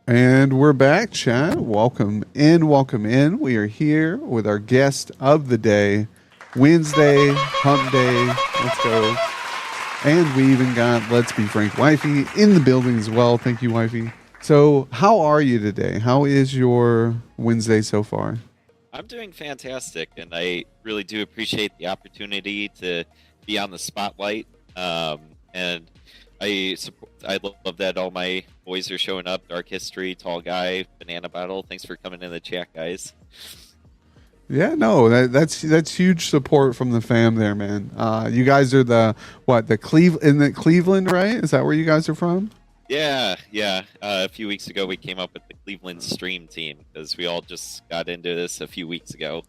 And we're back, chat. Welcome in, welcome in. We are here with our guest of the day, Wednesday, Hump Day. Let's go. And we even got Let's Be Frank Wifey in the building as well. Thank you, Wifey. So, how are you today? How is your Wednesday so far? I'm doing fantastic, and I really do appreciate the opportunity to be on the spotlight. And I love that all my boys are showing up. Dark History, Tall Guy, Banana Bottle. Thanks for coming in the chat, guys. Yeah, no, that's huge support from the fam there, man. You guys are the Cleveland, right? Is that where you guys are from? Yeah. A few weeks ago, we came up with the Cleveland Stream Team because we all just got into this a few weeks ago.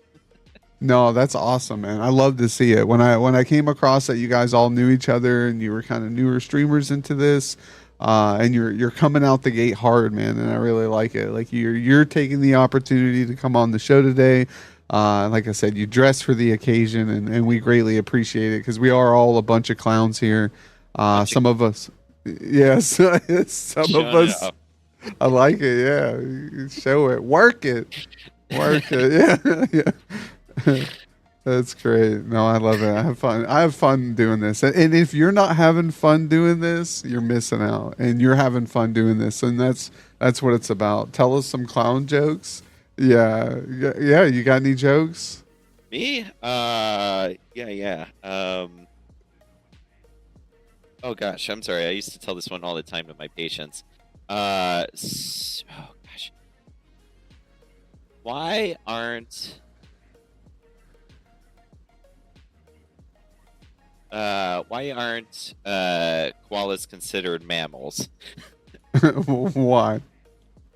No, that's awesome, man. I love to see it. When I came across that you guys all knew each other and you were kind of newer streamers into this, and you're coming out the gate hard, man, and I really like it. Like you're taking the opportunity to come on the show today. Like I said, you dress for the occasion, and we greatly appreciate it because we are all a bunch of clowns here. Some of us, yes, some of us. Up. I like it. Yeah, show it, work it. Yeah. That's great. No, I love it. I have fun. I have fun doing this. And if you're not having fun doing this, you're missing out. And you're having fun doing this, and that's what it's about. Tell us some clown jokes. Yeah. You got any jokes? Me? Yeah. Oh gosh, I'm sorry. I used to tell this one all the time to my patients. Oh gosh, why aren't koalas considered mammals? Why?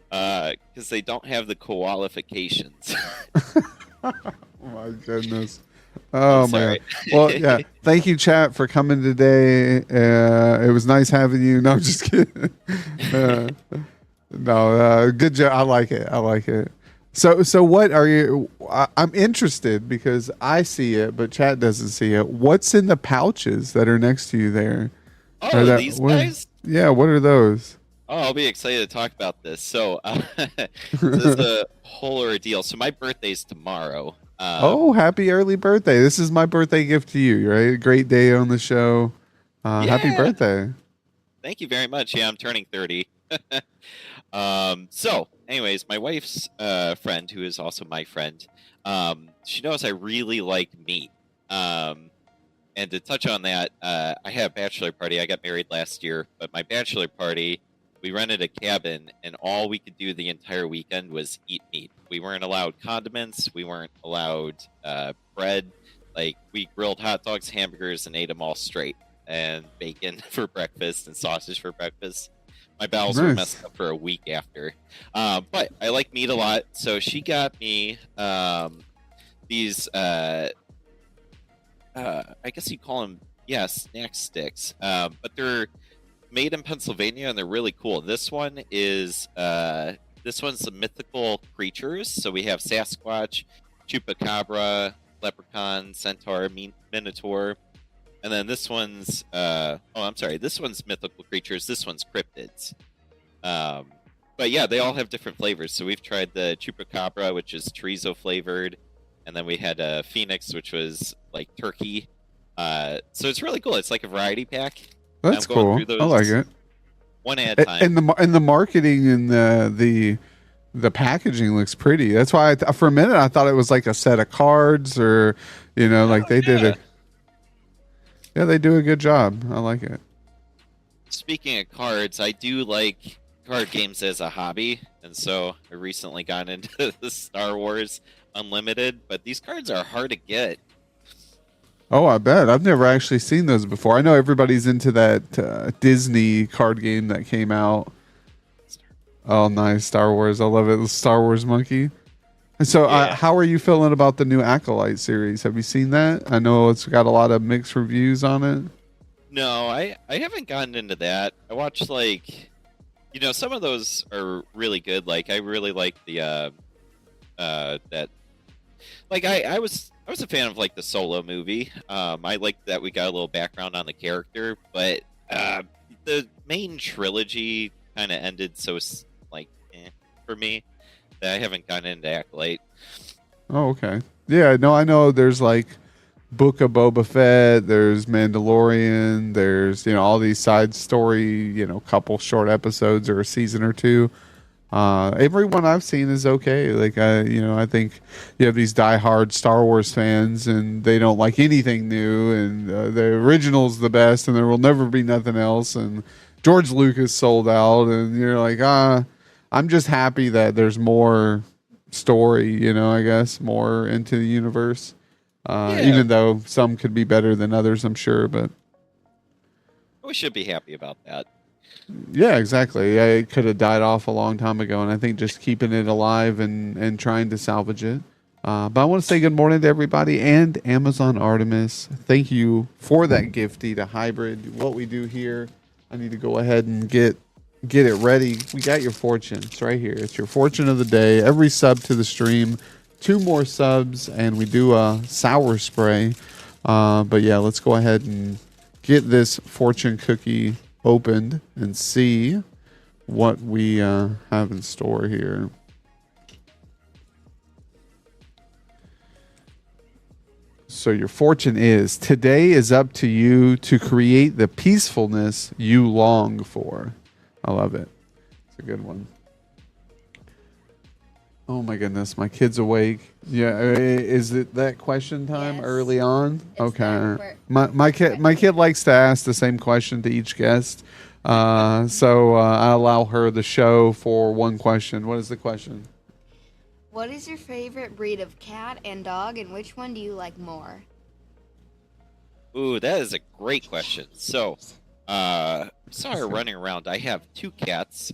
Because they don't have the qualifications. Oh my goodness. Oh my God. Well, yeah. Thank you, chat, for coming today. It was nice having you. No, I'm just kidding. No, good job. I like it. So what are you? I'm interested because I see it, but chat doesn't see it. What's in the pouches that are next to you there? Oh, these guys? Yeah, what are those? Oh, I'll be excited to talk about this. So, this is a whole ordeal. So, my birthday's tomorrow. Oh, happy early birthday. This is my birthday gift to you, right? Great day on the show. Happy birthday. Thank you very much. Yeah, I'm turning 30. So, anyways, my wife's friend, who is also my friend, she knows I really like meat. And to touch on that, I had a bachelor party. I got married last year, but my bachelor party, we rented a cabin, and all we could do the entire weekend was eat meat. We weren't allowed condiments. We weren't allowed bread. Like, we grilled hot dogs, hamburgers, and ate them all straight. And bacon for breakfast and sausage for breakfast. My bowels were messed up for a week after. But I like meat a lot, so she got me these, I guess you call them, snack sticks. But they're made in Pennsylvania, and they're really cool. This one's the mythical creatures. So we have Sasquatch, Chupacabra, Leprechaun, Centaur, Minotaur. And then this one's, this one's mythical creatures. This one's cryptids. But yeah, they all have different flavors. So we've tried the Chupacabra, which is chorizo flavored. And then we had a Phoenix, which was like turkey. So it's really cool. It's like a variety pack. That's cool. I like it. One at a time. And the marketing and the packaging looks pretty. That's why for a minute I thought it was like a set of cards or did it. Yeah, they do a good job. I like it. Speaking of cards, I do like card games as a hobby, and so I recently got into the Star Wars Unlimited, but these cards are hard to get. Oh, I bet. I've never actually seen those before. I know everybody's into that Disney card game that came out. Oh, nice. Star Wars. I love it. Star Wars Monkey. And so, how are you feeling about the new Acolyte series? Have you seen that? I know it's got a lot of mixed reviews on it. No, I haven't gotten into that. I watched some of those are really good. Like I really like the that. Like I was a fan of like the Solo movie. I liked that we got a little background on the character, but the main trilogy kind of ended so for me that I haven't gotten into Acolyte. Oh, okay. Yeah, no, I know there's like Book of Boba Fett, there's Mandalorian, there's, all these side story, couple short episodes or a season or two. Every one I've seen is okay. Like I think you have these diehard Star Wars fans, and they don't like anything new, and the original's the best, and there will never be nothing else. And George Lucas sold out, and you're like, I'm just happy that there's more story. I guess more into the universe. Yeah, Even though some could be better than others, I'm sure, but we should be happy about that. yeah, exactly. Yeah, it could have died off a long time ago, and I think just keeping it alive and trying to salvage it. But I want to say good morning to everybody and Amazon Artemis. Thank you for that gifty to Hybrid. What we do here, I need to go ahead and get it ready. We got your fortune. It's right here. It's your fortune of the day. Every sub to the stream, 2 more subs, and we do a sour spray. But yeah, let's go ahead and get this fortune cookie opened and see what we have in store here. So your fortune is: today is up to you to create the peacefulness you long for. I love it. It's a good one. Oh my goodness, my kid's awake. Yeah, is it that question time early on? It's okay. My kid likes to ask the same question to each guest. So I allow her the show for one question. What is the question? What is your favorite breed of cat and dog, and which one do you like more? Ooh, that is a great question. So, saw her running around. I have 2 cats.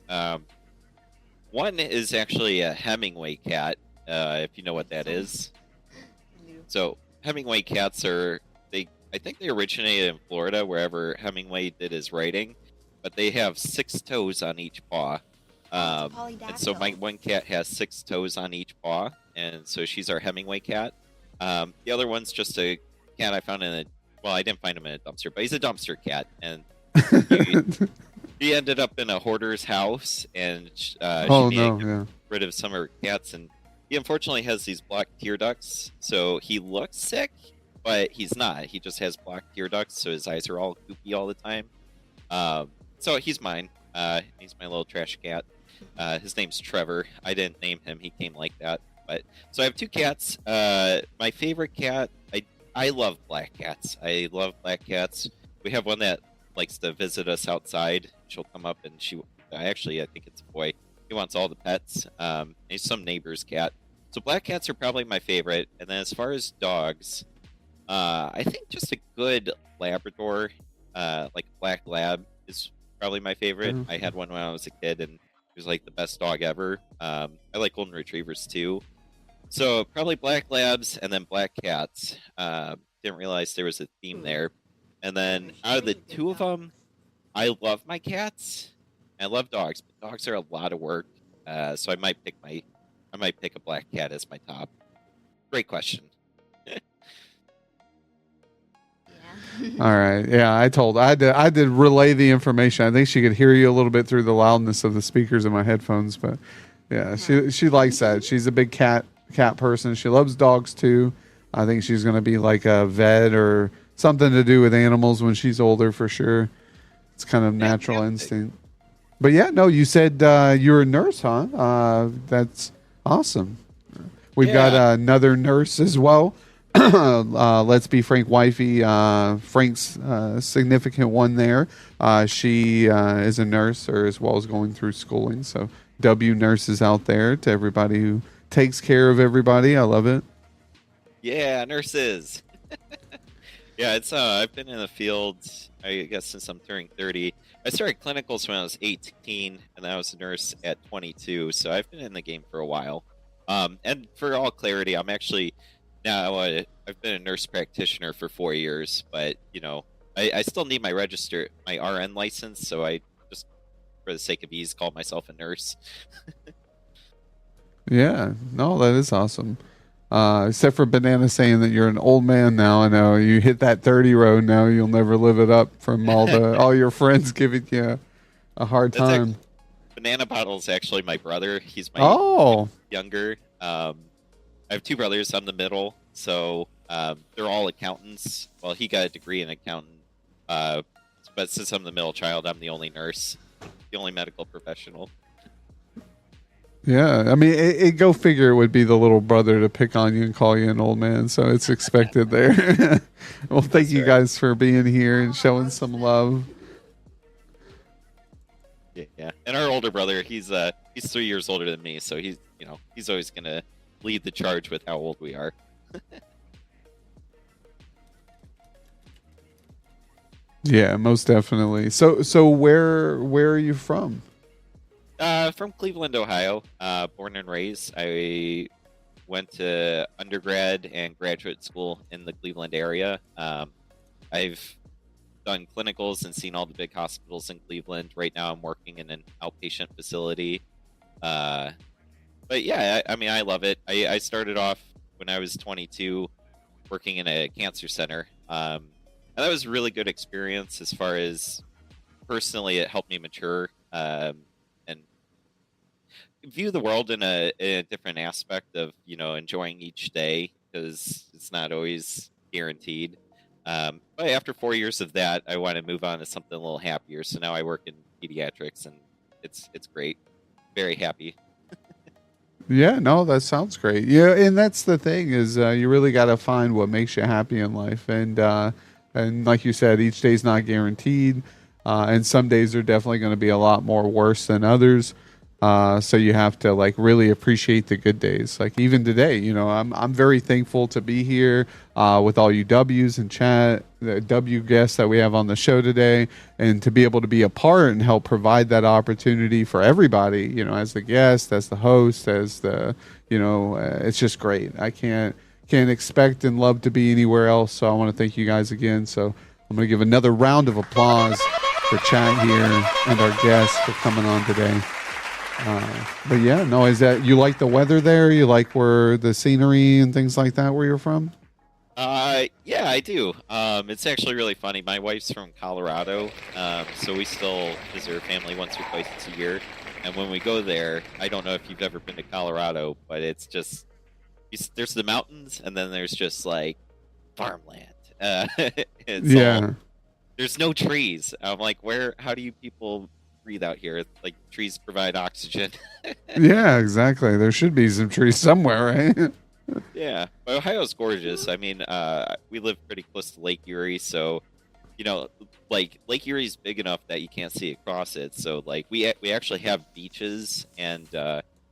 One is actually a Hemingway cat, if you know what that is. So Hemingway cats I think they originated in Florida, wherever Hemingway did his writing, but they have 6 toes on each paw. And so my one cat has 6 toes on each paw, and so she's our Hemingway cat. The other one's just a cat I found I didn't find him in a dumpster, but he's a dumpster cat, and he ended up in a hoarder's house, and she get rid of some of her cats, and he unfortunately has these black tear ducts, so he looks sick, but he's not. He just has black tear ducts, so his eyes are all goopy all the time. So he's mine. He's my little trash cat. His name's Trevor. I didn't name him. He came like that. But so I have 2 cats. My favorite cat, I love black cats. I love black cats. We have one that likes to visit us outside. She'll come up and I think it's a boy. He wants all the pets. He's some neighbor's cat. So black cats are probably my favorite. And then as far as dogs, I think just a good Labrador, like a black lab, is probably my favorite. Mm-hmm. I had one when I was a kid, and it was like the best dog ever. I like golden retrievers too. So probably black labs and then black cats. Didn't realize there was a theme there. And then out of the 2 of them, I love my cats. I love dogs, but dogs are a lot of work. So I might pick a black cat as my top. Great question. All right. Yeah, I did relay the information. I think she could hear you a little bit through the loudness of the speakers in my headphones, but yeah, she likes that. She's a big cat person. She loves dogs too. I think she's going to be like a vet or something to do with animals when she's older for sure. It's kind of natural instinct. But yeah, no, you said you're a nurse, huh? That's awesome. We've got another nurse as well. Let's be Frank wifey, Frank's significant one there. She is a nurse, or as well as going through schooling. So W nurses out there to everybody who takes care of everybody. I love it. Yeah, nurses. Yeah, it's I've been in the field, I guess, since I'm turning 30. I started clinicals when I was 18, and I was a nurse at 22. So I've been in the game for a while. And for all clarity, I'm actually now I've been a nurse practitioner for 4 years, but I still need my RN license, so I just, for the sake of ease, call myself a nurse. Yeah, no, that is awesome. Except for Banana saying that you're an old man now. I know you hit that 30 road now. You'll never live it up from all your friends giving you a hard time. Banana Bottle is actually my brother. He's my Oh, younger. I have two brothers. I'm the middle, so they're all accountants. Well, he got a degree in accountant, but since I'm the middle child, I'm the only nurse, the only medical professional. yeah. I mean, go figure it would be the little brother to pick on you and call you an old man, so it's expected there. Well, thank That's you right. guys for being here and showing some love. Yeah, and our older brother, he's 3 years older than me, so he's always gonna lead the charge with how old we are. Yeah, most definitely. So where are you from? From Cleveland, Ohio, born and raised. I went to undergrad and graduate school in the Cleveland area. I've done clinicals and seen all the big hospitals in Cleveland. Right now, I'm working in an outpatient facility. But yeah, I mean, I love it. I started off when I was 22 working in a cancer center. And that was a really good experience as far as personally, it helped me mature and view the world in a different aspect of, enjoying each day because it's not always guaranteed. But after 4 years of that, I want to move on to something a little happier. So now I work in pediatrics and it's great. Very happy. Yeah, no, that sounds great. Yeah, and that's the thing is you really got to find what makes you happy in life, and like you said, each day's not guaranteed, and some days are definitely going to be a lot more worse than others. So you have to like really appreciate the good days. Like even today, I'm very thankful to be here with all you W's and chat, the W guests that we have on the show today, and to be able to be a part and help provide that opportunity for everybody. As the guest, as the host, as the it's just great. I can't expect and love to be anywhere else. So I want to thank you guys again. So I'm going to give another round of applause for chat here and our guests for coming on today. But yeah, no, is that you like the weather there? You like where the scenery and things like that where you're from? Yeah, I do. It's actually really funny. My wife's from Colorado, so we still visit her family once or twice a year. And when we go there, I don't know if you've ever been to Colorado, but it's just there's the mountains, and then there's just like farmland. Yeah. There's no trees. I'm like, how do you people breathe out here? Like trees provide oxygen. Yeah, exactly. There should be some trees somewhere, right? Yeah, but Ohio's gorgeous. I mean, we live pretty close to Lake Erie, so like Lake Erie's big enough that you can't see across it. So like we actually have beaches, and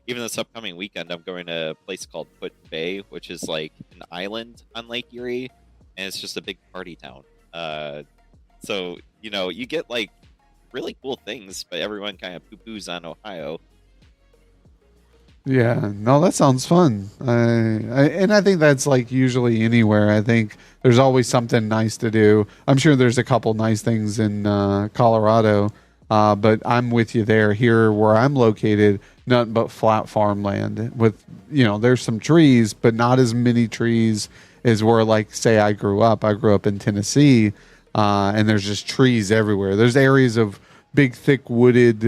even this upcoming weekend, I'm going to a place called Put Bay, which is like an island on Lake Erie, and it's just a big party town. So you get like really cool things, but everyone kind of poo-poos on Ohio. Yeah, no, that sounds fun. And I think that's like usually anywhere. I think there's always something nice to do. I'm sure there's a couple nice things in Colorado, but I'm with you there. Here where I'm located, nothing but flat farmland with, there's some trees, but not as many trees as where, like, say I grew up. I grew up in Tennessee, and there's just trees everywhere. There's areas of big, thick, wooded,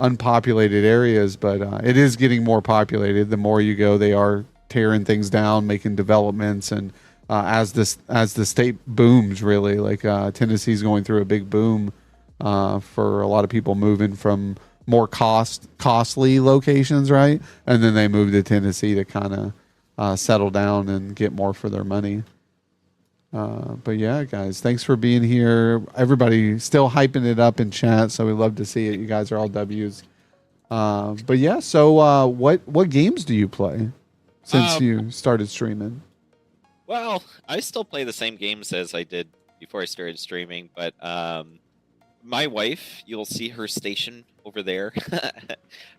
unpopulated areas, but it is getting more populated. The more you go, they are tearing things down, making developments, and as the state booms, really, like Tennessee's going through a big boom for a lot of people moving from more costly locations, right? And then they move to Tennessee to kind of settle down and get more for their money. But yeah, guys, thanks for being here. Everybody still hyping it up in chat, so we love to see it. You guys are all W's. But yeah, so what games do you play since you started streaming? Well, I still play the same games as I did before I started streaming, but my wife, you'll see her station over there.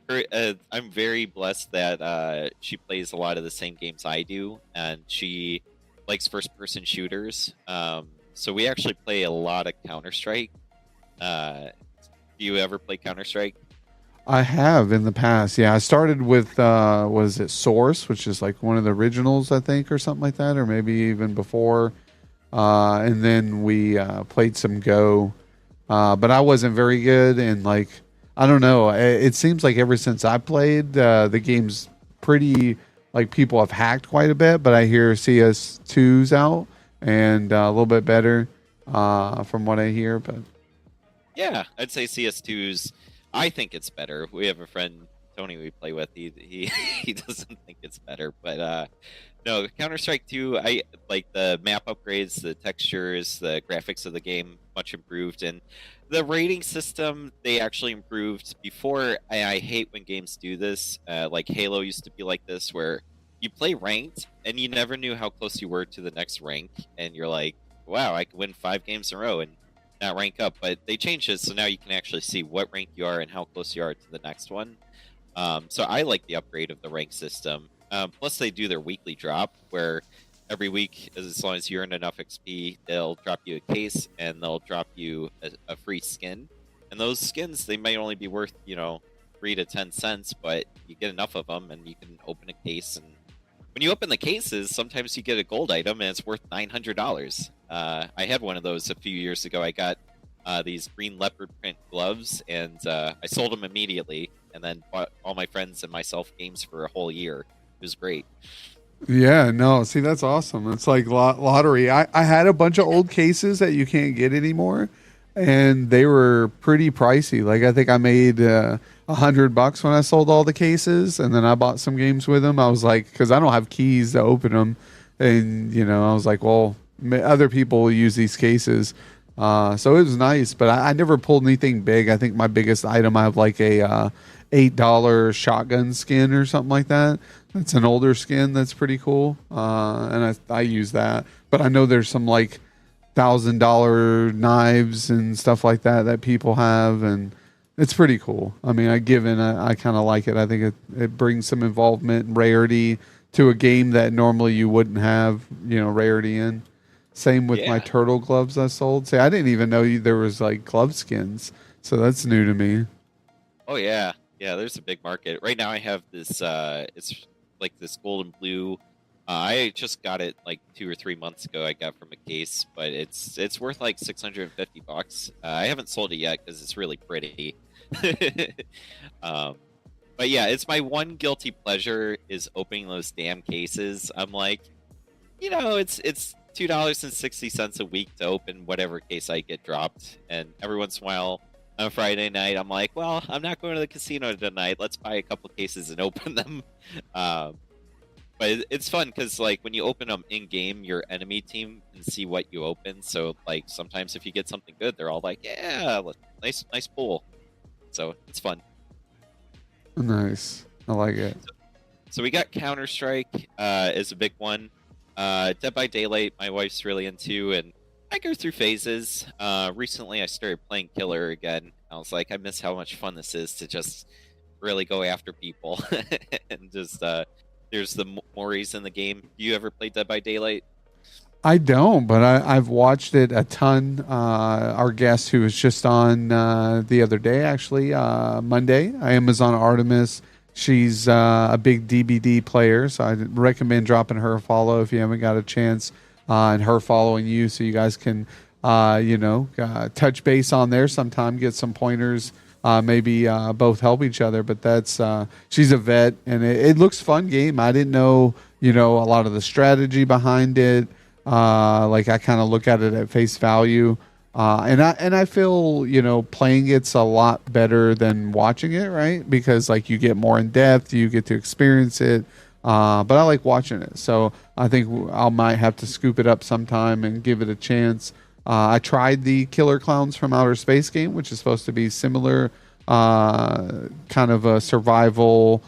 I'm very blessed that she plays a lot of the same games I do, and she likes first-person shooters. So we actually play a lot of Counter-Strike. Do you ever play Counter-Strike? I have in the past. Yeah, I started with was it Source, which is like one of the originals, I think, or something like that, or maybe even before. And then we played some Go, but I wasn't very good. And like I don't know. It seems like ever since I played, the game's pretty like people have hacked quite a bit, but I hear CS2's out and a little bit better from what I hear. But Yeah, I'd say CS2's. I think it's better. We have a friend Tony we play with. He he doesn't think it's better, but no, Counter Strike 2. I like the map upgrades, the textures, the graphics of the game much improved, and the rating system they actually improved. Before, I hate when games do this. Like Halo used to be like this, where you play ranked and you never knew how close you were to the next rank, and you're like, wow, I could win 5 games in a row and not rank up. But they changed it, so now you can actually see what rank you are and how close you are to the next one. So I like the upgrade of the rank system. Plus, they do their weekly drop, where every week, as long as you earn enough XP, they'll drop you a case and they'll drop you a free skin. And those skins, they might only be worth 3 to 10 cents, but you get enough of them and you can open a case. And when you open the cases, sometimes you get a gold item and it's worth $900. I had one of those a few years ago. I got these green leopard print gloves, and I sold them immediately, and then bought all my friends and myself games for a whole year. It was great. yeah, no, see, that's awesome. It's like lottery. I had a bunch of old cases that you can't get anymore, and they were pretty pricey. Like I think I made $100 when I sold all the cases, and then I bought some games with them. I was like, because I don't have keys to open them, and I was like, well, other people use these cases. So it was nice, but I never pulled anything big. I think my biggest item, I have like a $8 shotgun skin or something like that. It's an older skin that's pretty cool, and I use that. But I know there's some like $1,000 knives and stuff like that people have, and it's pretty cool. I mean, I kind of like it. I think it brings some involvement and rarity to a game that normally you wouldn't have, rarity in. Same with my Yeah. turtle gloves I sold. See, I didn't even know there was like glove skins, so that's new to me. Oh yeah, yeah. There's a big market right now. I have this. It's like this gold and blue. I just got it like 2 or 3 months ago. I got from a case, but it's worth like $650. I haven't sold it yet because it's really pretty. um, but yeah, it's my one guilty pleasure is opening those damn cases. I'm like, it's $2.60 a week to open whatever case I get dropped, and every once in a while on a Friday night, I'm like, well, I'm not going to the casino tonight. Let's buy a couple cases and open them. But it's fun because like when you open them in game, your enemy team can see what you open. So like sometimes if you get something good, they're all like, yeah, nice pull. So it's fun. Nice, I like it. So we got Counter Strike is a big one. Dead by Daylight, my wife's really into, and I go through phases. Recently, I started playing Killer again. I was like, I miss how much fun this is to just really go after people, and just there's the Mores in the game. Do you ever play Dead by Daylight? I don't, but I've watched it a ton. Our guest who was just on the other day, actually, Monday, Amazon Artemis. She's a big DBD player, so I recommend dropping her a follow if you haven't got a chance, and her following you, so you guys can, touch base on there sometime, get some pointers, maybe both help each other. But she's a vet, and it looks fun game. I didn't know, a lot of the strategy behind it. Like I kind of look at it at face value. And I feel, playing it's a lot better than watching it, right? Because like you get more in depth, you get to experience it. But I like watching it. So I think I might have to scoop it up sometime and give it a chance. I tried the Killer Clowns from Outer Space game, which is supposed to be similar, kind of a survival,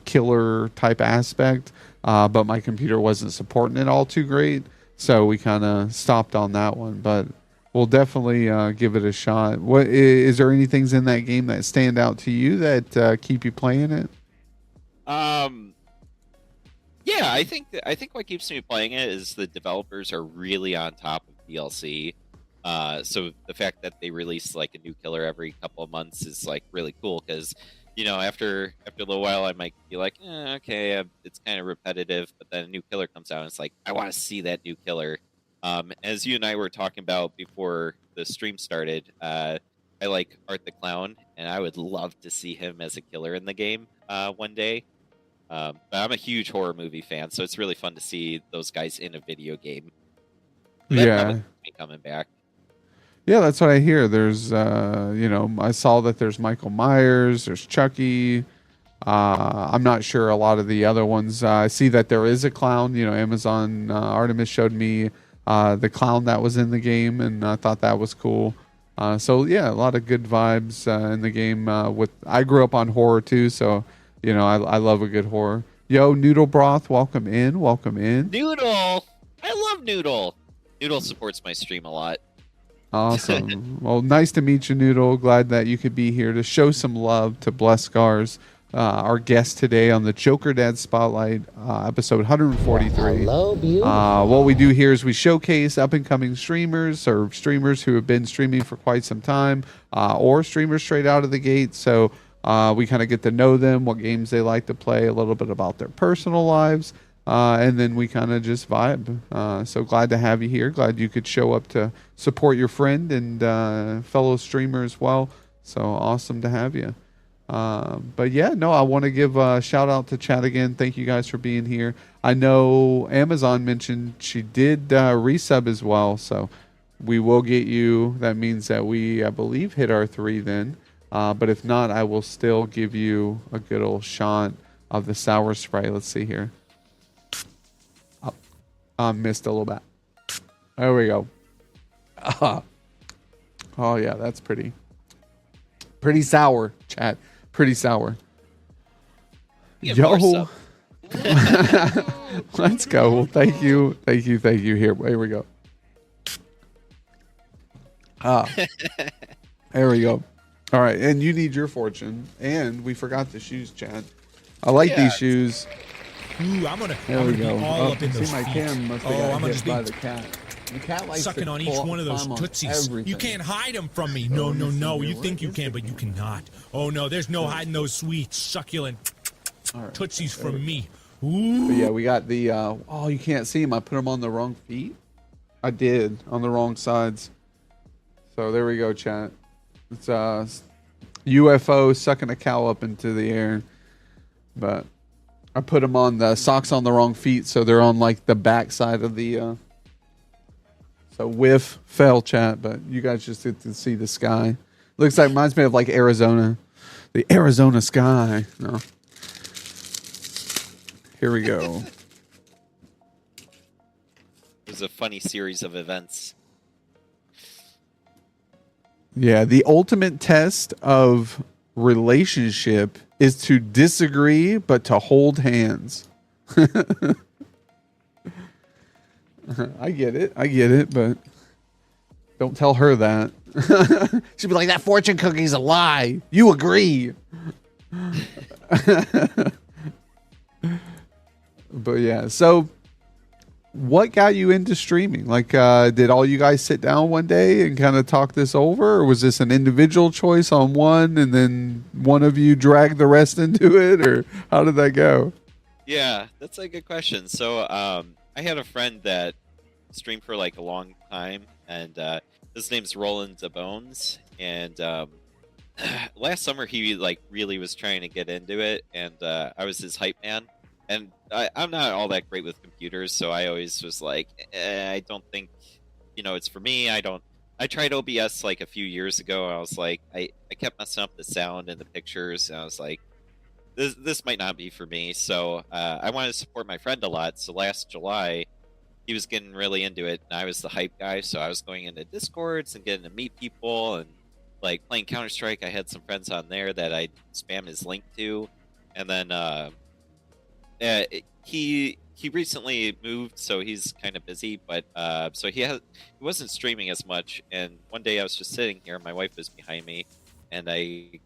killer type aspect. But my computer wasn't supporting it all too great. So we kind of stopped on that one, but we'll definitely give it a shot. What is there any things in that game that stand out to you that keep you playing it? Yeah, I think what keeps me playing it is the developers are really on top of DLC. So the fact that they release like a new killer every couple of months is like really cool because after a little while I might be like, okay, it's kind of repetitive, but then a new killer comes out and it's like I want to see that new killer. As you and I were talking about before the stream started, I like Art the Clown, and I would love to see him as a killer in the game one day. But I'm a huge horror movie fan, so it's really fun to see those guys in a video game. So that probably Yeah. keeps me coming back. Yeah, that's what I hear. There's, I saw that there's Michael Myers, there's Chucky. I'm not sure a lot of the other ones. I see that there is a clown. Amazon Artemis showed me the clown that was in the game, and I thought that was cool. So yeah, a lot of good vibes in the game. I grew up on horror too, so I love a good horror. Yo, Noodle Broth, welcome in, welcome in. Noodle! I love Noodle! Noodle supports my stream a lot. Awesome. Well, nice to meet you, Noodle. Glad that you could be here to show some love to BlessedScars, our guest today on the Jokerdad Spotlight, episode 143. Hello, beautiful. What we do here is we showcase up-and-coming streamers or streamers who have been streaming for quite some time, or streamers straight out of the gate. So we kind of get to know them, what games they like to play, a little bit about their personal lives. And then we kind of just vibe. So glad to have you here. Glad you could show up to support your friend and fellow streamer as well. So awesome to have you. But yeah, no, I want to give a shout out to chat again. Thank you guys for being here. I know Amazon mentioned she did resub as well. So we will get you. That means that we, I believe, hit our 3 then. But if not, I will still give you a good old shot of the sour spray. Let's see here. Missed a little bit. There we go. Oh yeah, that's pretty sour, chat. Pretty sour. Get more Yo, sub. let's go. Well, thank you. Here we go. There we go. All right, and you need your fortune, and we forgot the shoes, chat. I like these shoes. Ooh, I'm gonna There we be go. all up in see, those my feet. cam must have I'm got gonna hit just by be the cat. The cat likes sucking to on each one of those climb on tootsies. everything. You can't hide them from me. No, no, no. You think you can, but you cannot. Oh no, there's no hiding those sweet, succulent All right. tootsies from me. But Ooh. yeah, we got the. Oh, you can't see them. I put them on the wrong feet. I did on the wrong sides. So there we go, chat. It's UFO sucking a cow up into the air, but I put them on the socks on the wrong feet, so they're on like the back side of the. So whiff fell, chat, but you guys just get to see the sky. Looks like reminds me of like Arizona, the Arizona sky. No. Here we go. It was a funny series of events. Yeah, the ultimate test of relationship is to disagree, but to hold hands. I get it, but don't tell her that. She'd be like, that fortune cookie's a lie. You agree. But yeah, so what got you into streaming? Like, did all you guys sit down one day and kind of talk this over, or was this an individual choice on one and then one of you dragged the rest into it, or how did that go? Yeah, that's a good question. So, I had a friend that streamed for like a long time, and his name's Roland DeBones, and last summer he like really was trying to get into it, and I was his hype man. And I'm not all that great with computers, so I always was like, I don't think, it's for me. I tried OBS like a few years ago. I was like, I kept messing up the sound and the pictures, and I was like, this might not be for me. So I wanted to support my friend a lot. So last July, he was getting really into it, and I was the hype guy. So I was going into Discords and getting to meet people and like playing Counter-Strike. I had some friends on there that I'd spam his link to, and then he recently moved, so he's kind of busy. But so he wasn't streaming as much. And one day I was just sitting here, my wife was behind me, and I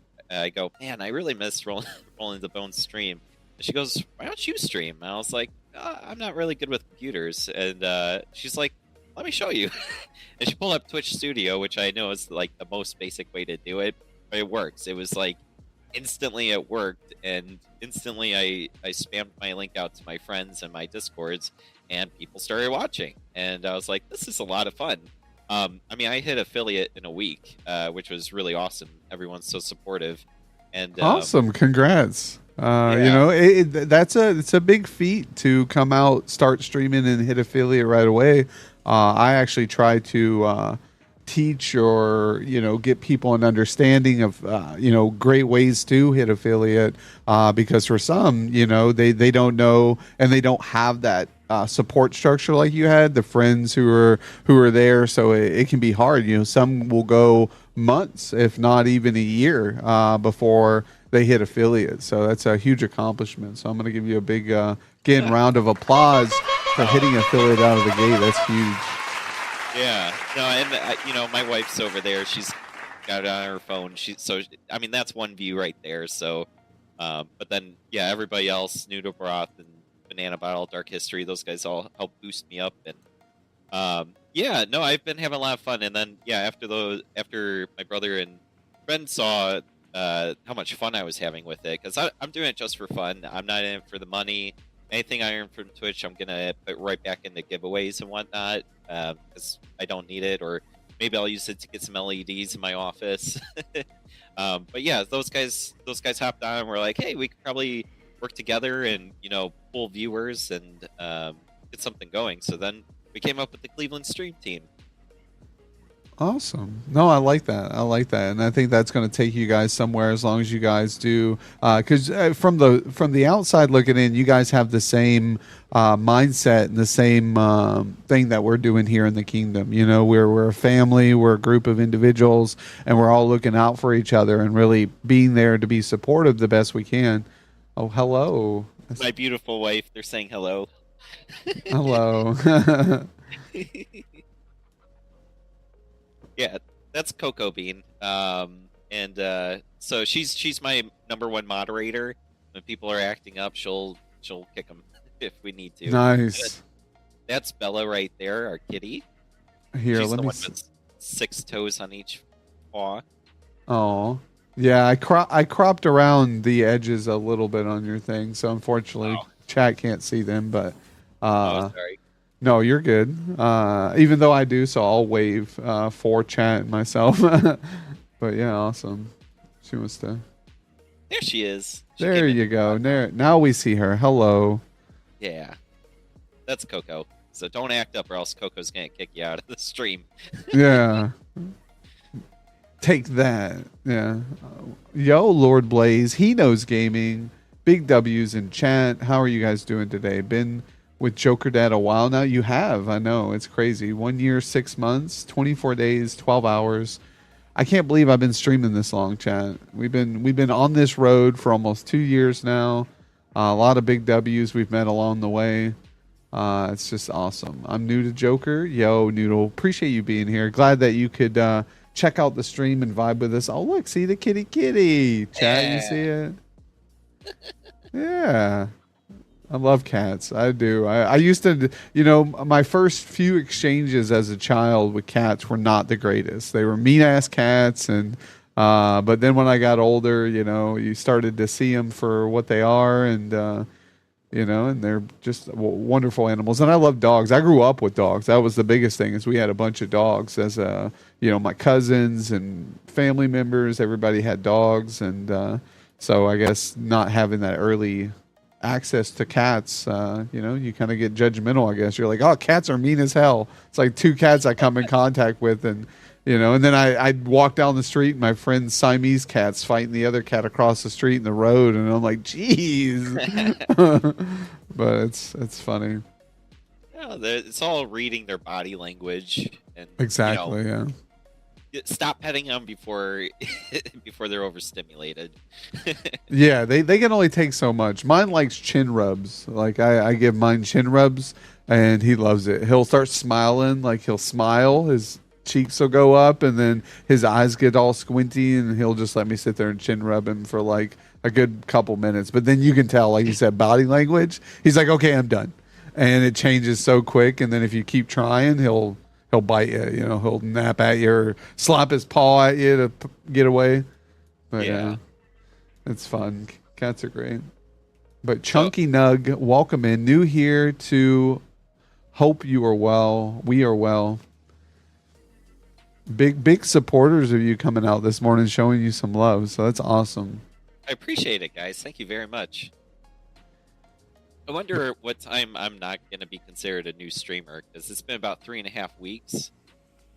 go, man, I really miss Rolling the Bones stream. And she goes, why don't you stream? And I was like, I'm not really good with computers. And she's like, let me show you. And she pulled up Twitch Studio, which I know is like the most basic way to do it, but it works. It was like instantly it worked, and instantly I spammed my link out to my friends and my Discords, and people started watching, and I was like, this is a lot of fun. I mean, I hit affiliate in a week, which was really awesome. Everyone's so supportive, and Awesome. Congrats. You yeah, know, it's a big feat to come out, start streaming, and hit affiliate right away. I actually try to teach or get people an understanding of great ways to hit affiliate because for some they don't know and they don't have that support structure like you had, the friends who are there, so it can be hard. Some will go months if not even a year before they hit affiliate, so that's a huge accomplishment. So I'm going to give you a big again round of applause for hitting affiliate out of the gate. That's huge. yeah. No, and my wife's over there. She's got it on her phone. I mean, that's one view right there. So, but then yeah, everybody else, Noodle Broth and Banana Bottle, Dark History, those guys all help boost me up, and yeah, no, I've been having a lot of fun. And then yeah, after my brother and friend saw how much fun I was having with it, because I'm doing it just for fun. I'm not in it for the money. Anything I earn from Twitch, I'm gonna put right back into giveaways and whatnot, because I don't need it, or maybe I'll use it to get some LEDs in my office. But yeah, those guys hopped on and were like, hey, we could probably work together and pull viewers and get something going. So then we came up with the Cleveland Stream Team. Awesome. No, I like that. And I think that's going to take you guys somewhere as long as you guys do. Because from the outside looking in, you guys have the same mindset and the same thing that we're doing here in the kingdom. We're a family, we're a group of individuals, and we're all looking out for each other and really being there to be supportive the best we can. Oh, hello. My beautiful wife. They're saying hello. Hello. Yeah, that's Cocoa Bean. And so she's my number one moderator. When people are acting up, she'll kick them if we need to. Nice. That's Bella right there, our kitty. Here, she's let the me one with 6 toes on each paw. Oh, yeah. I cropped around the edges a little bit on your thing, so unfortunately, chat can't see them. But sorry. No, you're good. Even though I do, so I'll wave for chat myself. But yeah, awesome. She wants to. There she is. There you go. Now we see her. Hello. Yeah, that's Coco. So don't act up, or else Coco's gonna kick you out of the stream. Yeah. Take that. Yeah. Yo, Lord Blaze. He knows gaming. Big W's in chat. How are you guys doing today? Been with Jokerdad a while now? You have. I know. It's crazy. 1 year, 6 months, 24 days, 12 hours. I can't believe I've been streaming this long, chat. We've been on this road for almost 2 years now. A lot of big W's we've met along the way. It's just awesome. I'm new to Joker. Yo, Noodle. Appreciate you being here. Glad that you could check out the stream and vibe with us. Oh, look. See the kitty. Chat, you see it? Yeah. I love cats. I do. I used to, my first few exchanges as a child with cats were not the greatest. They were mean ass cats, and but then when I got older, you started to see them for what they are, and and they're just wonderful animals. And I love dogs. I grew up with dogs. That was the biggest thing, is we had a bunch of dogs as my cousins and family members. Everybody had dogs, and so I guess not having that early access to cats, you kind of get judgmental. I guess you're like, oh, cats are mean as hell. It's like 2 cats I come in contact with, and and then I'd walk down the street and my friend's Siamese cat's fighting the other cat across the street in the road, and I'm like, geez. But it's funny. Yeah, it's all reading their body language, and Exactly. Yeah. Stop petting them before they're overstimulated. Yeah, they can only take so much. Mine likes chin rubs. Like I give mine chin rubs, and he loves it. He'll start smiling, like he'll smile, his cheeks will go up, and then his eyes get all squinty, and he'll just let me sit there and chin rub him for like a good couple minutes. But then you can tell, like you said, body language. He's like, okay, I'm done. And it changes so quick, and then if you keep trying, he'll bite you, he'll nap at you or slap his paw at you to get away. But yeah, it's fun. Cats are great. But Chunky Nug, welcome in. New here to hope you are well. We are well. big supporters of you coming out this morning, showing you some love. So that's awesome. I appreciate it, guys. Thank you very much. I wonder what time I'm not going to be considered a new streamer, because it's been about 3.5 weeks.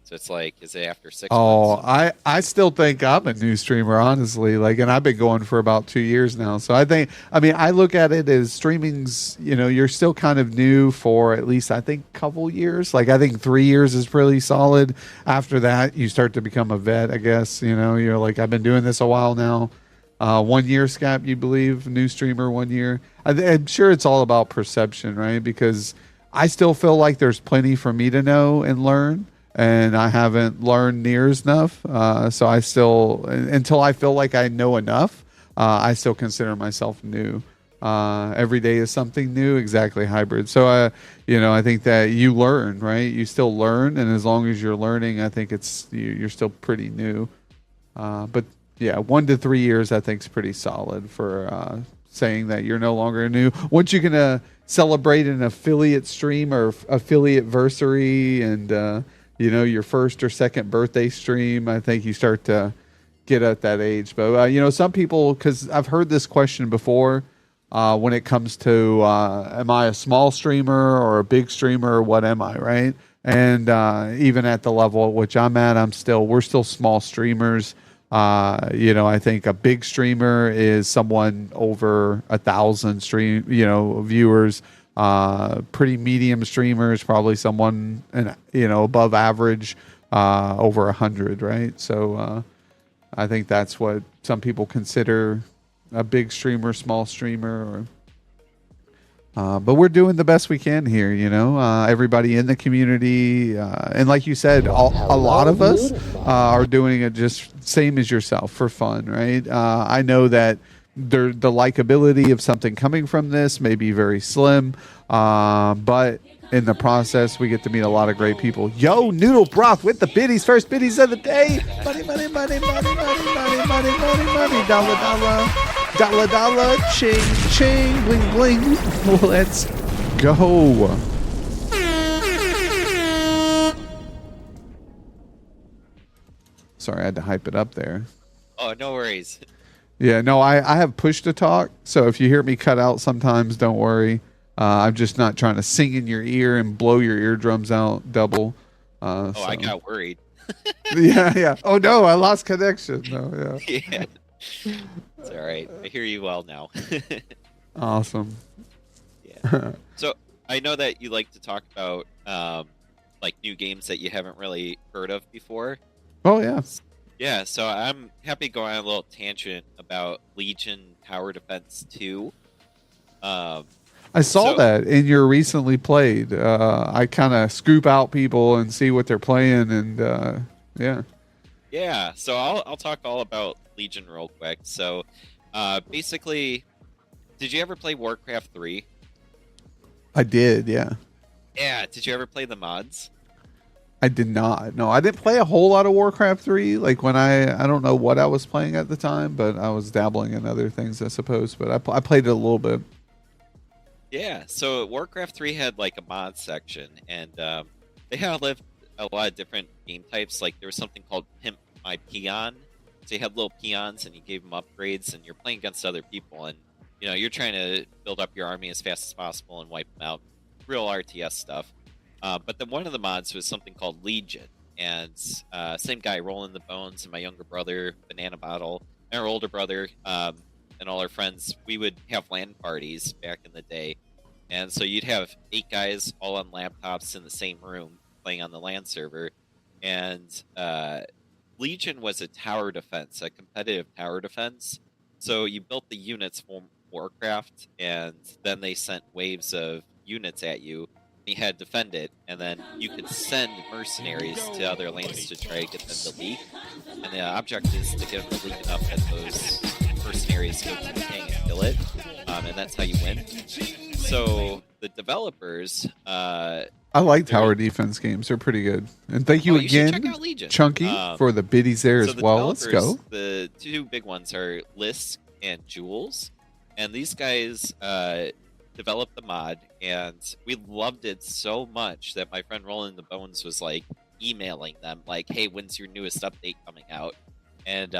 So it's like, is it after 6 Oh, months? I still think I'm a new streamer, honestly. Like, and I've been going for about 2 years now. So I look at it as streaming's, you're still kind of new for at least, I think, a couple years. Like, I think 3 years is pretty solid. After that, you start to become a vet, I guess. You're like, I've been doing this a while now. 1 year, Scap, you believe? New streamer, 1 year. I'm sure it's all about perception, right? Because I still feel like there's plenty for me to know and learn. And I haven't learned near enough. So I still, until I feel like I know enough, I still consider myself new. Every day is something new, exactly, hybrid. So, I think that you learn, right? You still learn. And as long as you're learning, I think you're still pretty new. But yeah, 1 to 3 years, I think, is pretty solid for saying that you're no longer new. Once you're going to celebrate an affiliate stream or affiliate versary and, your first or second birthday stream, I think you start to get at that age. But, some people, because I've heard this question before when it comes to am I a small streamer or a big streamer or what am I, right? And even at the level at which I'm at, we're still small streamers. I think a big streamer is someone over 1,000 viewers. Pretty medium streamers, probably someone above average, over 100, right? So I think that's what some people consider a big streamer, small streamer, but we're doing the best we can here, everybody in the community. And like you said, a lot of us are doing it just same as yourself for fun, right? I know that the likability of something coming from this may be very slim, but in the process, we get to meet a lot of great people. Yo, Noodle Broth with the biddies. First biddies of the day. Money, money, money, money, money, money, money, money, money. Dollar, dollar. Dollar, dollar. Ching, ching. Bling, bling. Let's go. Sorry, I had to hype it up there. Oh, no worries. Yeah, no, I have push to talk. So if you hear me cut out sometimes, don't worry. I'm just not trying to sing in your ear and blow your eardrums out double. I got worried. Yeah. Oh, no, I lost connection. No, yeah. Yeah. It's all right. I hear you well now. Awesome. Yeah. So I know that you like to talk about like new games that you haven't really heard of before. Oh, yeah. Yeah, so I'm happy to go on a little tangent about Legion Tower Defense 2. I saw that in your recently played. I kind of scoop out people and see what they're playing, and yeah. Yeah, so I'll talk all about Legion real quick. So basically, did you ever play Warcraft 3? I did, yeah. Yeah, did you ever play the mods? I did not. No, I didn't play a whole lot of Warcraft 3. Like when I don't know what I was playing at the time, but I was dabbling in other things, I suppose. But I played it a little bit. Yeah, so Warcraft 3 had like a mod section, and they had a lot of different game types. Like there was something called Pimp My Peon. So you had little peons, and you gave them upgrades, and you're playing against other people, and you're trying to build up your army as fast as possible and wipe them out. Real RTS stuff. But then one of the mods was something called Legion, and same guy, Rolling the Bones, and my younger brother, Banana Bottle, and our older brother, and all our friends, we would have LAN parties back in the day. And so you'd have 8 guys all on laptops in the same room playing on the LAN server. And Legion was a tower defense, a competitive tower defense. So you built the units for Warcraft, and then they sent waves of units at you. You had to defend it, and then you could send mercenaries to other lanes to try to get them to leak. And the object is to get them to leak enough that those mercenaries go to the king and kill it, and that's how you win. So the developers, I like tower defense games; they're pretty good. And thank you again, check out Legion. Chunky, for the biddies there as the well. Let's go. The 2 big ones are Lisk and Jules, and these guys developed the mod, and we loved it so much that my friend Rolling the Bones was like, emailing them like, "Hey, when's your newest update coming out?" And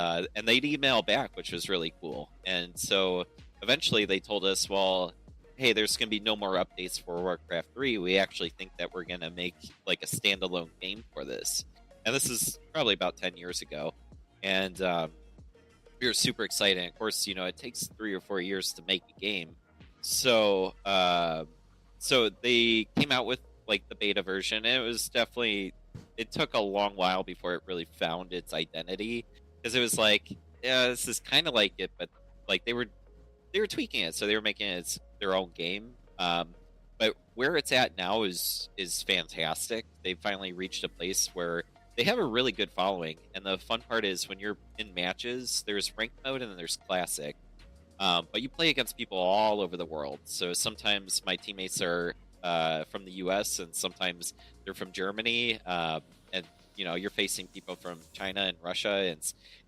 they'd email back, which was really cool. And so eventually they told us, "Well, hey, there's going to be no more updates for Warcraft 3. We actually think that we're going to make like a standalone game for this." And this is probably about 10 years ago. And we were super excited. Of course, it takes 3 or 4 years to make a game. So so they came out with like the beta version. And it was definitely, it took a long while before it really found its identity, because it was like, yeah, this is kind of like it, but like they were tweaking it, so they were making it their own game. But where it's at now is fantastic. They finally reached a place where they have a really good following, and the fun part is when you're in matches, there's ranked mode and then there's classic. But you play against people all over the world. So sometimes my teammates are from the U.S. and sometimes they're from Germany, and you're facing people from China and Russia. And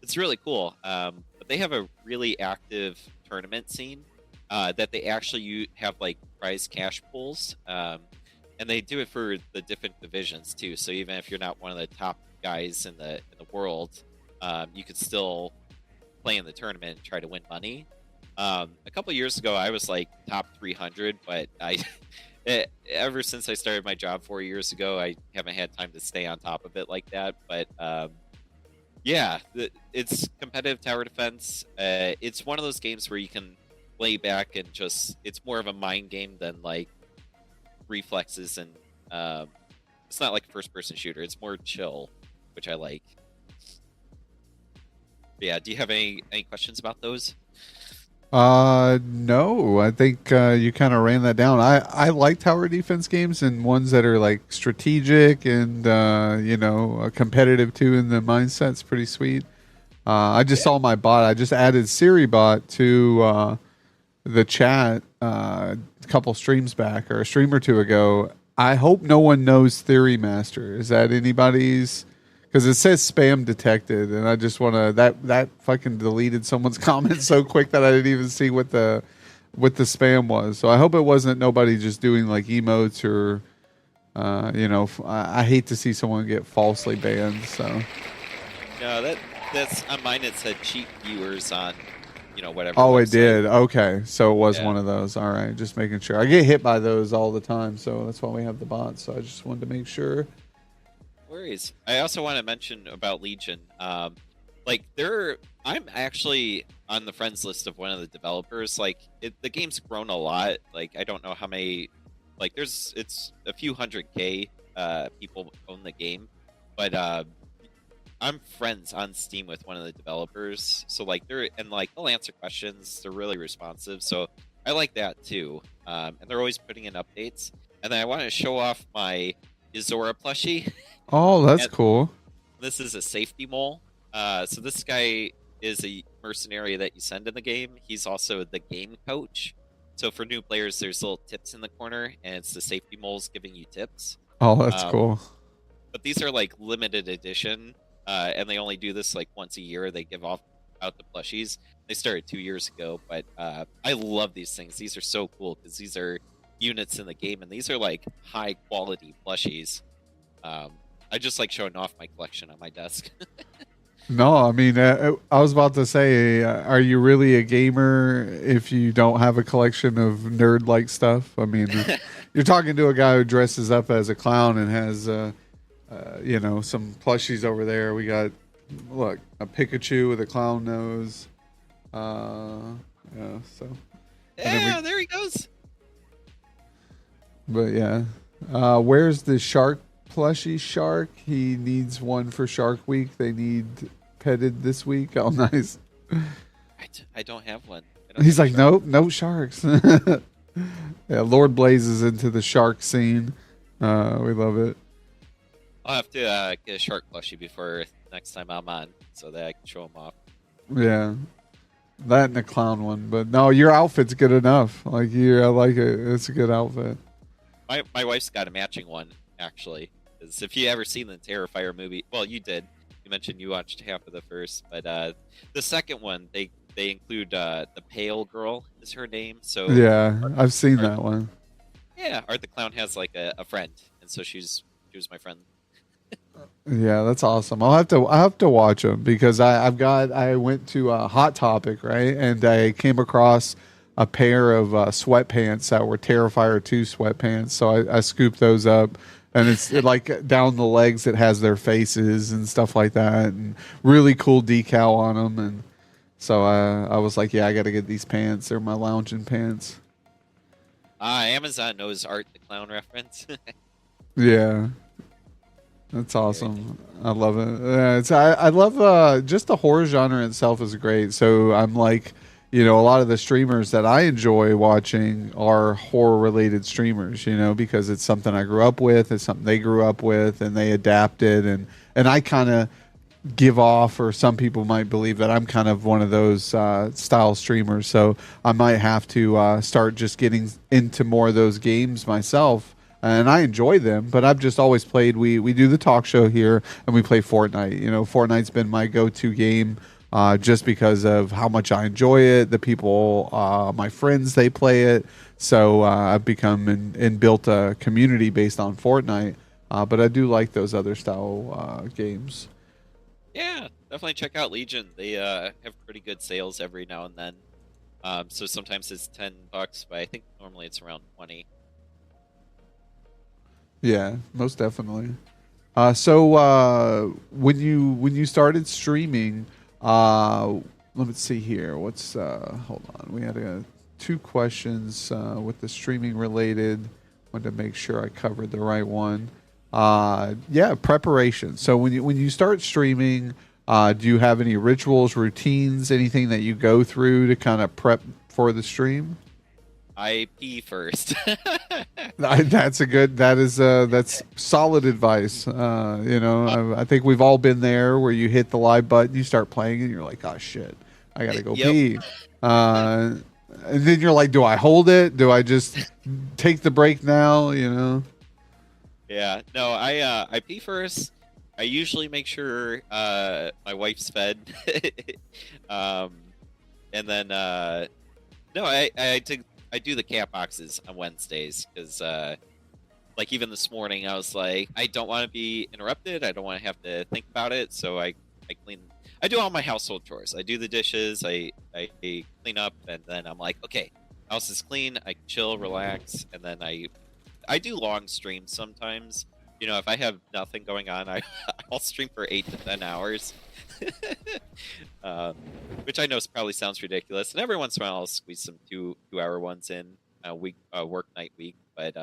it's really cool. But they have a really active tournament scene that they actually have like prize cash pools. And they do it for the different divisions too. So even if you're not one of the top guys in the world, you could still play in the tournament and try to win money. A couple of years ago, I was like top 300, but ever since I started my job 4 years ago, I haven't had time to stay on top of it like that. But yeah, it's competitive tower defense. It's one of those games where you can lay back and it's more of a mind game than like reflexes, and it's not like a first-person shooter. It's more chill, which I like. But yeah, do you have any questions about those? No, I think you kind of ran that down. I like tower defense games and ones that are like strategic and competitive too. In the mindset's pretty sweet. I just saw my bot. I just added Siri bot to the chat a couple streams back, or a stream or two ago. I hope no one knows Theory Master. Is that anybody's? Because it says spam detected, and I just want to that fucking deleted someone's comment so quick that I didn't even see what the spam was. So I hope it wasn't nobody just doing like emotes or I hate to see someone get falsely banned. So no, that's on mine. It said cheap viewers on whatever. Oh, website. it did. Okay, so it was one of those. All right, just making sure. I get hit by those all the time, so that's why we have the bots. So I just wanted to make sure. Worries. I also want to mention about Legion. I'm actually on the friends list of one of the developers. Like the game's grown a lot. Like I don't know how many. Like it's a few hundred K people own the game, but I'm friends on Steam with one of the developers. So like they'll answer questions. They're really responsive. So I like that too. And they're always putting in updates. And then I want to show off my Izora plushie. Oh, that's cool. This is a safety mole. So this guy is a mercenary that you send in the game. He's also the game coach. So for new players, there's little tips in the corner, and it's the safety moles giving you tips. Oh, that's cool. But these are like limited edition, and they only do this like once a year. They give out the plushies. They started 2 years ago, but I love these things. These are so cool because these are units in the game, and these are like high quality plushies. I just like showing off my collection on my desk. No, I mean, I was about to say, are you really a gamer if you don't have a collection of nerd-like stuff? I mean, you're talking to a guy who dresses up as a clown and has, some plushies over there. We got, look, a Pikachu with a clown nose. Yeah, there he goes. But yeah, where's the shark plushie? Shark, he needs one for Shark Week. They need petted this week. Oh, nice. I don't have one. He's like, nope, no sharks. Yeah, Lord Blaze is into the shark scene. We love it. I'll have to get a shark plushie before next time I'm on, so that I can show him off. Yeah, that and the clown one. But no, your outfit's good enough. Like I like it. It's a good outfit. My wife's got a matching one, actually. Because if you ever seen the Terrifier movie, well, you did. You mentioned you watched half of the first, but the second one, they include the Pale Girl is her name. So yeah, I've seen that one. Yeah, Art the Clown has like a friend, and so she was my friend. Yeah, that's awesome. I have to watch them because I went to Hot Topic, right, and I came across a pair of sweatpants that were Terrifier 2 sweatpants. So I scooped those up, and like down the legs it has their faces and stuff like that, and really cool decal on them. And so I was like, yeah, I got to get these pants. They're my lounging pants. Amazon knows Art the Clown reference. Yeah. That's awesome. I love it. I love just the horror genre itself is great. So I'm like, a lot of the streamers that I enjoy watching are horror related streamers, because it's something I grew up with, it's something they grew up with, and they adapted, and I kind of give off, or some people might believe that I'm kind of one of those style streamers. So I might have to start just getting into more of those games myself. And I enjoy them, but I've just always played. We do the talk show here, and we play Fortnite. Fortnite's been my go-to game just because of how much I enjoy it. The people, my friends, they play it. So I've become and built a community based on Fortnite. But I do like those other style games. Yeah, definitely check out Legion. They have pretty good sales every now and then. So sometimes it's $10, but I think normally it's around 20. Yeah, most definitely. So when you started streaming, let me see here. What's hold on? We had 2 questions with the streaming related. Wanted to make sure I covered the right one. Yeah, preparation. So when you start streaming, do you have any rituals, routines, anything that you go through to kind of prep for the stream? I pee first. That's solid advice. I think we've all been there where you hit the live button, you start playing, and you're like, oh shit, I gotta go pee. And then you're like, do I hold it? Do I just take the break now? Yeah, no, I pee first. I usually make sure my wife's fed, and then no, I do the cat boxes on Wednesdays because, like, even this morning, I was like, I don't want to be interrupted. I don't want to have to think about it. So I clean. I do all my household chores. I do the dishes. I clean up, and then I'm like, okay, house is clean. I can chill, relax, and then I do long streams sometimes. If I have nothing going on, I'll stream for 8 to 10 hours. Which I know probably sounds ridiculous, and every once in a while I'll squeeze some 2-hour ones in a week, work night week. But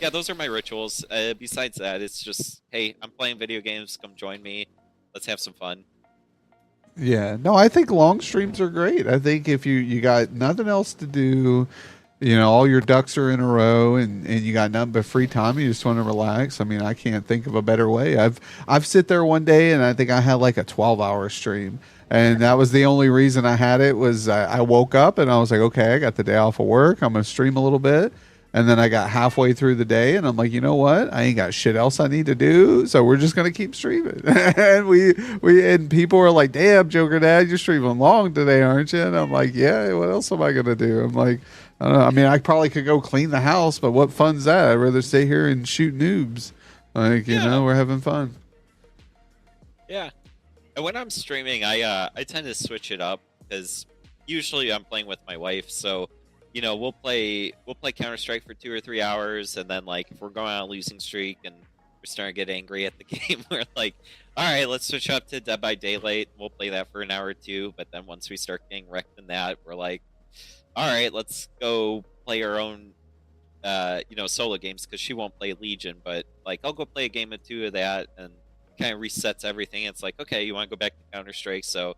yeah, those are my rituals. Besides that, it's just, hey, I'm playing video games. Come join me. Let's have some fun. Yeah, no, I think long streams are great. I think if you got nothing else to do, all your ducks are in a row, and you got nothing but free time, you just want to relax. I mean, I can't think of a better way. I've sit there one day, and I think I had like a 12-hour stream, and that was the only reason I had it was I woke up and I was like, okay, I got the day off of work. I'm gonna stream a little bit. And then I got halfway through the day, and I'm like, you know what? I ain't got shit else I need to do, so we're just gonna keep streaming. And people were like, "Damn, Jokerdad, you're streaming long today, aren't you?" And I'm like, "Yeah. What else am I gonna do?" I'm like, I don't know. I mean, I probably could go clean the house, but what fun's that? I'd rather stay here and shoot noobs. Like, we're having fun. Yeah. And when I'm streaming, I tend to switch it up because usually I'm playing with my wife, so. We'll play Counter-Strike for 2 or 3 hours, and then, like, if we're going on a losing streak and we're starting to get angry at the game, we're like, all right, let's switch up to Dead by Daylight. We'll play that for an hour or two, but then once we start getting wrecked in that, we're like, all right, let's go play our own, solo games, because she won't play Legion, but, like, I'll go play a game or 2 of that, and kind of resets everything. It's like, okay, you want to go back to Counter-Strike, so,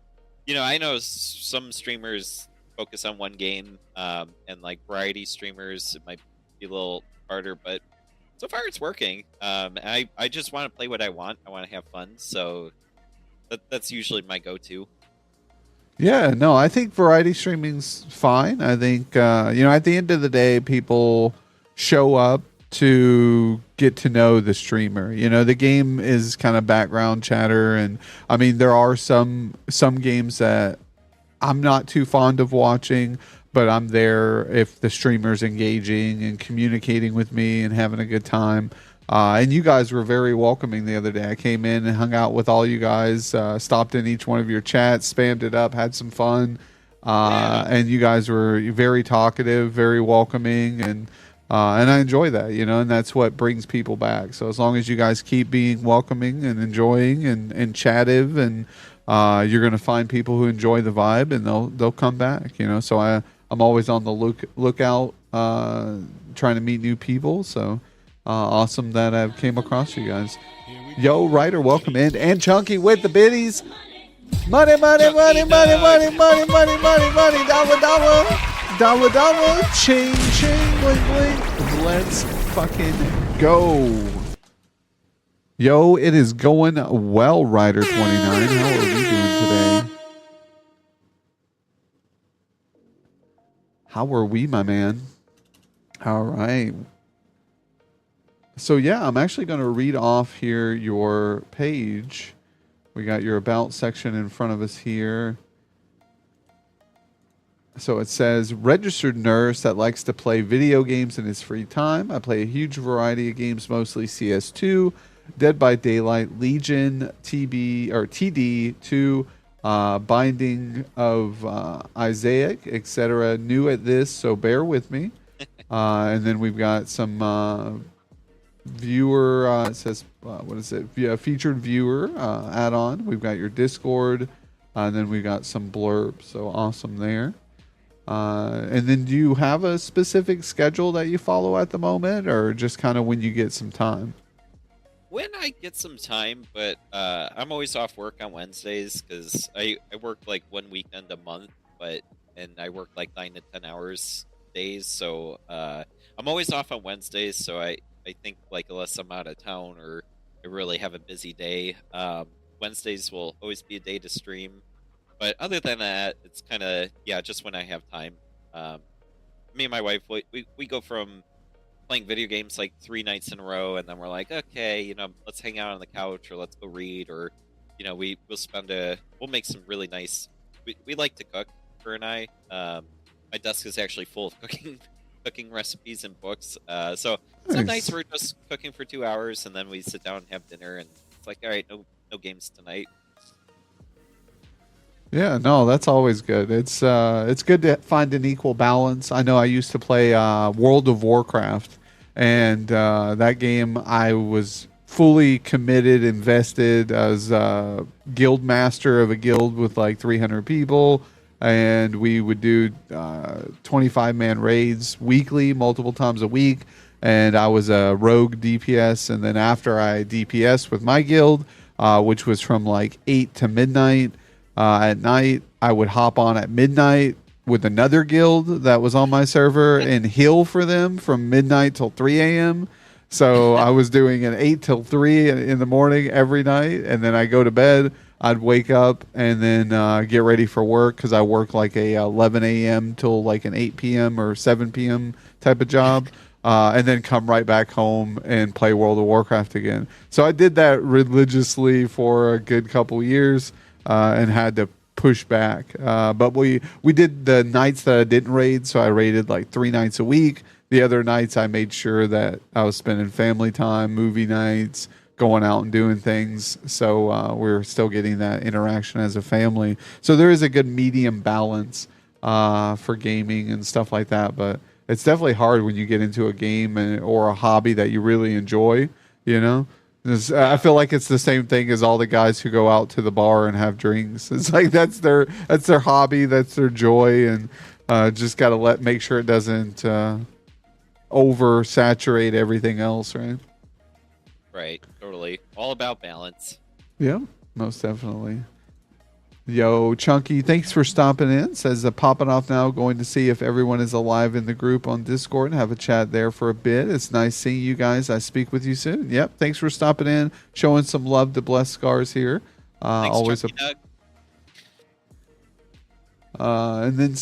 I know some streamers focus on one game, and like variety streamers, it might be a little harder, but so far it's working. I just want to play what I want. I want to have fun, so that's usually my go-to. Yeah, no, I think variety streaming's fine. I think at the end of the day, people show up to get to know the streamer. The game is kind of background chatter, and I mean there are some games that I'm not too fond of watching, but I'm there if the streamer's engaging and communicating with me and having a good time. And you guys were very welcoming the other day. I came in and hung out with all you guys, stopped in each one of your chats, spammed it up, had some fun. And you guys were very talkative, very welcoming, and I enjoy that, you know, and that's what brings people back. So as long as you guys keep being welcoming and enjoying and chattive, and you're going to find people who enjoy the vibe, and they'll come back, you know. So I'm always on the lookout, trying to meet new people. So awesome that I've came across you guys. Yo, Ryder, welcome in, and Chunky with the biddies. Money, money, money, money, money, money, money, money, money, dollar, dollar, dollar, dollar, ching, ching, bling, bling. Let's fucking go. Yo, it is going well, Ryder 29. How are we doing today? How are we, my man? All right. So yeah, I'm actually going to read off here your page. We got your about section in front of us here. So it says, registered nurse that likes to play video games in his free time. I play a huge variety of games, mostly CS2, Dead by Daylight, Legion, TD2, Binding of Isaac, etc. New at this, so bear with me. And then we've got some viewer, it says, what is it? Featured viewer add-on. We've got your Discord, and then we've got some blurbs. So awesome there. And then do you have a specific schedule that you follow at the moment, or just kind of when you get some time? When I get some time, but I'm always off work on Wednesdays because I work like one weekend a month, and I work like 9 to 10 hours days. So I'm always off on Wednesdays. So I think like unless I'm out of town or I really have a busy day, Wednesdays will always be a day to stream. But other than that, it's kind of, just when I have time. Me and my wife, we go from playing video games like 3 nights in a row, and then we're like, okay, you know, let's hang out on the couch, or let's go read, or, you know, we'll make some really nice, we like to cook, her and I. My desk is actually full of cooking recipes and books. So some nights we're just cooking for 2 hours, and then we sit down and have dinner, and it's like, all right, no games tonight. Yeah, no, that's always good. It's good to find an equal balance. I know I used to play World of Warcraft, and that game I was fully committed, invested as a guild master of a guild with like 300 people, and we would do 25-man raids weekly, multiple times a week, and I was a rogue DPS, and then after I DPS with my guild, which was from like 8 to midnight, at night, I would hop on at midnight with another guild that was on my server and heal for them from midnight till 3 a.m. So I was doing an 8 till 3 in the morning every night, and then I go to bed. I'd wake up and then get ready for work because I work like a 11 a.m. till like an 8 p.m. or 7 p.m. type of job. And then come right back home and play World of Warcraft again. So I did that religiously for a good couple years. And had to push back. But we did the nights that I didn't raid, so I raided like 3 nights a week. The other nights I made sure that I was spending family time, movie nights, going out and doing things. So we're still getting that interaction as a family. So there is a good medium balance for gaming and stuff like that. But it's definitely hard when you get into a game or a hobby that you really enjoy, you know? I feel like it's the same thing as all the guys who go out to the bar and have drinks. It's like that's their hobby, that's their joy, and just got to make sure it doesn't oversaturate everything else, right? Right, totally. All about balance. Yeah, most definitely. Yo, Chunky, thanks for stopping in. Says popping off now, going to see if everyone is alive in the group on Discord and have a chat there for a bit. It's nice seeing you guys. I speak with you soon. Yep, thanks for stopping in, showing some love to BlessedScars here. Thanks, always Chunky Doug. And then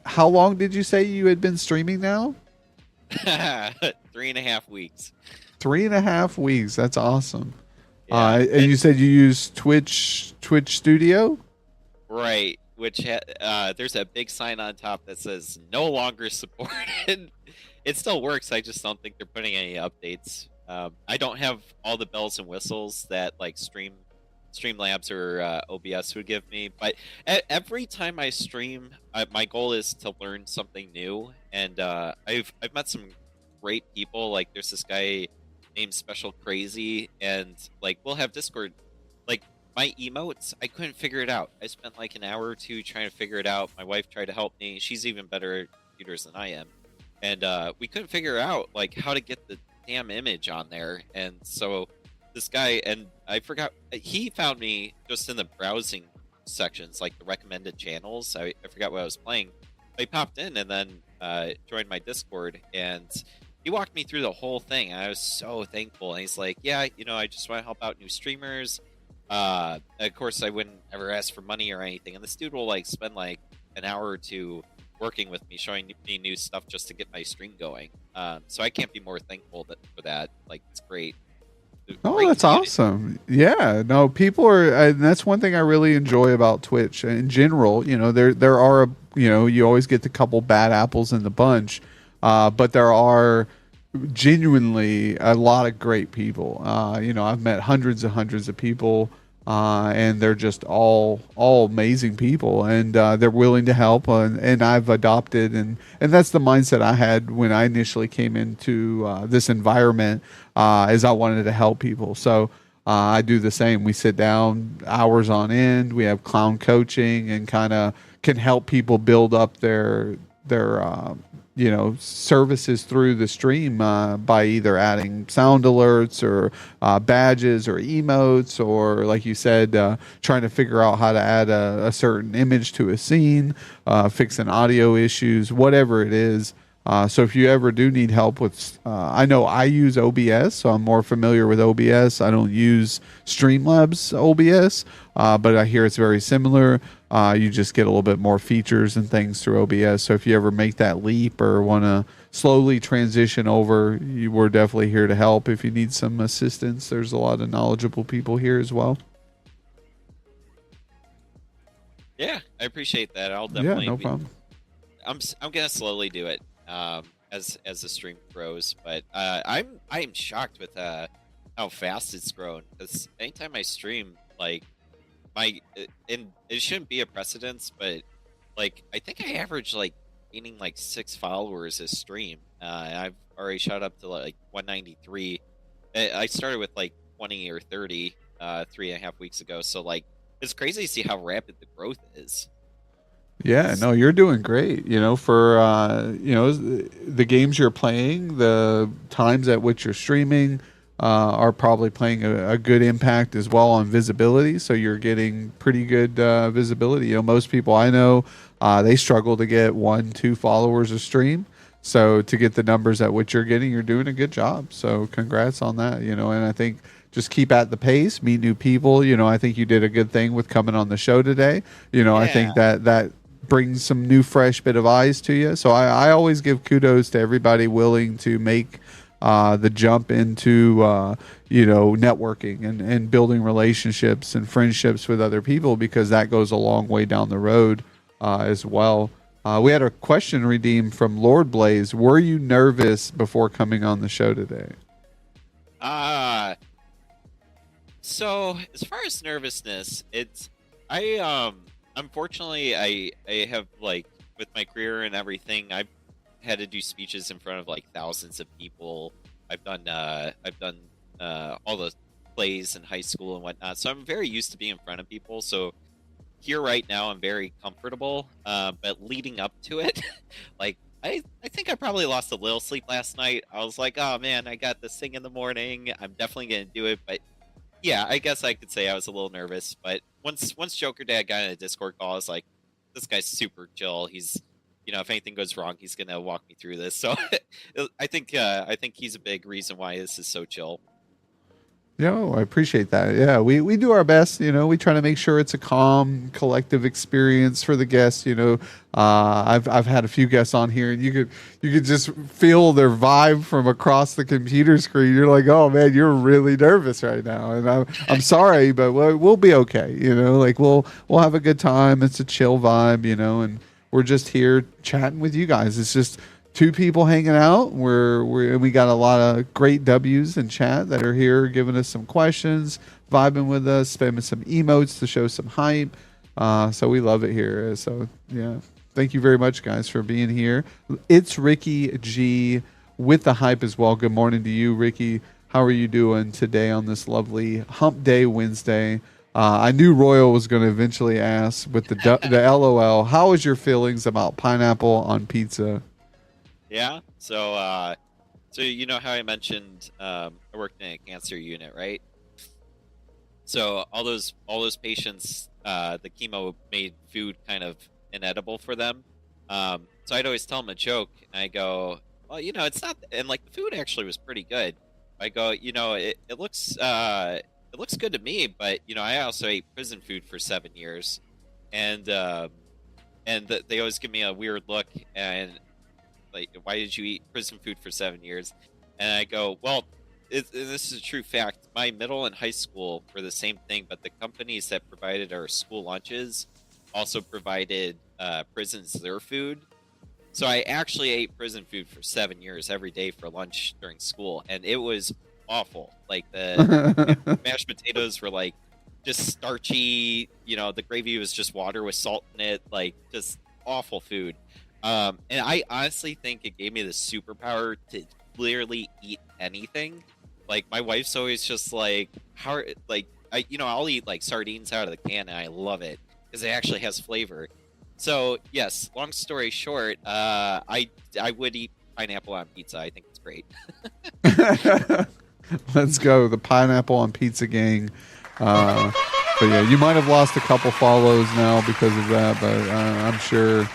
how long did you say you had been streaming now? 3.5 weeks. 3.5 weeks. That's awesome. Yeah, and you said you use Twitch Studio? Right, which there's a big sign on top that says no longer supported. it still works. I just don't think they're putting any updates. I don't have all the bells and whistles that like Streamlabs or OBS would give me, but every time I stream, my goal is to learn something new, and I've met some great people. Like there's this guy named Special Crazy, and like we'll have Discord. Like my emotes, I couldn't figure it out. I spent like an hour or two trying to figure it out. My wife tried to help me. She's even better at computers than I am, and we couldn't figure out like how to get the damn image on there. And so this guy, and I forgot, he found me just in the browsing sections, like the recommended channels. I forgot what I was playing. He popped in and then joined my Discord, and he walked me through the whole thing. And I was so thankful. And he's like, yeah, I just want to help out new streamers. Of course, I wouldn't ever ask for money or anything. And this dude will like spend like an hour or two working with me, showing me new stuff just to get my stream going. So I can't be more thankful for that. Like, it's great. Oh, that's awesome. Yeah, no, people are, and that's one thing I really enjoy about Twitch in general. There are, you always get the couple bad apples in the bunch, but there are genuinely a lot of great people. I've met hundreds of people, and they're just all amazing people, and they're willing to help, and I've adopted, and that's the mindset I had when I initially came into this environment, is I wanted to help people. So I do the same. We sit down hours on end. We have clown coaching, and kind of can help people build up their services through the stream, by either adding sound alerts or badges or emotes, or like you said, trying to figure out how to add a certain image to a scene, fixing audio issues, whatever it is. So if you ever do need help with, I know I use OBS, so I'm more familiar with OBS. I don't use Streamlabs OBS, but I hear it's very similar. You just get a little bit more features and things through OBS. So if you ever make that leap or want to slowly transition over, we're definitely here to help. If you need some assistance, there's a lot of knowledgeable people here as well. Yeah, I appreciate that. I'll definitely. Yeah, no problem. I'm gonna slowly do it as the stream grows, but I'm shocked with how fast it's grown. Because anytime I stream, like and it shouldn't be a precedence, but like I think I average like gaining like 6 followers a stream. I've already shot up to like 193. I started with like 20 or 30 3.5 weeks ago, so like it's crazy to see how rapid the growth is. Yeah, no, you're doing great. For the games you're playing, the times at which you're streaming are probably playing a good impact as well on visibility. So you're getting pretty good visibility. Most people I know, they struggle to get 1-2 followers a stream. So to get the numbers at which you're getting, you're doing a good job. So congrats on that. And I think just keep at the pace, meet new people. I think you did a good thing with coming on the show today. I think that brings some new fresh bit of eyes to you. So I always give kudos to everybody willing to make the jump into networking and building relationships and friendships with other people, because that goes a long way down the road as well. We had a question redeemed from Lord Blaze. Were you nervous before coming on the show today? So as far as nervousness, unfortunately, I have, like, with my career and everything, I've had to do speeches in front of like thousands of people. I've done all the plays in high school and whatnot, so I'm very used to being in front of people. So here right now, I'm very comfortable. But leading up to it, like I think I probably lost a little sleep last night. I was like, oh man, I got this thing in the morning. I'm definitely gonna do it, but. Yeah, I guess I could say I was a little nervous, but once Jokerdad got in a Discord call, I was like, this guy's super chill. He's, if anything goes wrong, he's gonna walk me through this. So I think he's a big reason why this is so chill. Yeah, I appreciate that. Yeah, we do our best. We try to make sure it's a calm, collective experience for the guests. I've had a few guests on here, and you could just feel their vibe from across the computer screen. You're like, oh man, you're really nervous right now, and I'm sorry, but we'll be okay. Like we'll have a good time. It's a chill vibe, and we're just here chatting with you guys. It's just two people hanging out. We got a lot of great W's in chat that are here giving us some questions, vibing with us, spamming some emotes to show some hype. So we love it here. So yeah, thank you very much, guys, for being here. It's Ricky G with the hype as well. Good morning to you, Ricky. How are you doing today on this lovely Hump Day Wednesday? I knew Royal was going to eventually ask with the LOL. How is your feelings about pineapple on pizza? Yeah. So you know how I mentioned I worked in a cancer unit, right? So all those patients, the chemo made food kind of inedible for them. So I'd always tell them a joke, and I go, well, you know, it's not, and like the food actually was pretty good. I go, you know, it looks good to me, but you know, I also ate prison food for 7 years, and they always give me a weird look, and like, why did you eat prison food for 7 years? And I go, well, this is a true fact. My middle and high school were the same thing, but the companies that provided our school lunches also provided prisons their food. So I actually ate prison food for 7 years every day for lunch during school, and it was awful. Like the mashed potatoes were like just starchy. You know, the gravy was just water with salt in it. Like just awful food. And I honestly think it gave me the superpower to literally eat anything. Like my wife's always just like, I'll eat like sardines out of the can, and I love it because it actually has flavor. So yes, long story short, I would eat pineapple on pizza. I think it's great. Let's go, the pineapple on pizza gang. But yeah, you might have lost a couple follows now because of that, but I'm sure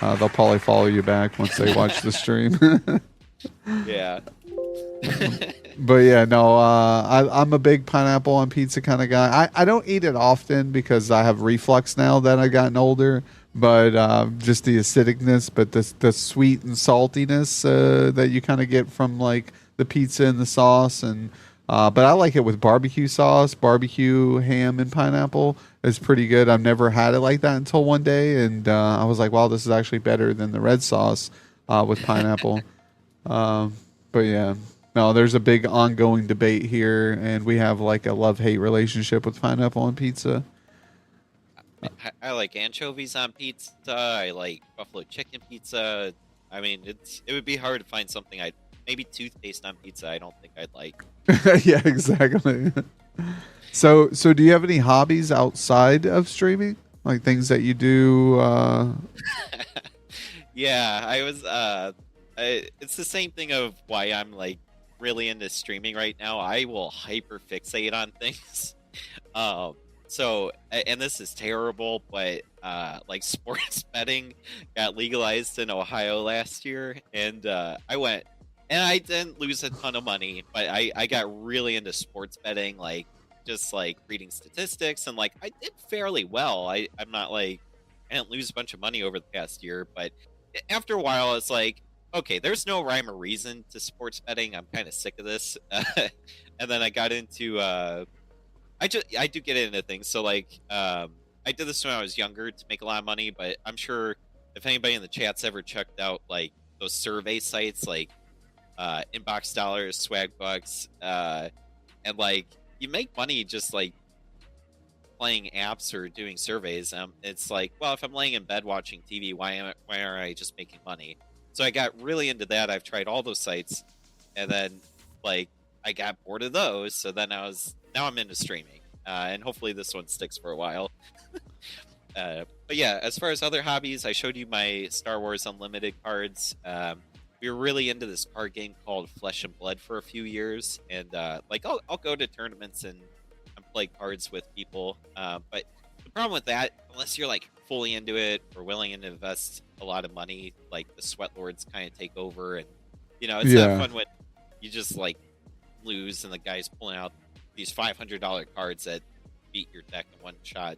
they'll probably follow you back once they watch the stream. Yeah. But yeah, no, I'm a big pineapple on pizza kind of guy. I don't eat it often because I have reflux now that I've gotten older. But just the acidicness, but the sweet and saltiness that you kind of get from like the pizza and the sauce, and but I like it with barbecue sauce, barbecue ham and pineapple is pretty good. I've never had it like that until one day, and I was like, wow, this is actually better than the red sauce with pineapple. But yeah, no, there's a big ongoing debate here, and we have like a love-hate relationship with pineapple on pizza. I like anchovies on pizza. I like buffalo chicken pizza. I mean, it would be hard to find something maybe toothpaste on pizza. I don't think I'd like. Yeah, exactly. So do you have any hobbies outside of streaming? Like things that you do? Yeah, I was. It's the same thing of why I'm like really into streaming right now. I will hyper fixate on things. So, and this is terrible, but like sports betting got legalized in Ohio last year, and I went, and I didn't lose a ton of money, but I got really into sports betting, like just like reading statistics, and like I did fairly well. I'm not like, I didn't lose a bunch of money over the past year, but after a while, it's like, okay, there's no rhyme or reason to sports betting. I'm kind of sick of this. And then I got into I do get into things. So like, I did this when I was younger to make a lot of money, but I'm sure if anybody in the chat's ever checked out like those survey sites, like Inbox Dollars, Swag Bucks, and like you make money just like playing apps or doing surveys. It's like, well, if I'm laying in bed watching TV, why aren't I just making money? So I got really into that. I've tried all those sites, and then like I got bored of those. So then now I'm into streaming, and hopefully this one sticks for a while. But yeah, as far as other hobbies, I showed you my Star Wars Unlimited cards. We were really into this card game called Flesh and Blood for a few years, and like I'll go to tournaments and play cards with people. But the problem with that, unless you're like fully into it or willing to invest a lot of money, like the sweat lords kind of take over, and you know it's not fun when you just like lose and the guy's pulling out these $500 cards that beat your deck in one shot.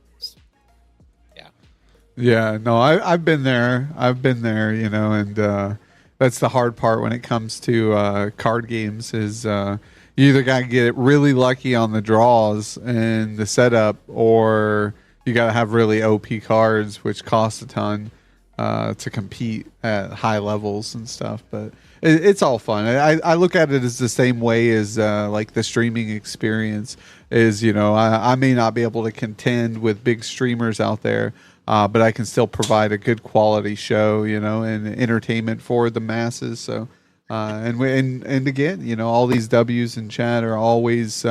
Yeah, no, I've been there, you know, and that's the hard part when it comes to card games is you either got to get really lucky on the draws and the setup, or you got to have really OP cards, which cost a ton. to compete at high levels and stuff. But it's all fun. I look at it as the same way as like the streaming experience is. You know, I may not be able to contend with big streamers out there. But I can still provide a good quality show, you know, and entertainment for the masses. So, and again, you know, all these W's in chat are always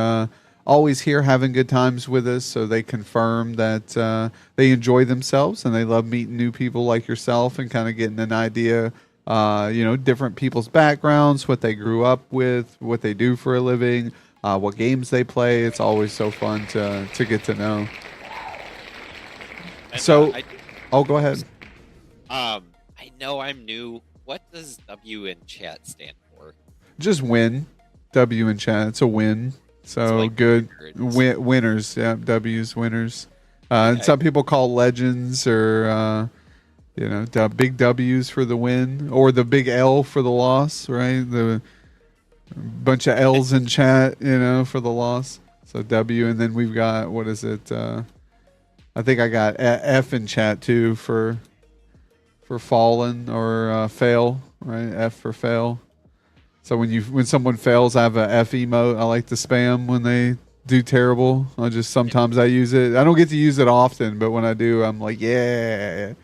here having good times with us. So they confirm that they enjoy themselves and they love meeting new people like yourself and kind of getting an idea, you know, different people's backgrounds, what they grew up with, what they do for a living, what games they play. It's always so fun to get to know. And, So, I, go ahead. I know I'm new. What does W in chat stand for? Just win. W in chat. It's a win. So like good. words. Winners. Yeah. W's winners. And Okay. some people call legends or, you know, big W's for the win or the big L for the loss, right? The bunch of L's in chat, you know, for the loss. So W. And then we've got, what is it? I think I got F in chat too for fallen or fail, right? F for fail. So when someone fails, I have a F emote. I like to spam when they do terrible. Sometimes I use it. I don't get to use it often, but when I do, I'm like, yeah.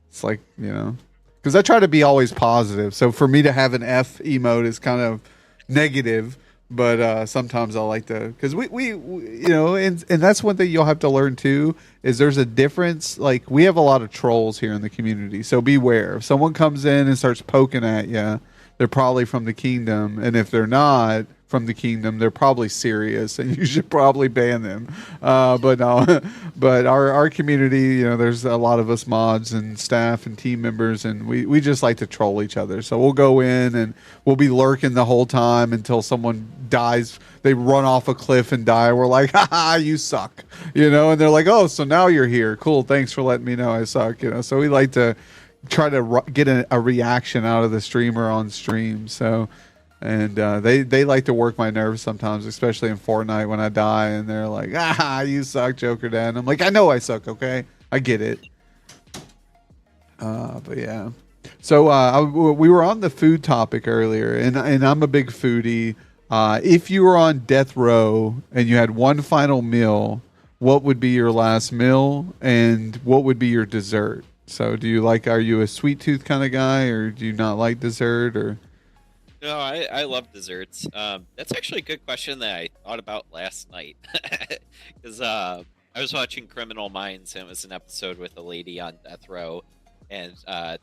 It's like, you know, because I try to be always positive. So for me to have an F emote is kind of negative. But sometimes I like to, because we you know, and that's one thing you'll have to learn too, is there's a difference. Like we have a lot of trolls here in the community. So beware. If someone comes in and starts poking at you, they're probably from the kingdom. And if they're not from the kingdom, they're probably serious and you should probably ban them. But no, but our community, you know, there's a lot of us mods and staff and team members, and we just like to troll each other. So we'll go in and we'll be lurking the whole time until someone dies. They run off a cliff and die. We're like, ha, you suck, you know, and they're like, oh, so now you're here. Cool. Thanks for letting me know I suck, you know. So we like to try to get a reaction out of the streamer on stream. So, and they like to work my nerves sometimes, especially in Fortnite when I die and they're like, you suck, Jokerdad. And I'm like, I know I suck, okay? I get it. But yeah. So we were on the food topic earlier, and I'm a big foodie. If you were on death row and you had one final meal, what would be your last meal and what would be your dessert? So are you a sweet tooth kind of guy, or do you not like dessert, or? No, I love desserts. That's actually a good question that I thought about last night. Because I was watching Criminal Minds, and it was an episode with a lady on death row, and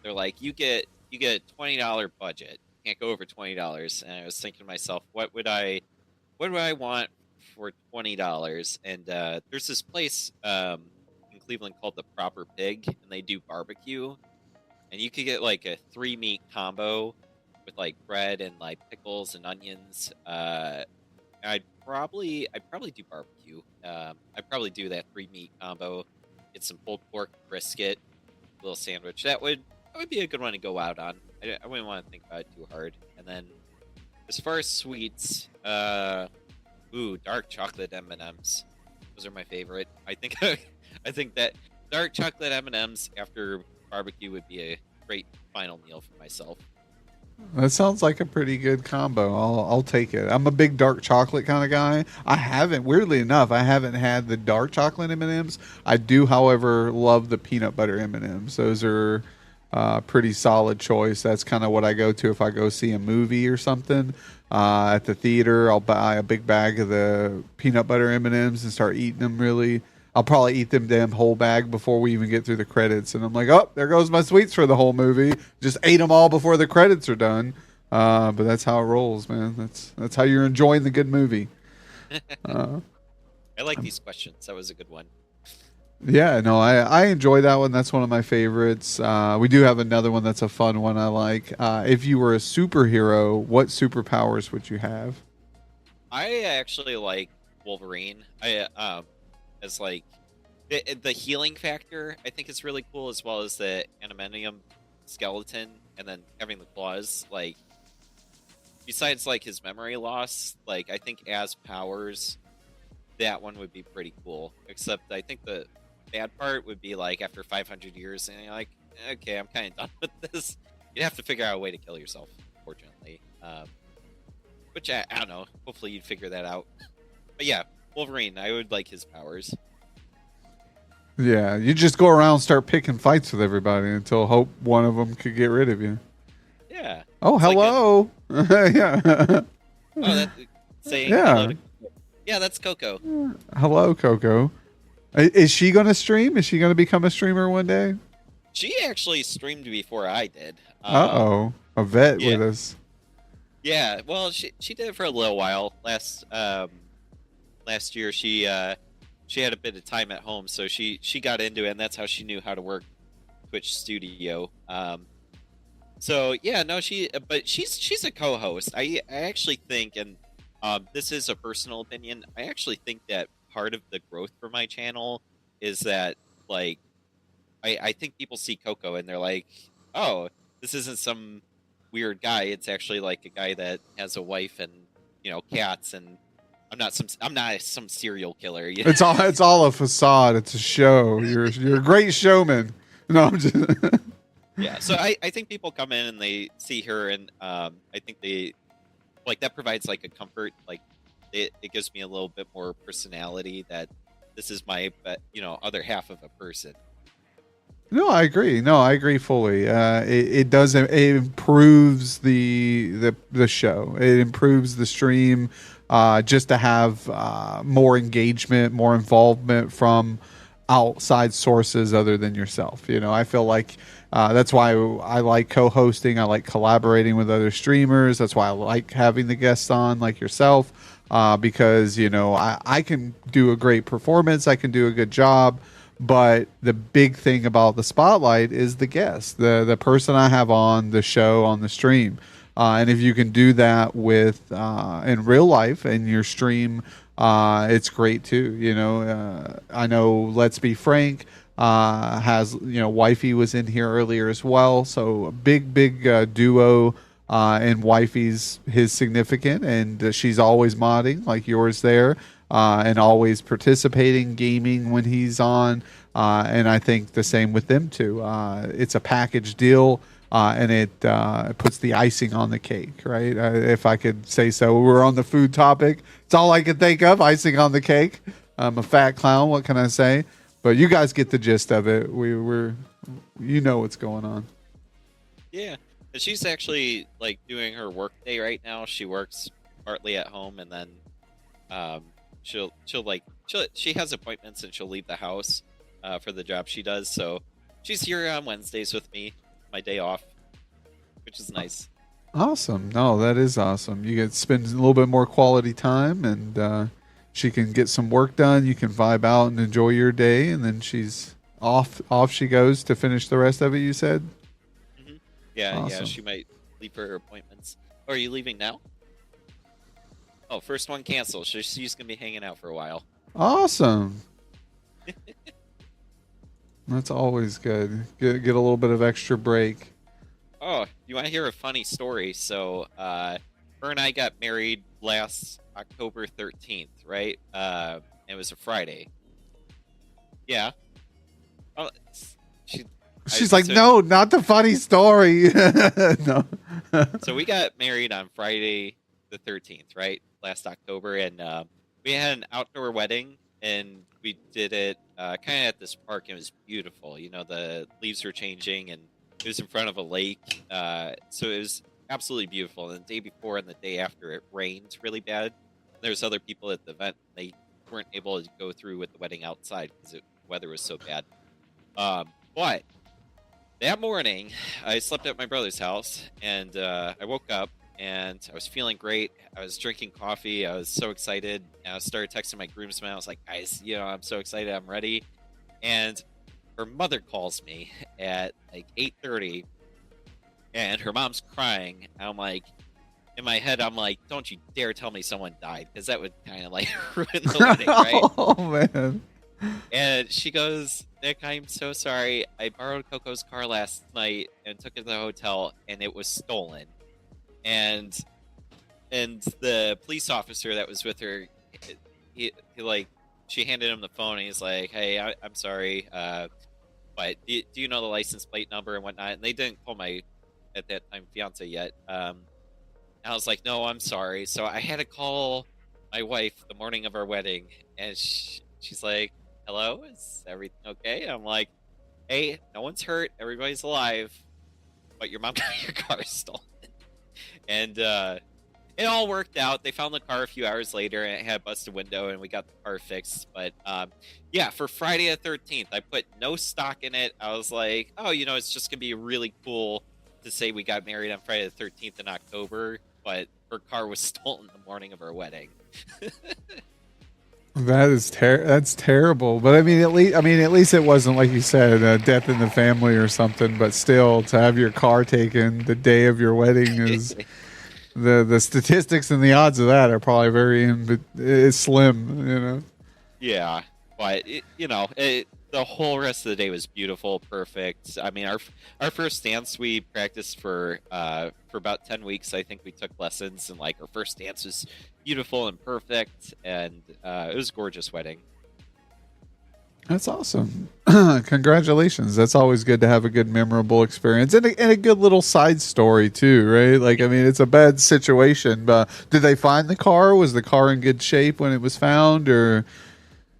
they're like, you get a $20 budget, can't go over $20. And I was thinking to myself, what would I want for $20? And there's this place in Cleveland called the Proper Pig, and they do barbecue, and you could get like a 3-meat combo with like bread and like pickles and onions. I'd probably do barbecue. I'd probably do that 3-meat combo. Get some pulled pork brisket, little sandwich. That would be a good one to go out on. I wouldn't want to think about it too hard. And then as far as sweets, dark chocolate M&Ms. Those are my favorite. I think that dark chocolate M&Ms after barbecue would be a great final meal for myself. That sounds like a pretty good combo. I'll take it. I'm a big dark chocolate kind of guy. Weirdly enough, I haven't had the dark chocolate M&Ms. I do, however, love the peanut butter M&Ms. Those are pretty solid choice. That's kind of what I go to if I go see a movie or something. At the theater, I'll buy a big bag of the peanut butter M&Ms and start eating them. Really, I'll probably eat them damn whole bag before we even get through the credits. And I'm like, oh, there goes my sweets for the whole movie. Just ate them all before the credits are done. But that's how it rolls, man. That's how you're enjoying the good movie. I like these questions. That was a good one. Yeah, no, I enjoy that one. That's one of my favorites. We do have another one that's a fun one I like. If you were a superhero, what superpowers would you have? I actually like Wolverine. As like the healing factor, I think is really cool, as well as the adamantium skeleton, and then having the claws. Like, besides like his memory loss, like I think as powers, that one would be pretty cool. Except I think the bad part would be like after 500 years, and you're like, okay, I'm kind of done with this. You'd have to figure out a way to kill yourself, unfortunately. Which I don't know. Hopefully, you'd figure that out. But yeah, Wolverine, I would like his powers. Yeah, you just go around and start picking fights with everybody until hope one of them could get rid of you. Yeah. Oh, It's like hello. Yeah. Oh, that saying Yeah. hello to Coco. Yeah, that's Coco. Hello, Coco. Is she going to stream? Is she going to become a streamer one day? She actually streamed before I did. Uh-oh. A vet yeah. with us. Yeah, well, she did it for a little while. Last year, she had a bit of time at home, so she got into it, and that's how she knew how to work Twitch Studio. So yeah, no, but she's a co-host. I actually think, and this is a personal opinion, I actually think that part of the growth for my channel is that, like, I think people see Coco and they're like, oh, this isn't some weird guy. It's actually like a guy that has a wife and, you know, cats, and I'm not some serial killer. You know? It's all a facade. It's a show. You're a great showman. No, I'm just Yeah, so I think people come in and they see her, and I think they, like, that provides like a comfort. Like, it gives me a little bit more personality, that this is my, you know, other half of a person. No, I agree. No, I agree fully. It does. It improves the show. It improves the stream. Just to have more engagement, more involvement from outside sources other than yourself. You know, I feel like that's why I like co-hosting. I like collaborating with other streamers. That's why I like having the guests on like yourself, because, you know, I can do a great performance. I can do a good job. But the big thing about the spotlight is the guest, the person I have on the show, on the stream. And if you can do that with in real life and your stream, it's great too. You know, I know Let's Be Frank has, you know, Wifey was in here earlier as well. So a big duo. And Wifey's his significant, and she's always modding like yours there. And always participating, gaming when he's on. And I think the same with them too. It's a package deal, and it puts the icing on the cake, right? If I could say so. We're on the food topic. It's all I can think of, icing on the cake. I'm a fat clown, what can I say? But you guys get the gist of it. We're you know what's going on. Yeah, and she's actually, like, doing her work day right now. She works partly at home, and then she has appointments, and she'll leave the house for the job she does. So she's here on Wednesdays with me, my day off, which is nice. Awesome. No, that is awesome. You get to spend a little bit more quality time, and she can get some work done. You can vibe out and enjoy your day, and then she's off she goes to finish the rest of it, you said? Mm-hmm. Yeah, Awesome. Yeah, she might leave for her appointments. Oh, are you leaving now? Oh, first one canceled. So she's going to be hanging out for a while. Awesome. That's always good. Get a little bit of extra break. Oh, you want to hear a funny story? So, her and I got married last October 13th, right? It was a Friday. Yeah. Oh, She's like, no, not the funny story. No. So we got married on Friday the 13th, right? Last October, and we had an outdoor wedding, and we did it kind of at this park. And it was beautiful. You know, the leaves were changing, and it was in front of a lake. So it was absolutely beautiful. And the day before and the day after, it rained really bad. There was other people at the event. They weren't able to go through with the wedding outside because the weather was so bad. But that morning, I slept at my brother's house, and I woke up, and I was feeling great. I was drinking coffee. I was so excited. And I started texting my groomsmen. I was like, guys, you know, I'm so excited. I'm ready. And her mother calls me at like 8:30, and her mom's crying. And I'm like, in my head, I'm like, don't you dare tell me someone died, because that would kind of like ruin the wedding, right? Oh, man. And she goes, Nick, I'm so sorry. I borrowed Coco's car last night and took it to the hotel, and it was stolen. And the police officer that was with her, he like she handed him the phone, and he's like, "Hey, I'm sorry, but do you know the license plate number and whatnot?" And they didn't call my at that time fiance yet. I was like, "No, I'm sorry." So I had to call my wife the morning of our wedding, and she's like, "Hello, is everything okay?" I'm like, "Hey, no one's hurt. Everybody's alive, but your mom got your car stolen." And it all worked out. They found the car a few hours later, and it had a busted window, and we got the car fixed. But yeah, for Friday the 13th, I put no stock in it. I was like, oh, it's just gonna be really cool to say we got married on Friday the 13th in October, but her car was stolen the morning of our wedding. That's terrible. But I mean, at least it wasn't like you said, a death in the family or something. But still, to have your car taken the day of your wedding is the statistics and the odds of that are probably very slim. Yeah, but the whole rest of the day was beautiful, perfect. I mean, our first dance we practiced for about 10 weeks. I think we took lessons, and like our first dance was beautiful and perfect, and it was a gorgeous wedding. That's awesome. Congratulations. That's always good to have a good memorable experience and a good little side story too, right? Like, I mean, it's a bad situation, but did they find the car? Was the car in good shape when it was found, or?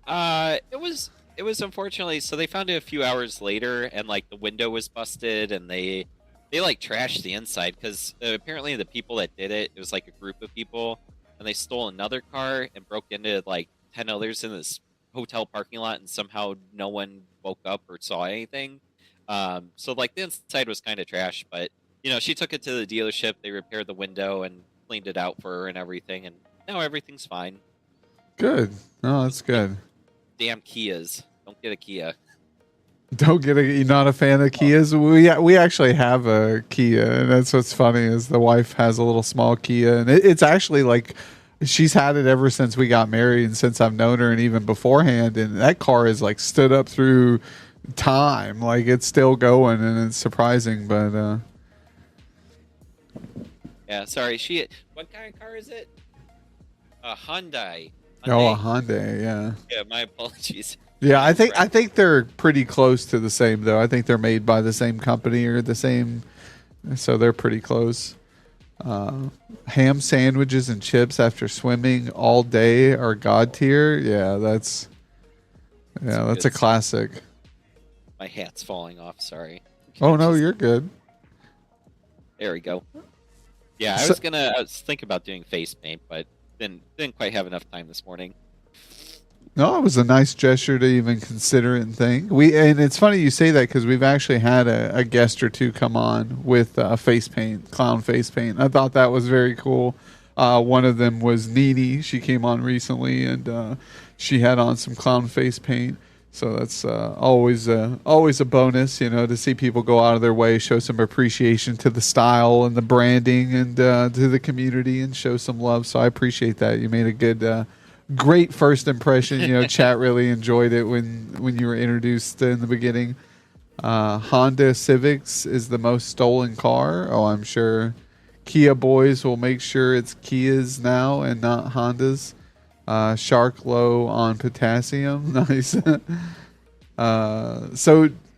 It was unfortunately, so they found it a few hours later, and like the window was busted, and they like trashed the inside because apparently the people that did it was like a group of people, and they stole another car and broke into like 10 others in this hotel parking lot, and somehow no one woke up or saw anything. So like the inside was kind of trash, but she took it to the dealership. They repaired the window and cleaned it out for her and everything, and now everything's fine. Good. Oh, that's good. Damn Kias! Don't get a Kia. Don't get you're not a fan of Kias? We actually have a Kia, and that's what's funny is the wife has a little small Kia, and it's actually like she's had it ever since we got married and since I've known her, and even beforehand. And that car is like stood up through time, like it's still going, and it's surprising. But yeah, sorry. What kind of car is it? A Hyundai. Oh, a Hyundai. Yeah. Yeah. My apologies. Yeah, I think they're pretty close to the same though. I think they're made by the same company or the same, so they're pretty close. Ham sandwiches and chips after swimming all day are god tier. Yeah, that's a classic. My hat's falling off. Sorry. Oh no, you're good. There we go. Yeah, I was thinking about doing face paint, but didn't quite have enough time this morning. No, it was a nice gesture to even consider it and think. And it's funny you say that because we've actually had a guest or two come on with clown face paint. I thought that was very cool. One of them was Nene. She came on recently, and she had on some clown face paint. So that's always a bonus, to see people go out of their way, show some appreciation to the style and the branding, and to the community, and show some love. So I appreciate that. You made a good. Great first impression. Chat really enjoyed it when you were introduced in the beginning. Honda Civics is the most stolen car. Oh, I'm sure Kia boys will make sure it's Kias now and not Hondas. Shark low on potassium. Nice.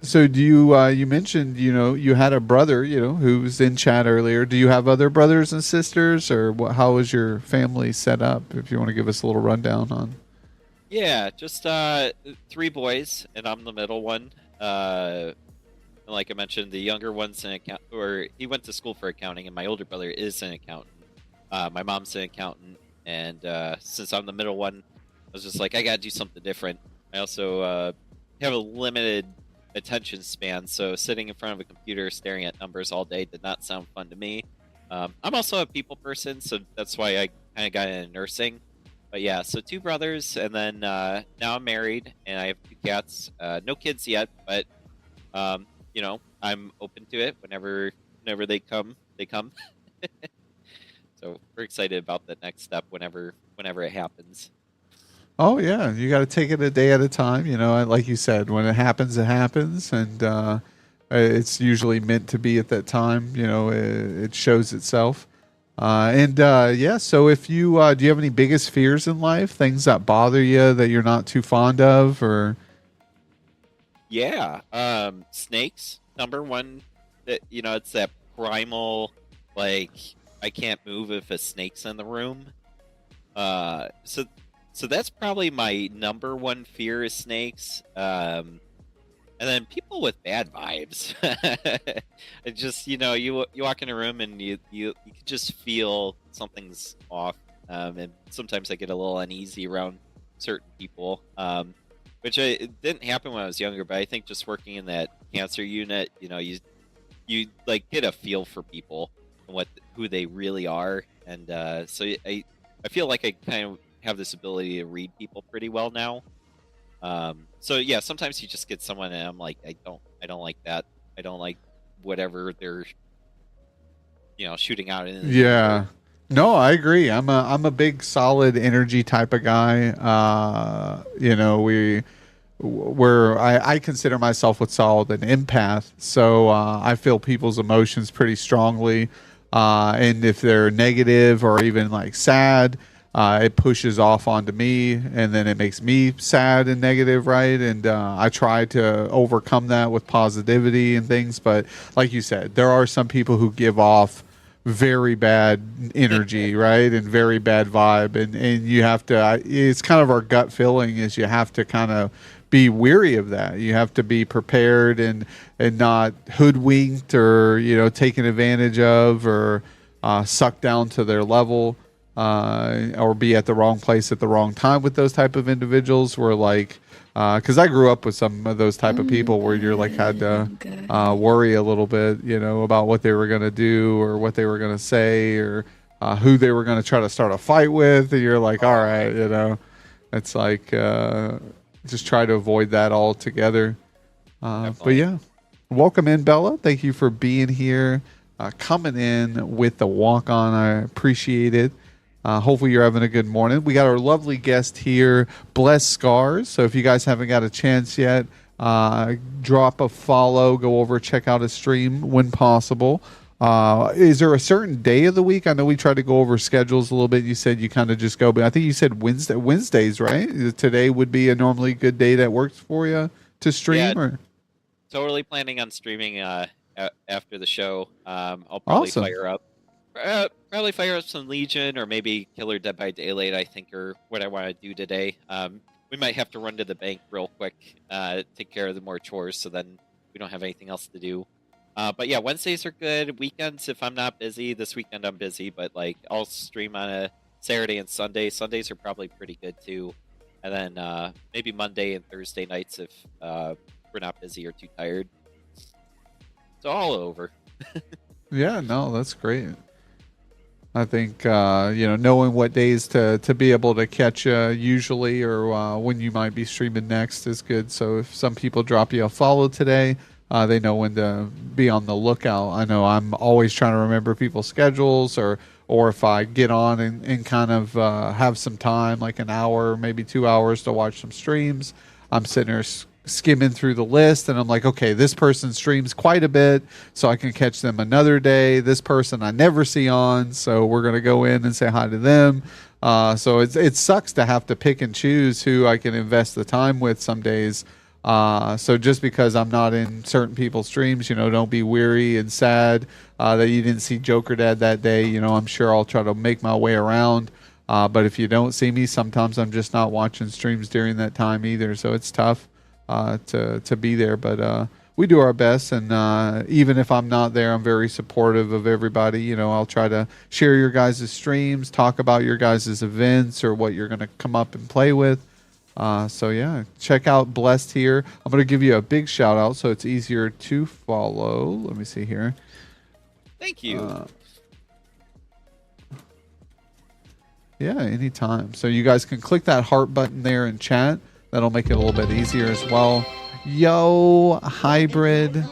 So do you mentioned, you had a brother, who was in chat earlier. Do you have other brothers and sisters, or how is your family set up? If you want to give us a little rundown on. Yeah, just 3 boys, and I'm the middle one. And like I mentioned, the younger one's he went to school for accounting, and my older brother is an accountant. My mom's an accountant, and since I'm the middle one, I was just like, I gotta do something different. I also have a limited attention span, so sitting in front of a computer staring at numbers all day did not sound fun to me. I'm also a people person, so that's why I kind of got into nursing. But yeah, so 2 brothers, and then now I'm married, and I have 2 cats. No kids yet, but I'm open to it whenever they come. So we're excited about the next step whenever it happens. Oh yeah, you got to take it a day at a time. Like you said, when it happens, and it's usually meant to be at that time. It shows itself. Yeah, so if you do you have any biggest fears in life, things that bother you that you're not too fond of, or Yeah, snakes, number one. That it's that primal, like I can't move if a snake's in the room. So that's probably my number one fear is snakes. And then people with bad vibes. It just you walk in a room and you can just feel something's off. And sometimes I get a little uneasy around certain people. Which it didn't happen when I was younger, but I think just working in that cancer unit, you like get a feel for people and who they really are, and so I feel like I kind of have this ability to read people pretty well now. So yeah, sometimes you just get someone and I'm like, I don't like that. I don't like whatever they're shooting out in. yeah. No, I agree. I'm a big solid energy type of guy. Where I consider myself what's called an empath. So I feel people's emotions pretty strongly. And if they're negative or even like sad, it pushes off onto me, and then it makes me sad and negative, right? And I try to overcome that with positivity and things. But like you said, there are some people who give off very bad energy, right? And very bad vibe. And you have to, it's kind of our gut feeling is you have to kind of be weary of that. You have to be prepared and not hoodwinked or, taken advantage of or sucked down to their level. Or be at the wrong place at the wrong time with those type of individuals where like because I grew up with some of those type of people where you're like had to worry a little bit about what they were going to do or what they were going to say or who they were going to try to start a fight with, and you're like, all right, it's like just try to avoid that altogether. But yeah, welcome in, Bella. Thank you for being here, coming in with the walk on. I appreciate it. Hopefully you're having a good morning. We got our lovely guest here, BlessedScars. So if you guys haven't got a chance yet, drop a follow, go over, check out his stream when possible. Is there a certain day of the week? I know we tried to go over schedules a little bit. You said you kind of just go, but I think you said Wednesdays, right? Today would be a normally good day that works for you to stream? Yeah, or totally planning on streaming after the show. I'll probably Awesome. probably fire up some Legion or maybe Killer Dead by Daylight, I think, or what I want to do today. We might have to run to the bank real quick, take care of the more chores, so then we don't have anything else to do. But yeah, Wednesdays are good. Weekends, if I'm not busy, this weekend I'm busy, but like I'll stream on a Saturday and Sunday. Sundays are probably pretty good too. And then maybe Monday and Thursday nights if we're not busy or too tired. It's all over. Yeah, no, that's great. I think knowing what days to be able to catch usually or when you might be streaming next is good. So if some people drop you a follow today, they know when to be on the lookout. I know I'm always trying to remember people's schedules or if I get on and kind of have some time, like an hour, maybe 2 hours to watch some streams, I'm sitting there skimming through the list and I'm like, okay, this person streams quite a bit, so I can catch them another day. This person I never see on, so we're going to go in and say hi to them. So it sucks to have to pick and choose who I can invest the time with some days. So just because I'm not in certain people's streams, don't be weary and sad that you didn't see Jokerdad that day. I'm sure I'll try to make my way around. But if you don't see me, sometimes I'm just not watching streams during that time either. So it's tough to be there. But we do our best. And even if I'm not there, I'm very supportive of everybody. I'll try to share your guys' streams, talk about your guys' events or what you're going to come up and play with. So yeah, check out Blessed here. I'm going to give you a big shout out so it's easier to follow. Let me see here. Thank you. Yeah, anytime. So you guys can click that heart button there in chat. That'll make it a little bit easier as well. Yo, hybrid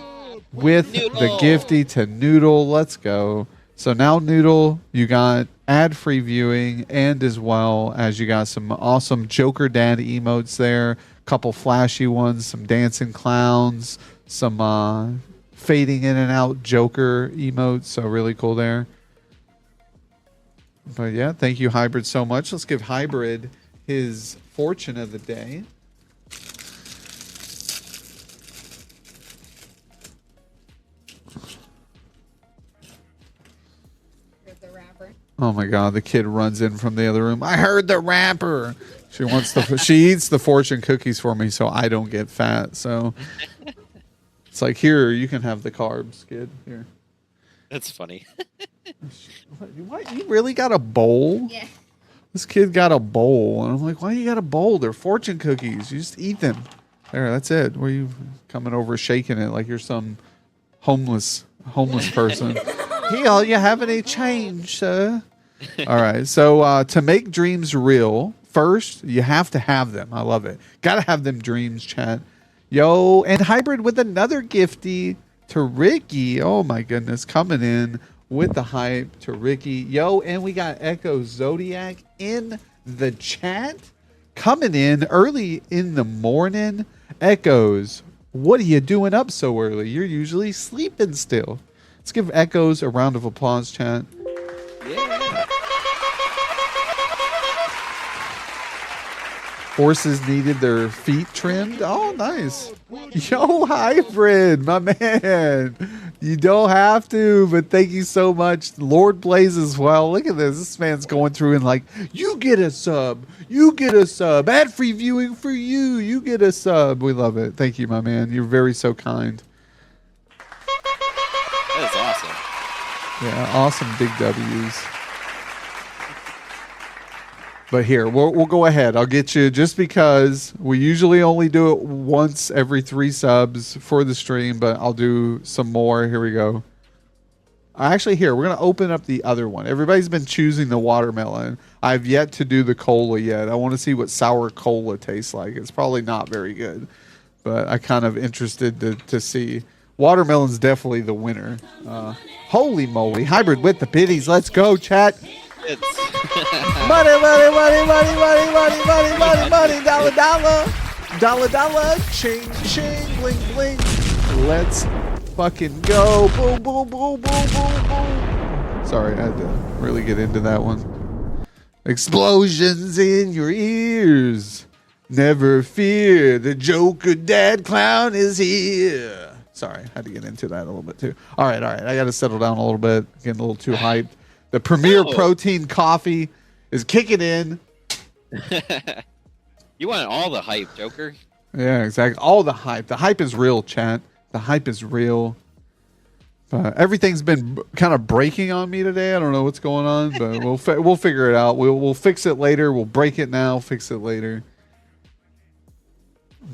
with Noodle. the gifty to Noodle. Let's go. So now, Noodle, you got ad-free viewing, and as well as you got some awesome Jokerdad emotes there, couple flashy ones, some dancing clowns, some fading in and out Joker emotes. So really cool there. But yeah, thank you, Hybrid, so much. Let's give Hybrid his fortune of the day. The rapper. Oh my God, the kid runs in from the other room. I heard the rapper. She wants she eats the fortune cookies for me so I don't get fat. So it's like, here, you can have the carbs, kid. Here. That's funny. What? You really got a bowl? Yeah. This kid got a bowl. And I'm like, why you got a bowl? They're fortune cookies. You just eat them. There, that's it. Where you coming over shaking it like you're some homeless person. Hey, you have any change, sir? All right. So to make dreams real, first, you have to have them. I love it. Got to have them dreams, chat. Yo, and Hybrid with another gifty to Ricky. Oh, my goodness. Coming in with the hype to Ricky. Yo, and we got Echo Zodiac in the chat. Coming in early in the morning. Echoes, what are you doing up so early? You're usually sleeping still. Let's give Echoes a round of applause, chat. Yeah. Horses needed their feet trimmed. Oh, nice. Yo, Hybrid, my man. You don't have to, but thank you so much. Lord Blaze as well. Look at this. This man's going through and like, you get a sub. You get a sub. Ad-free viewing for you. You get a sub. We love it. Thank you, my man. You're very so kind. That is awesome. Yeah, awesome big W's. But here, we'll go ahead. I'll get you, just because we usually only do it once every 3 subs for the stream, but I'll do some more. Here we go. Actually, here, we're going to open up the other one. Everybody's been choosing the watermelon. I've yet to do the cola yet. I want to see what sour cola tastes like. It's probably not very good, but I'm kind of interested to see. Watermelon's definitely the winner. Holy moly. Hybrid with the biddies. Let's go, chat. It's Money, money, money, money, money, money, money, money, money, dollar, dollar, dollar, dollar, ching, ching, bling, bling. Let's fucking go. Boom, boom, boom, boom, boom, boom. Sorry, I had to really get into that one. Explosions in your ears. Never fear, the Jokerdad clown is here. Sorry, I had to get into that a little bit too. All right. I got to settle down a little bit. Getting a little too hyped. The Premier Protein Coffee is kicking in. You want all the hype, Joker. Yeah, exactly. All the hype. The hype is real, chat. The hype is real. Everything's been kind of breaking on me today. I don't know what's going on, but we'll figure it out. We'll fix it later. We'll break it now, fix it later.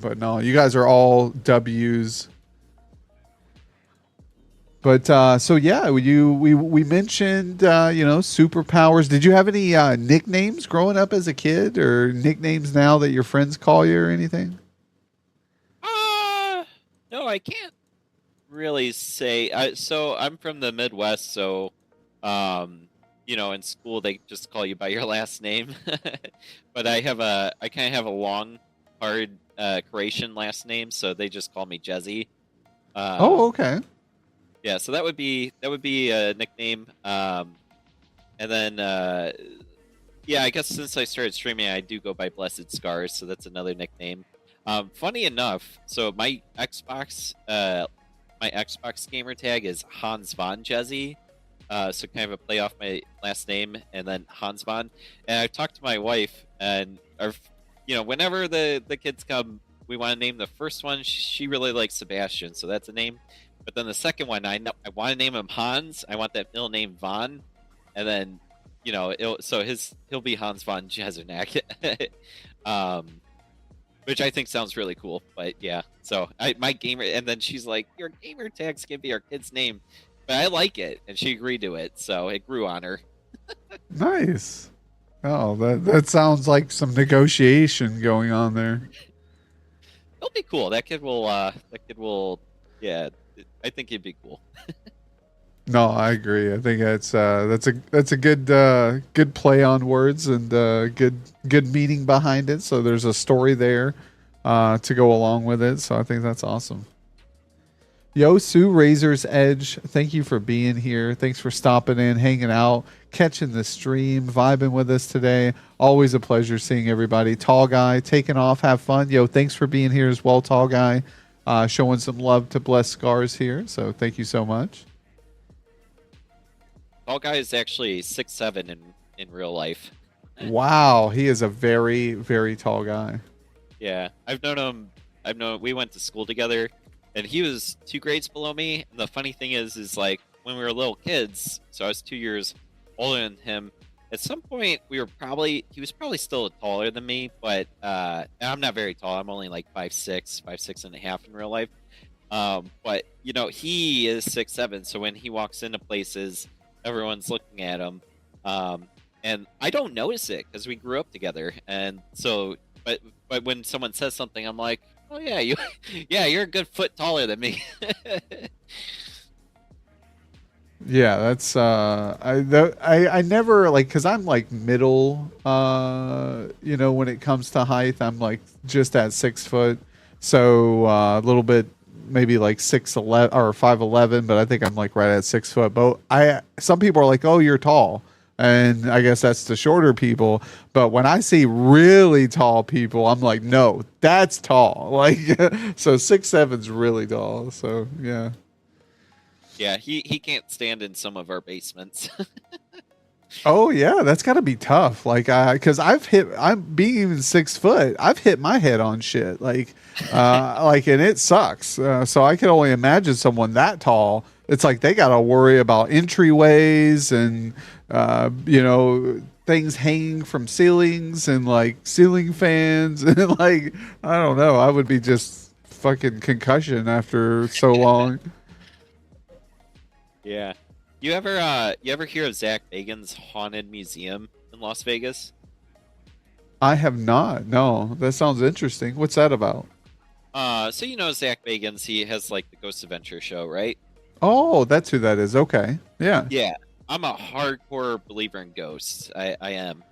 But no, you guys are all W's. But so yeah, we mentioned superpowers. Did you have any nicknames growing up as a kid, or nicknames now that your friends call you, or anything? No, I can't really say. So I'm from the Midwest, so in school they just call you by your last name. But I kind of have a long, hard Croatian last name, so they just call me Jezzy. Oh, okay. Yeah, so that would be a nickname. And then I guess since I started streaming, I do go by BlessedScars, so that's another nickname. Funny enough, so my Xbox gamer tag is Hans von Jezzy. So kind of a play off my last name and then Hans von. And I talked to my wife, and whenever the kids come, we want to name the first one. She really likes Sebastian, so that's a name. But then the second one, I want to name him Hans. I want that middle name Von, and then he'll be Hans von Jesernak, which I think sounds really cool. But yeah, so my gamer, and then she's like, "Your gamer tags can be our kid's name," but I like it, and she agreed to it, so it grew on her. Nice. Oh, that sounds like some negotiation going on there. It'll be cool. That kid will. Yeah. I think it'd be cool. No, I agree. I think that's a good play on words and good meaning behind it. So there's a story there to go along with it. So I think that's awesome. Yo, Sue Razor's Edge, thank you for being here. Thanks for stopping in, hanging out, catching the stream, vibing with us today. Always a pleasure seeing everybody. Tall Guy, taking off, have fun. Yo, thanks for being here as well, Tall Guy. Showing some love to BlessedScars here, so thank you so much. Tall Guy is actually 6'7" in real life. Wow, he is a very, very tall guy. Yeah, I've known him. We went to school together, and he was 2 grades below me. And the funny thing is like when we were little kids, so I was 2 years older than him. At some point, he was probably still taller than me, but I'm not very tall. I'm only like 5'6", 5'6.5" in real life. But he is 6'7", so when he walks into places, everyone's looking at him. And I don't notice it because we grew up together. And so, but when someone says something, I'm like, oh yeah, you're a good foot taller than me. Yeah, that's I never like, because I'm like middle, when it comes to height, I'm like just at 6 foot, so a little bit maybe like 6'11" or 5'11", but I think I'm like right at 6 foot. But some people are like, oh, you're tall. And I guess that's the shorter people. But when I see really tall people, I'm like, no, that's tall. Like, so 6'7" really tall. So, yeah. Yeah, he can't stand in some of our basements. Oh, yeah, that's got to be tough. Like, because I'm being even 6 foot, I've hit my head on shit. Like, and it sucks. So I can only imagine someone that tall. It's like they got to worry about entryways and, things hanging from ceilings and like ceiling fans. And like, I don't know. I would be just fucking concussion after so long. Yeah. You ever hear of Zach Bagans' Haunted Museum in Las Vegas? I have not. No, that sounds interesting. What's that about? So Zach Bagans, he has like the Ghost Adventure show, right? Oh, that's who that is. Okay. Yeah. Yeah. I'm a hardcore believer in ghosts. I am.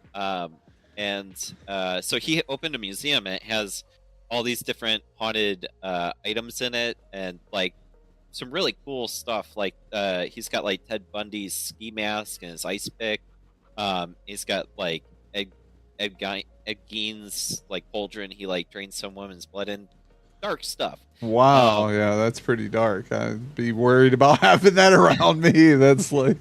So he opened a museum and it has all these different haunted items in it and like some really cool stuff. Like he's got like Ted Bundy's ski mask and his ice pick. He's got like Ed Gein's like cauldron. He like drains some woman's blood in. Dark stuff. Wow, yeah, that's pretty dark. I'd be worried about having that around me. That's like,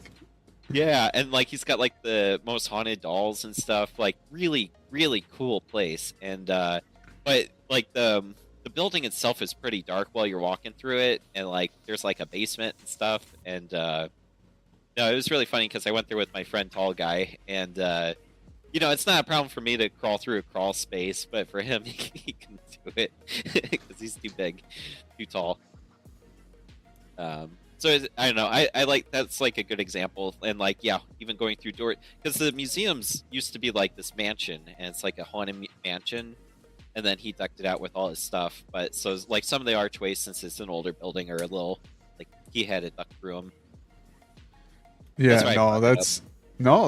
yeah, and like he's got like the most haunted dolls and stuff. Like really, really cool place. And but like the building itself is pretty dark while you're walking through it, and like there's like a basement and stuff. And no, it was really funny because I went there with my friend Tall Guy, and it's not a problem for me to crawl through a crawl space, but for him, he can do it because he's too big, too tall. So I don't know. I like that's like a good example, and like even going through door because the museums used to be like this mansion, and it's like a haunted mansion, and then he decked it out with all his stuff. But so like some of the archways, since it's an older building, are a little like he had it ducked through them. Yeah,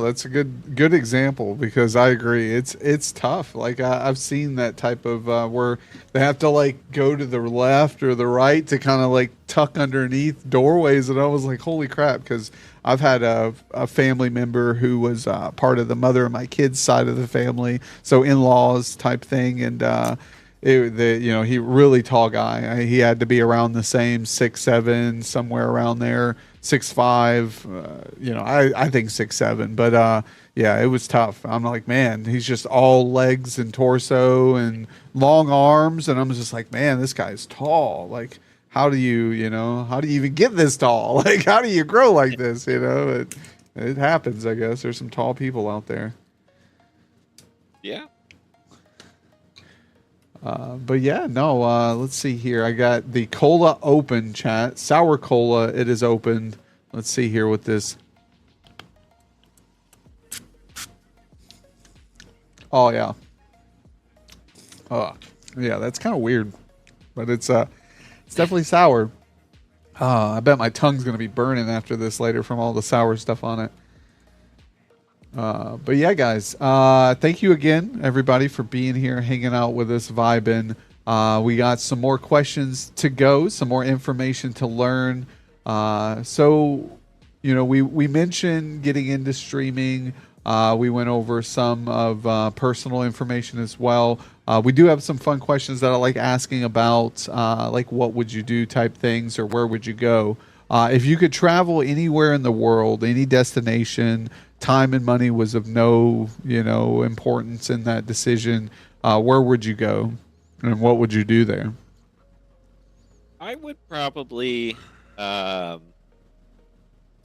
that's a good example because I agree. It's tough. Like I've seen that type of where they have to like go to the left or the right to kind of like tuck underneath doorways, and I was like, holy crap! Because I've had a family member who was part of the mother of my kids' side of the family, so in-laws type thing, and he really tall guy. He had to be around the same 6'7", somewhere around there. 6'5", I think 6'7", but yeah, it was tough. I'm like, man, he's just all legs and torso and long arms, and I'm just like, man, this guy's tall. Like, how do you even get this tall? Like, how do you grow like this? It happens, I guess. There's some tall people out there. Yeah. But yeah, no, let's see here. I got the cola open chat. Sour cola, it is opened. Let's see here with this. Oh, yeah. Yeah, that's kind of weird. But it's definitely sour. I bet my tongue's going to be burning after this later from all the sour stuff on it. But yeah, guys, thank you again, everybody, for being here, hanging out with us, vibing. We got some more questions to go, some more information to learn. So, we mentioned getting into streaming. We went over some of personal information as well. We do have some fun questions that I like asking about, like what would you do type things, or where would you go? If you could travel anywhere in the world, any destination, time and money was of no, importance in that decision. Where would you go, and what would you do there? I would probably.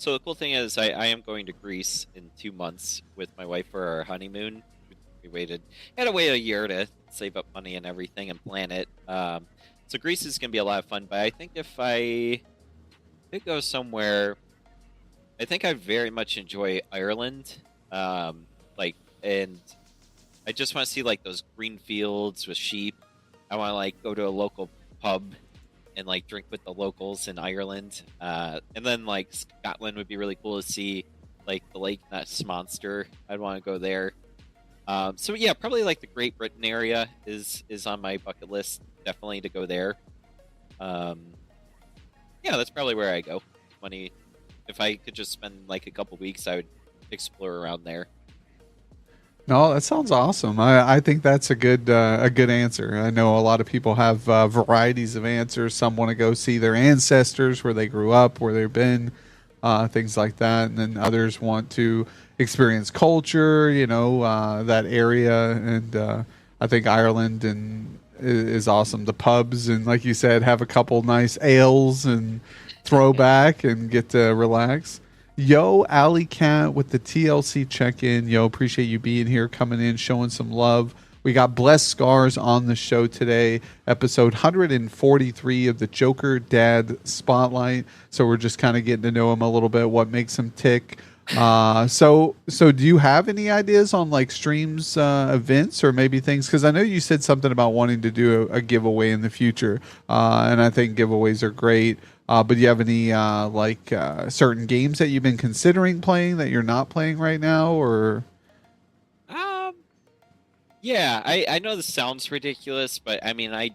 So the cool thing is, I am going to Greece in 2 months with my wife for our honeymoon. We had to wait a year to save up money and everything and plan it. So Greece is going to be a lot of fun. But I think if I could go somewhere, I think I very much enjoy Ireland. And I just want to see like those green fields with sheep. I want to like go to a local pub and like drink with the locals in Ireland. And then like Scotland would be really cool to see, like the Lake Ness Monster. I'd want to go there. So yeah, probably like the Great Britain area is on my bucket list. Definitely to go there. Yeah, that's probably where I go. Money. If I could just spend like a couple weeks, I would explore around there. No, that sounds awesome. I think that's a good answer. I know a lot of people have varieties of answers. Some want to go see their ancestors, where they grew up, where they've been, things like that, and then others want to experience culture, that area. And I think Ireland is awesome. The pubs, and like you said, have a couple nice ales and throw back and get to relax. Yo, Alley Cat with the TLC check-in. Yo, appreciate you being here, coming in, showing some love. We got BlessedScars on the show today, episode 143 of the Jokerdad Spotlight. So we're just kind of getting to know him a little bit, what makes him tick. So do you have any ideas on like streams, events, or maybe things? Because I know you said something about wanting to do a giveaway in the future, and I think giveaways are great. But do you have any certain games that you've been considering playing that you're not playing right now, or? Yeah, I know this sounds ridiculous, but I mean, I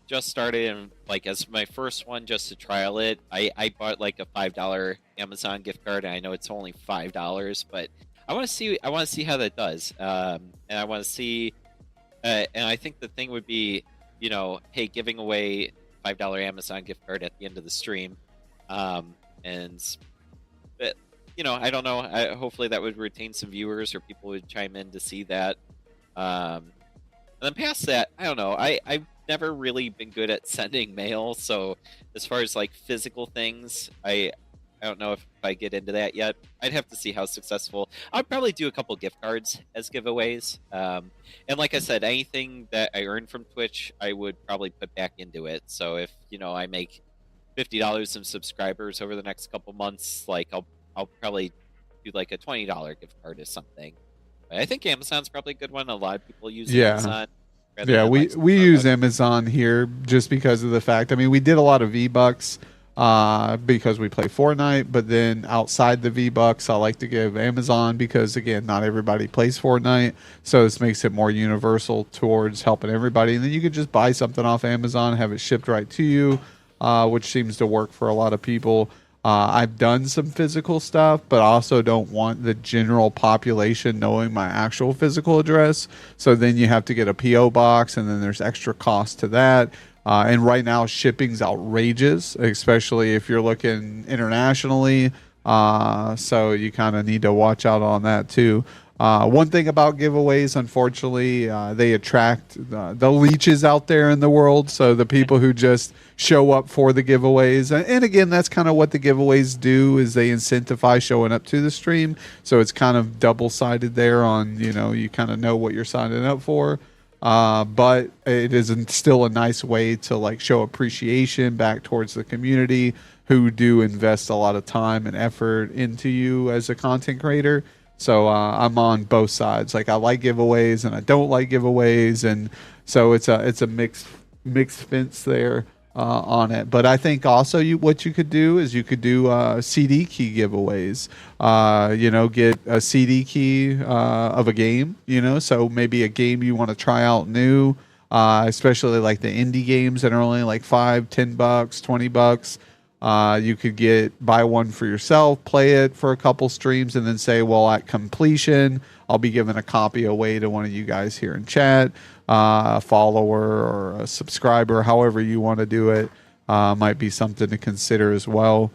just started, and like as my first one, just to trial it, I bought like a $5 Amazon gift card, and I know it's only $5, but I want to see how that does, and I want to see, and I think the thing would be, hey, giving away $5 Amazon gift card at the end of the stream, and but, I don't know. Hopefully that would retain some viewers, or people would chime in to see that. And then past that, I don't know. I've never really been good at sending mail, so as far as like physical things, I don't know if I get into that yet. I'd have to see how successful. I'd probably do a couple gift cards as giveaways. And like I said, anything that I earn from Twitch, I would probably put back into it. So if I make $50 in subscribers over the next couple months, like I'll probably do like a $20 gift card or something. I think Amazon's probably a good one. A lot of people use Amazon. Yeah, we use Amazon here just because of the fact. I mean, we did a lot of V-Bucks because we play Fortnite, but then outside the V-Bucks, I like to give Amazon because, again, not everybody plays Fortnite, so this makes it more universal towards helping everybody. And then you could just buy something off Amazon, have it shipped right to you, which seems to work for a lot of people. I've done some physical stuff, but I also don't want the general population knowing my actual physical address. So then you have to get a P.O. box, and then there's extra cost to that. And right now, shipping's outrageous, especially if you're looking internationally. So you kind of need to watch out on that, too. One thing about giveaways, unfortunately, they attract the leeches out there in the world. So the people who just show up for the giveaways. And again, that's kind of what the giveaways do, is they incentivize showing up to the stream. So it's kind of double-sided there on, you kind of know what you're signing up for. But it is still a nice way to like show appreciation back towards the community who do invest a lot of time and effort into you as a content creator. So I'm on both sides. Like I like giveaways and I don't like giveaways, and so it's a mixed fence there on it. But I think also what you could do is you could do CD key giveaways. Get a CD key of a game. So maybe a game you want to try out new. especially like the indie games that are only like $5, $10, $20. You could buy one for yourself, play it for a couple streams, and then say, well, at completion, I'll be giving a copy away to one of you guys here in chat, a follower or a subscriber, however you want to do it. Might be something to consider as well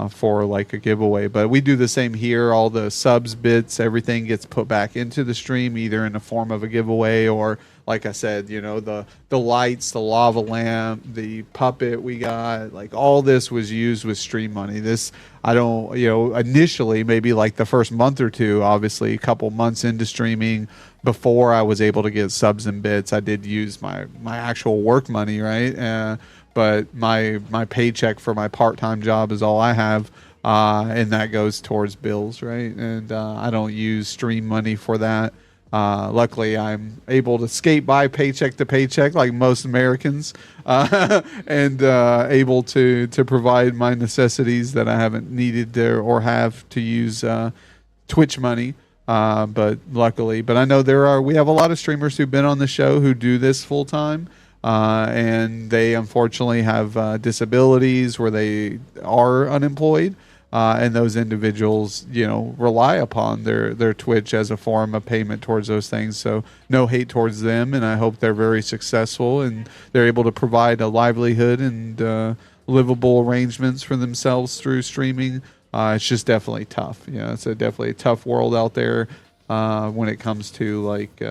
for like a giveaway. But we do the same here. All the subs, bits, everything gets put back into the stream, either in the form of a giveaway or, like I said, the lights, the lava lamp, the puppet we got, like all this was used with stream money. This, I don't, initially maybe like the first month or two, obviously a couple months into streaming before I was able to get subs and bits, I did use my actual work money, right? But my paycheck for my part-time job is all I have, and that goes towards bills, right? And I don't use stream money for that. Luckily, I'm able to skate by paycheck to paycheck like most Americans, and able to provide my necessities that I haven't needed to or have to use Twitch money. But luckily, I know we have a lot of streamers who've been on the show who do this full time. And they unfortunately have disabilities where they are unemployed, and those individuals, rely upon their Twitch as a form of payment towards those things. So no hate towards them, and I hope they're very successful and they're able to provide a livelihood and livable arrangements for themselves through streaming. It's just definitely tough. It's definitely a tough world out there when it comes to like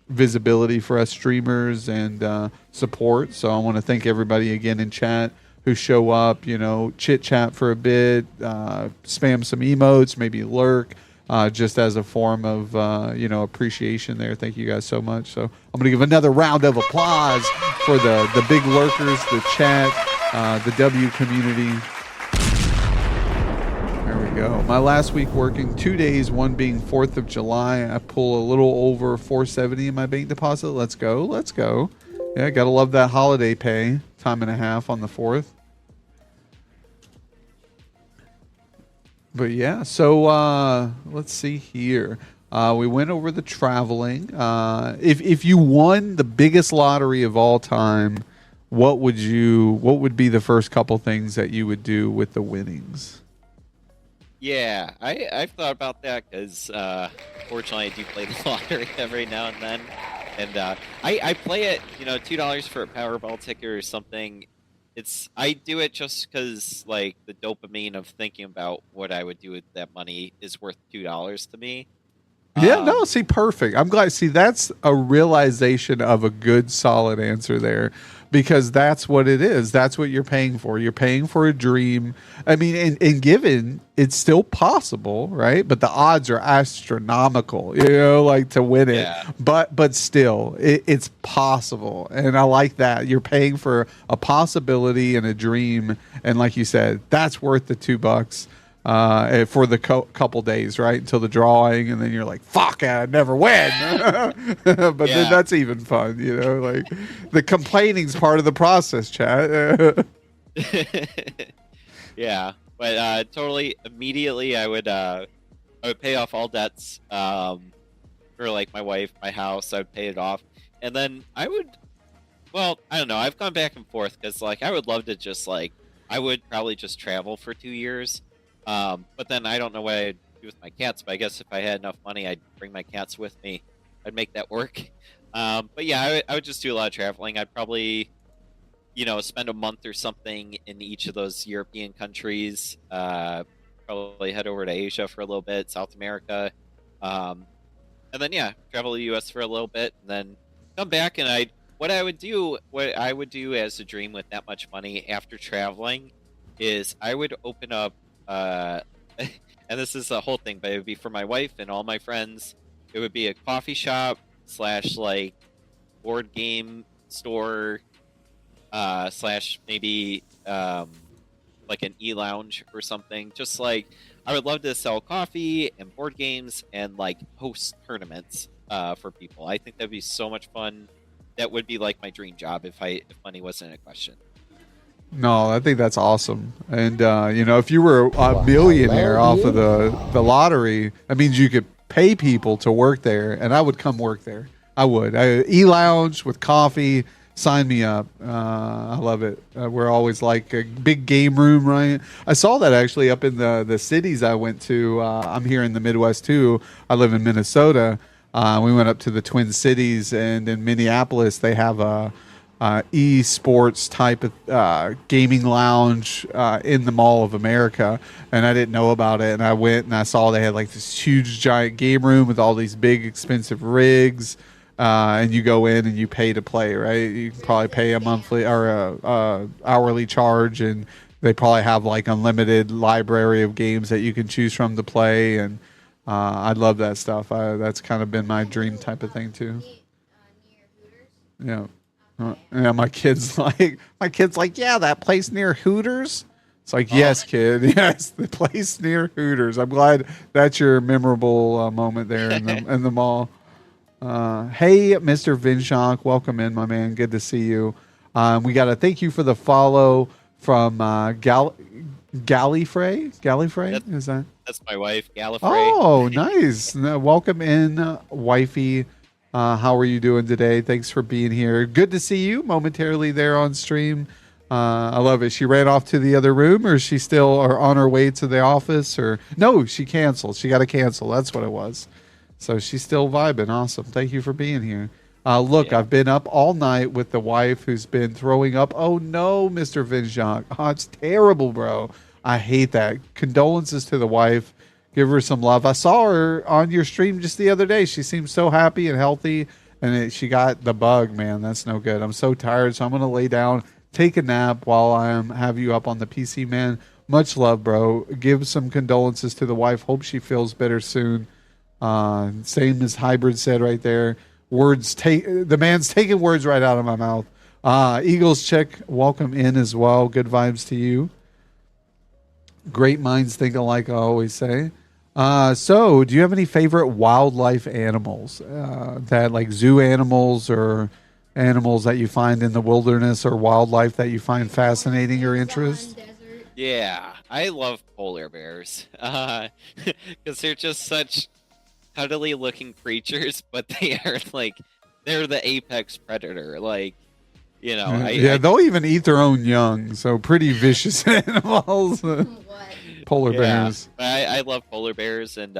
visibility for us streamers and support. So I want to thank everybody again in chat who show up, chit chat for a bit, spam some emotes, maybe lurk, just as a form of appreciation there. Thank you guys so much. So I'm going to give another round of applause for the big lurkers, the chat, the W community. Go. My last week working 2 days, one being 4th of July. I pull a little over $470 in my bank deposit. Let's go. Yeah, gotta love that holiday pay. Time and a half on the 4th. But yeah, so let's see here. We went over the traveling. If you won the biggest lottery of all time, what would be the first couple things that you would do with the winnings? Yeah, I've thought about that because, fortunately, I do play the lottery every now and then. And I play it, $2 for a Powerball ticket or something. I do it just because, like, the dopamine of thinking about what I would do with that money is worth $2 to me. Yeah, no, see, perfect. I'm glad. See, that's a realization of a good, solid answer there, because that's what it is. That's what you're paying for. You're paying for a dream. I mean, and given it's still possible, right? But the odds are astronomical, like to win it. Yeah. But still, it's possible. And I like that. You're paying for a possibility and a dream. And like you said, that's worth the $2. For the couple days, right, until the drawing, and then you're like, "Fuck, I never win." But then that's even fun, Like the complaining's part of the process, chat. Yeah, but totally immediately, I would pay off all debts for like my wife, my house. I would pay it off, and then I would. Well, I don't know. I've gone back and forth because like I would love to just I would probably just travel for 2 years. But then I don't know what I'd do with my cats, but I guess if I had enough money, I'd bring my cats with me. I'd make that work. But yeah, I would just do a lot of traveling. I'd probably, spend a month or something in each of those European countries. Probably head over to Asia for a little bit, South America. And then, travel to the U.S. for a little bit, and then come back. And what I would do as a dream with that much money after traveling is I would open up, and this is the whole thing, but it would be for my wife and all my friends. It would be a coffee shop / like board game store / maybe like an e-lounge or something. Just like I would love to sell coffee and board games and like host tournaments for people. I think that'd be so much fun. That would be like my dream job if money wasn't a question. No, I think that's awesome. And, if you were a millionaire off of the lottery, that means you could pay people to work there, and I would come work there. I would. E-lounge with coffee. Sign me up. I love it. We're always like a big game room, right? I saw that actually up in the cities I went to. I'm here in the Midwest too. I live in Minnesota. We went up to the Twin Cities, and in Minneapolis they have a e-sports type of gaming lounge in the Mall of America, and I didn't know about it. And I went and I saw they had like this huge giant game room with all these big expensive rigs. And you go in and you pay to play, right? You can probably pay a monthly or a hourly charge, and they probably have like unlimited library of games that you can choose from to play. And I love that stuff. That's kind of been my dream type of thing too. Yeah. Yeah, my kid's like, yeah, that place near Hooters. It's like, yes, kid, yes, the place near Hooters. I'm glad that's your memorable moment there in the mall. Hey, Mr. Vinshock, welcome in, my man. Good to see you. We got to thank you for the follow from Gallifrey. Is that? That's my wife, Gallifrey. Oh, nice. Welcome in, wifey. How are you doing today? Thanks for being here. Good to see you momentarily there on stream. I love it. She ran off to the other room, or is she still or on her way to the office? Or no, she canceled. She got to cancel. That's what it was. So she's still vibing. Awesome. Thank you for being here. Look, yeah. I've been up all night with the wife who's been throwing up. Oh, no, Mr. Vinjak. Oh, it's terrible, bro. I hate that. Condolences to the wife. Give her some love. I saw her on your stream just the other day. She seems so happy and healthy, and she got the bug, man. That's no good. I'm so tired, so I'm going to lay down, take a nap while I have you up on the PC, man. Much love, bro. Give some condolences to the wife. Hope she feels better soon. Same as Hybrid said right there. The man's taking words right out of my mouth. Eagles Chick, welcome in as well. Good vibes to you. Great minds think alike, I always say. So do you have any favorite wildlife animals that like zoo animals or animals that you find in the wilderness or wildlife that you find fascinating or interest? Yeah, I love polar bears because they're just such cuddly looking creatures, but they're the apex predator. Like, you know, they'll even eat their own young. So pretty vicious animals. Polar bears. I love polar bears, and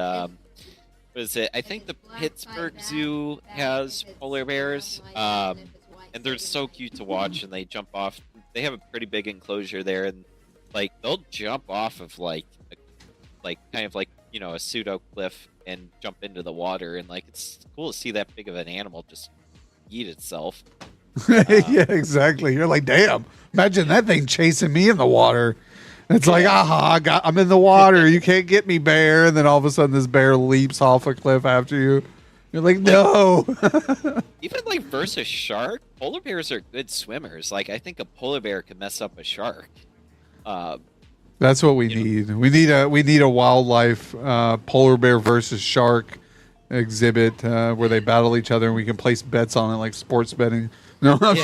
was it? I think the Pittsburgh Zoo has polar bears, and they're so cute to watch. And they jump off. They have a pretty big enclosure there, and like they'll jump off of kind of like a pseudo cliff and jump into the water, and like it's cool to see that big of an animal just eat itself. Yeah, exactly. You're like, damn, imagine that thing chasing me in the water. It's like, I'm in the water. You can't get me, bear. And then all of a sudden this bear leaps off a cliff after you. You're like, no. Even like versus shark, polar bears are good swimmers. Like I think a polar bear could mess up a shark. That's what we need. We need a wildlife polar bear versus shark exhibit where they battle each other and we can place bets on it like sports betting. No, no,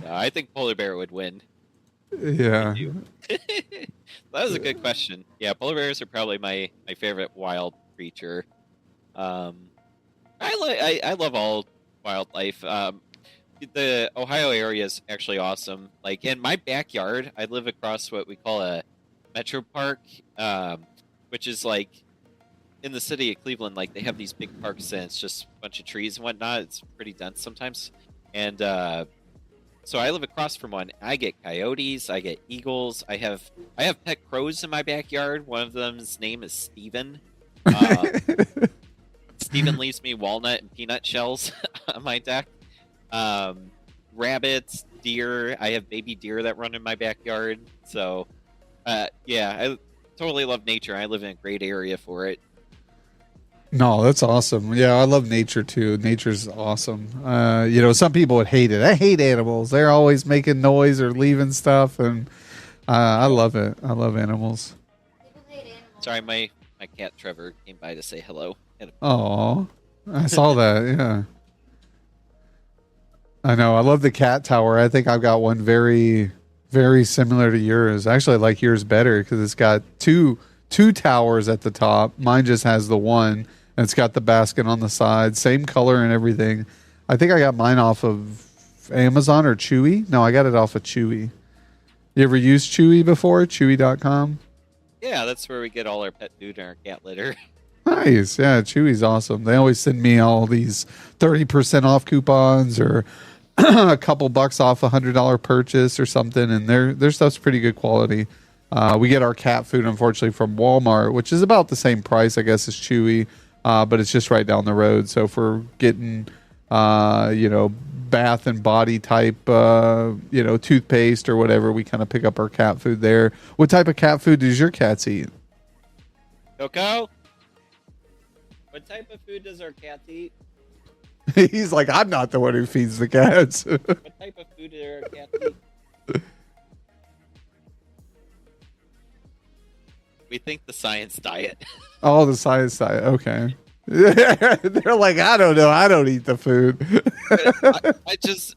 I think polar bear would win. Yeah. That was a good question. Yeah, polar bears are probably my favorite wild creature. I love all wildlife. The Ohio area is actually awesome. Like in my backyard, I live across what we call a metro park, which is like in the city of Cleveland. Like they have these big parks and it's just a bunch of trees and whatnot. It's pretty dense sometimes, and so I live across from one. I get coyotes, I get eagles. I have pet crows in my backyard. One of them's name is Steven. Steven leaves me walnut and peanut shells on my deck. Rabbits, deer. I have baby deer that run in my backyard. So, yeah, I totally love nature. I live in a great area for it. No, that's awesome. Yeah, I love nature too. Nature's awesome. Some people would hate it. I hate animals. They're always making noise or leaving stuff, and I love it. I love animals. Sorry, my cat Trevor came by to say hello. Oh, I saw that. Yeah. I know. I love the cat tower. I think I've got one very, very similar to yours. Actually, I like yours better because it's got two towers at the top. Mine just has the one, and it's got the basket on the side, same color and everything. I think I got mine off of Amazon or Chewy. No, I got it off of Chewy. You ever used Chewy before? Chewy.com? Yeah, that's where we get all our pet food and our cat litter. Nice. Yeah, Chewy's awesome. They always send me all these 30% off coupons or a couple bucks off $100 purchase or something, and their stuff's pretty good quality. We get our cat food, unfortunately, from Walmart, which is about the same price, I guess, as Chewy, but it's just right down the road. So if we're getting, bath and body type, toothpaste or whatever, we kind of pick up our cat food there. What type of cat food does your cats eat? Coco? What type of food does our cats eat? He's like, I'm not the one who feeds the cats. What type of food do our cats eat? We think the science diet. Oh, the science diet. Okay. They're like, I don't know. I don't eat the food.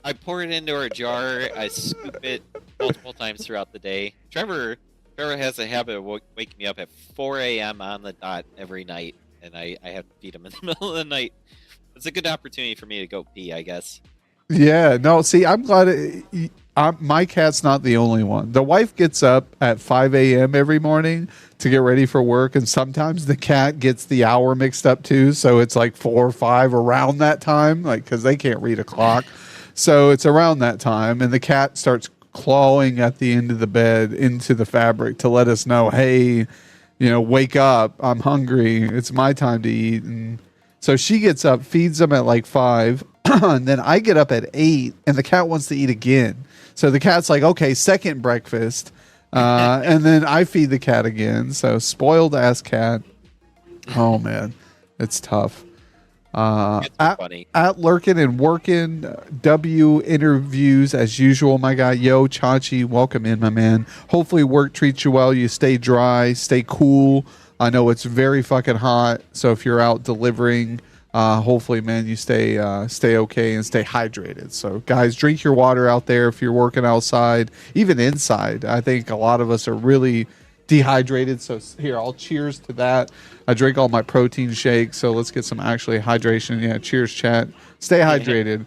I pour it into our jar. I scoop it multiple times throughout the day. Trevor has a habit of waking me up at 4 a.m. on the dot every night, and I have to feed him in the middle of the night. It's a good opportunity for me to go pee, I guess. Yeah. No, see, I'm glad my cat's not the only one. The wife gets up at 5 a.m. every morning to get ready for work, and sometimes the cat gets the hour mixed up too, so it's like 4 or 5 around that time, like, because they can't read a clock. So it's around that time, and the cat starts clawing at the end of the bed into the fabric to let us know, hey, wake up, I'm hungry, it's my time to eat. And so she gets up, feeds them at like 5, and then I get up at 8, and the cat wants to eat again. So the cat's like, okay, second breakfast. And then I feed the cat again. So spoiled ass cat. Oh man, it's tough. Funny. At Lurkin and Workin, W interviews as usual, my guy. Yo, Chachi, welcome in, my man. Hopefully work treats you well. You stay dry, stay cool. I know it's very fucking hot. So if you're out delivering, hopefully, man, you stay okay and stay hydrated. So, guys, drink your water out there if you're working outside, even inside. I think a lot of us are really dehydrated. So here, I'll cheers to that. I drink all my protein shakes, so let's get some actually hydration. Yeah, cheers, chat. Stay hydrated.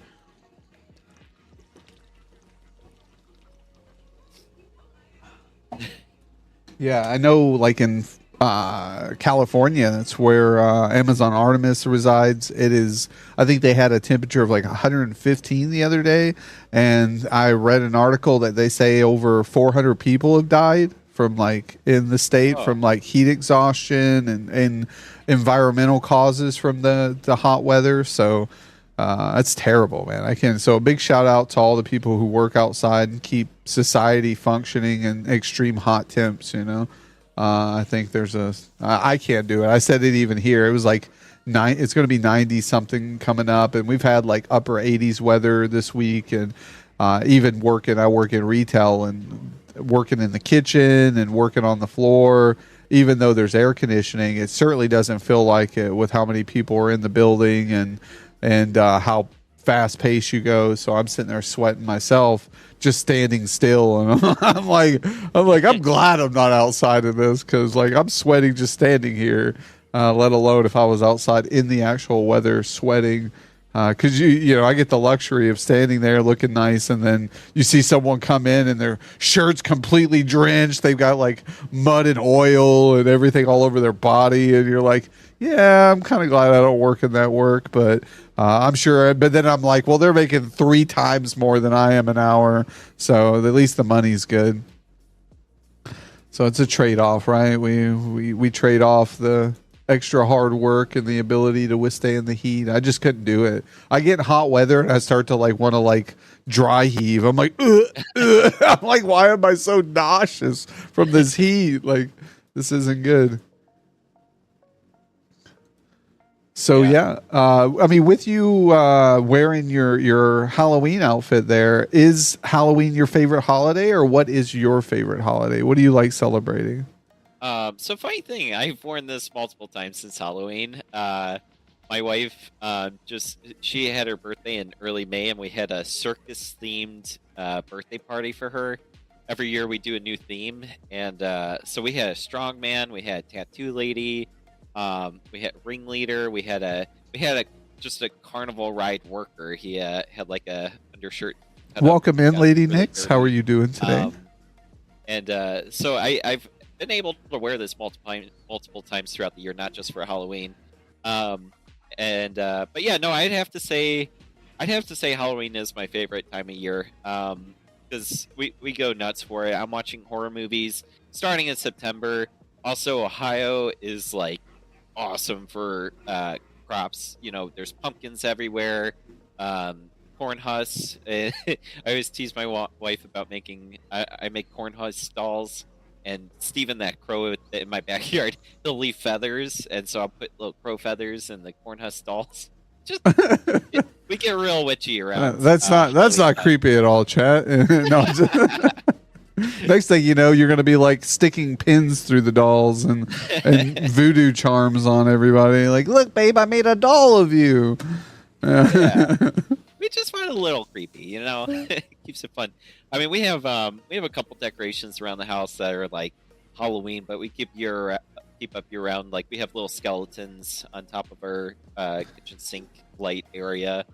Yeah, I know, like in California, that's where Amazon Artemis resides. It is, I think they had a temperature of like 115 the other day, and I read an article that they say over 400 people have died from like in the state from like heat exhaustion and environmental causes from the hot weather. So that's terrible, man. So a big shout out to all the people who work outside and keep society functioning in extreme hot temps. I think I can't do it. I said it even here. It was like it's going to be 90 something coming up, and we've had like upper 80s weather this week. And even I work in retail and working in the kitchen and working on the floor. Even though there's air conditioning, it certainly doesn't feel like it with how many people are in the building and how fast paced you go. So I'm sitting there sweating myself, just standing still, and I'm like, I'm glad I'm not outside of this, because like I'm sweating just standing here, let alone if I was outside in the actual weather sweating. Because I get the luxury of standing there looking nice, and then you see someone come in and their shirt's completely drenched. They've got like mud and oil and everything all over their body, and you're like, yeah, I'm kind of glad I don't work in that work, but I'm sure. But then I'm like, well, they're making 3 times more than I am an hour, so at least the money's good. So it's a trade-off, right? We trade off the extra hard work and the ability to withstand the heat. I just couldn't do it. I get hot weather and I start to like want to like dry heave. I'm like, ugh, ugh. I'm like, why am I so nauseous from this heat? Like, this isn't good. So yeah, I mean, with you wearing your Halloween outfit, there, is Halloween your favorite holiday, or what is your favorite holiday? What do you like celebrating? So funny thing, I've worn this multiple times since Halloween. My wife she had her birthday in early May, and we had a circus themed birthday party for her. Every year we do a new theme, and so we had a strongman, we had a tattoo lady, We had ringleader. We had a just a carnival ride worker. He had like a undershirt. Welcome in, Lady Nix. How are you doing today? So I've been able to wear this multiple times throughout the year, not just for Halloween. But yeah, no, I'd have to say Halloween is my favorite time of year. Because we go nuts for it. I'm watching horror movies starting in September. Also, Ohio is like awesome for crops. You know, there's pumpkins everywhere, corn husks. I always tease my wife about making. I make corn husk stalls, and Steven, that crow in my backyard, he'll leave feathers, and so I'll put little crow feathers in the corn husk stalls. Just we get real witchy around. That's not creepy at all, chat. No, next thing you know, you're going to be like sticking pins through the dolls and voodoo charms on everybody. Like, look, babe, I made a doll of you. Yeah. We just find it a little creepy, you know. It keeps it fun. I mean, we have a couple decorations around the house that are like Halloween, but we keep up year round. Like, we have little skeletons on top of our kitchen sink light area.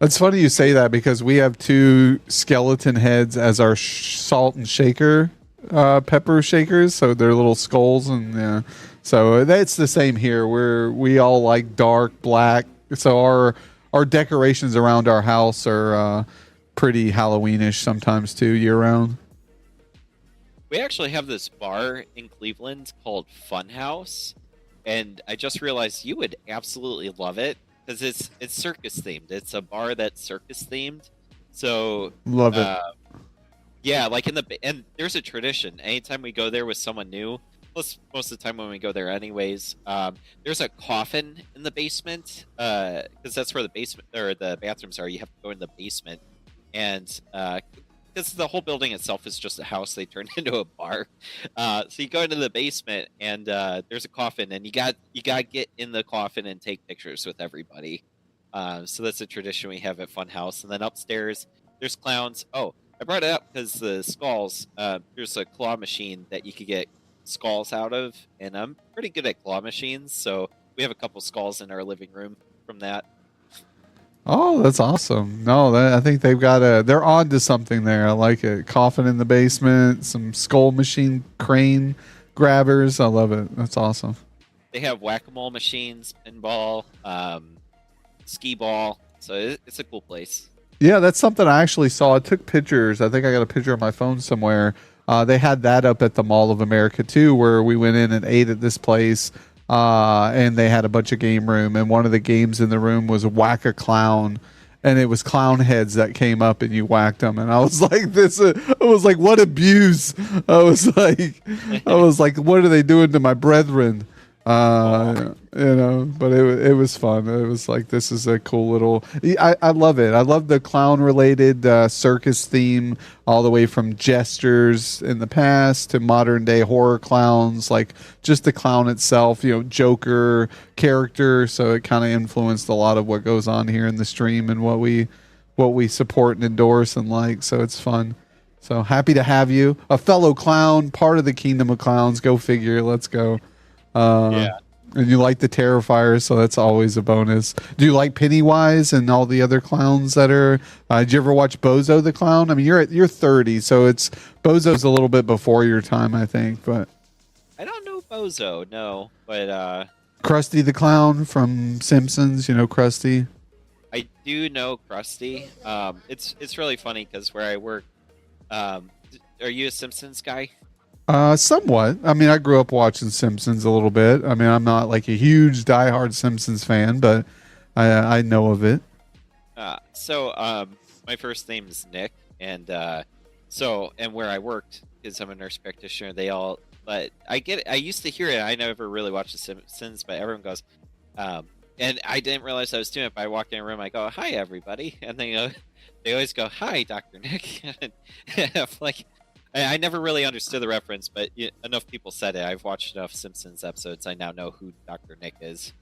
It's funny you say that because we have 2 skeleton heads as our salt and shaker pepper shakers. So they're little skulls, and so that's the same here. We all like dark black. So our decorations around our house are pretty Halloweenish sometimes too, year round. We actually have this bar in Cleveland called Funhouse, and I just realized you would absolutely love it because it's circus themed. It's a bar that's circus themed, so love it. Yeah, like and there's a tradition. Anytime we go there with someone new, plus most of the time when we go there anyways, there's a coffin in the basement because that's where the basement or the bathrooms are. You have to go in the basement, and because the whole building itself is just a house they turned into a bar. So you go into the basement and there's a coffin, and you got to get in the coffin and take pictures with everybody. So that's a tradition we have at Funhouse. And then upstairs there's clowns. Oh, I brought it up because the skulls. There's a claw machine that you could get skulls out of, and I'm pretty good at claw machines, so we have a couple skulls in our living room from that. Oh, that's awesome. No, I think they're on to something there. I like it. Coffin in the basement, some skull machine crane grabbers. I love it. That's awesome. They have whack-a-mole machines, pinball, skee ball. So it's a cool place. Yeah, that's something I actually saw. I took pictures. I think I got a picture on my phone somewhere. They had that up at the Mall of America too, where we went in and ate at this place. And they had a bunch of game room, and one of the games in the room was whack a clown, and it was clown heads that came up and you whacked them, and I was like, I was like, what abuse. I was like, what are they doing to my brethren? You know, but it was fun. It was like, this is a cool little, I love it. I love the clown related circus theme, all the way from jesters in the past to modern day horror clowns, like just the clown itself, you know, Joker character. So it kind of influenced a lot of what goes on here in the stream and what we support and endorse and like. So it's fun. So happy to have you, a fellow clown, part of the Kingdom of Clowns. Go figure. Let's go. Yeah. And you like the Terrifiers, so that's always a bonus. Do you like Pennywise and all the other clowns that are? Did you ever watch Bozo the Clown? I mean, you're 30, so it's Bozo's a little bit before your time, I think. But I don't know Bozo, no. But Krusty the Clown from Simpsons, you know Krusty. I do know Krusty. It's really funny because where I work, are you a Simpsons guy? Somewhat. I mean, I grew up watching Simpsons a little bit. I mean, I'm not like a huge diehard Simpsons fan, but I know of it. So my first name is Nick, and where I worked, because I'm a nurse practitioner, but I used to hear it. I never really watched The Simpsons, but everyone goes, and I didn't realize I was doing it. But I walked in a room, I go, "Hi, everybody," and they always go, "Hi, Dr. Nick." I'm like, I never really understood the reference, but enough people said it. I've watched enough Simpsons episodes. I now know who Dr. Nick is.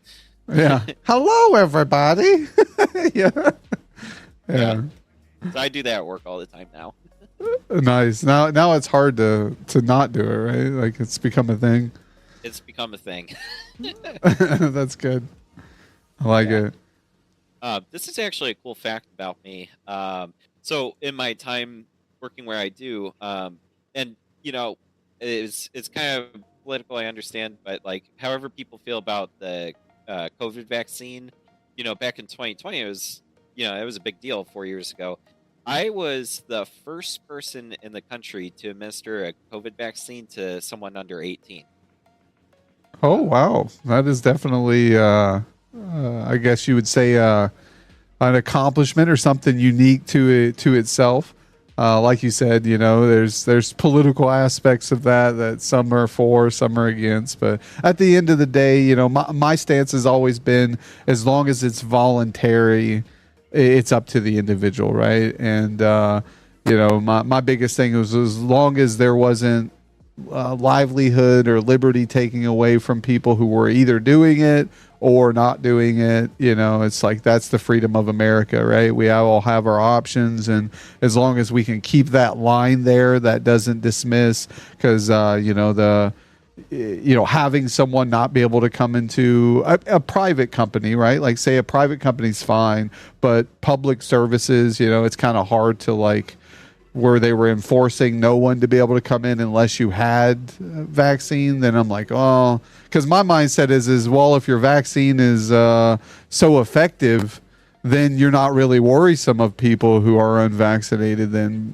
Yeah. Hello, everybody. Yeah. So I do that at work all the time now. Nice. Now it's hard to not do it, right? Like, it's become a thing. It's become a thing. That's good. I like Yeah. it. This is actually a cool fact about me. So in my time working where I do, and you know, it's kind of political, I understand, but like, however people feel about the COVID vaccine, back in 2020, it was a big deal 4 years ago. I was the first person in the country to administer a COVID vaccine to someone under 18. Oh wow, that is definitely, I guess you would say, an accomplishment or something unique to itself. Like you said, there's political aspects of that some are for, some are against. But at the end of the day, my stance has always been, as long as it's voluntary, it's up to the individual, right? And my biggest thing was, as long as there wasn't livelihood or liberty taking away from people who were either doing it or not doing it, it's like, that's the freedom of America, right? We all have our options, and as long as we can keep that line there, that doesn't dismiss, because having someone not be able to come into a private company, right? Like, say a private company's fine, but public services, it's kind of hard to, like, where they were enforcing no one to be able to come in unless you had vaccine, then I'm like, oh, because my mindset is, well, if your vaccine is so effective, then you're not really worrisome of people who are unvaccinated. Then,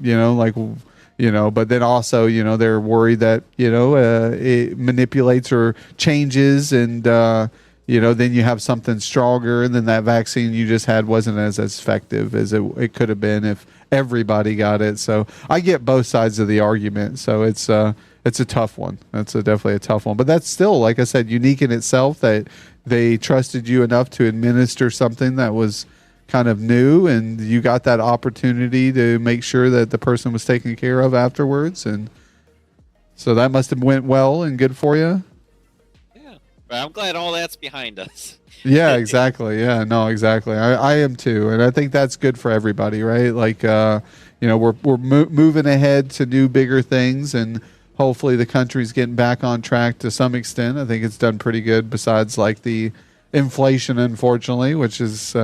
but then also, they're worried that, it manipulates or changes, and, then you have something stronger, and then that vaccine you just had wasn't as effective as it could have been if everybody got it. So I get both sides of the argument. So it's a tough one. That's definitely a tough one. But that's still, like I said, unique in itself, that they trusted you enough to administer something that was kind of new, and you got that opportunity to make sure that the person was taken care of afterwards. And so that must have went well and good for you. Yeah, but I'm glad all that's behind us. Yeah, exactly. Yeah, no, exactly. I am too, and I think that's good for everybody, right? Like, we're moving ahead to new, bigger things, and hopefully the country's getting back on track to some extent. I think it's done pretty good, besides like the inflation, unfortunately, which is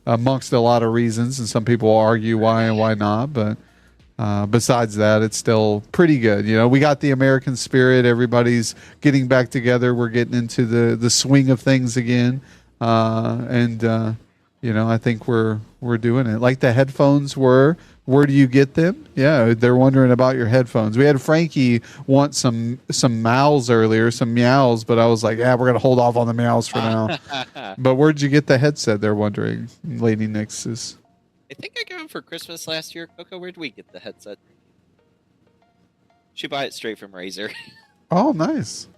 amongst a lot of reasons, and some people argue why and why not, but besides that, it's still pretty good. We got the American spirit. Everybody's getting back together. We're getting into the swing of things again. I think we're doing it. Like the headphones were, where do you get them? Yeah, they're wondering about your headphones. We had Frankie want some meows earlier, some meows, but I was like, yeah, we're going to hold off on the meows for now. But where'd you get the headset? They're wondering. Lady Nix's. I think I got them for Christmas last year. Coco, where'd we get the headset? She bought it straight from Razer. Oh, nice.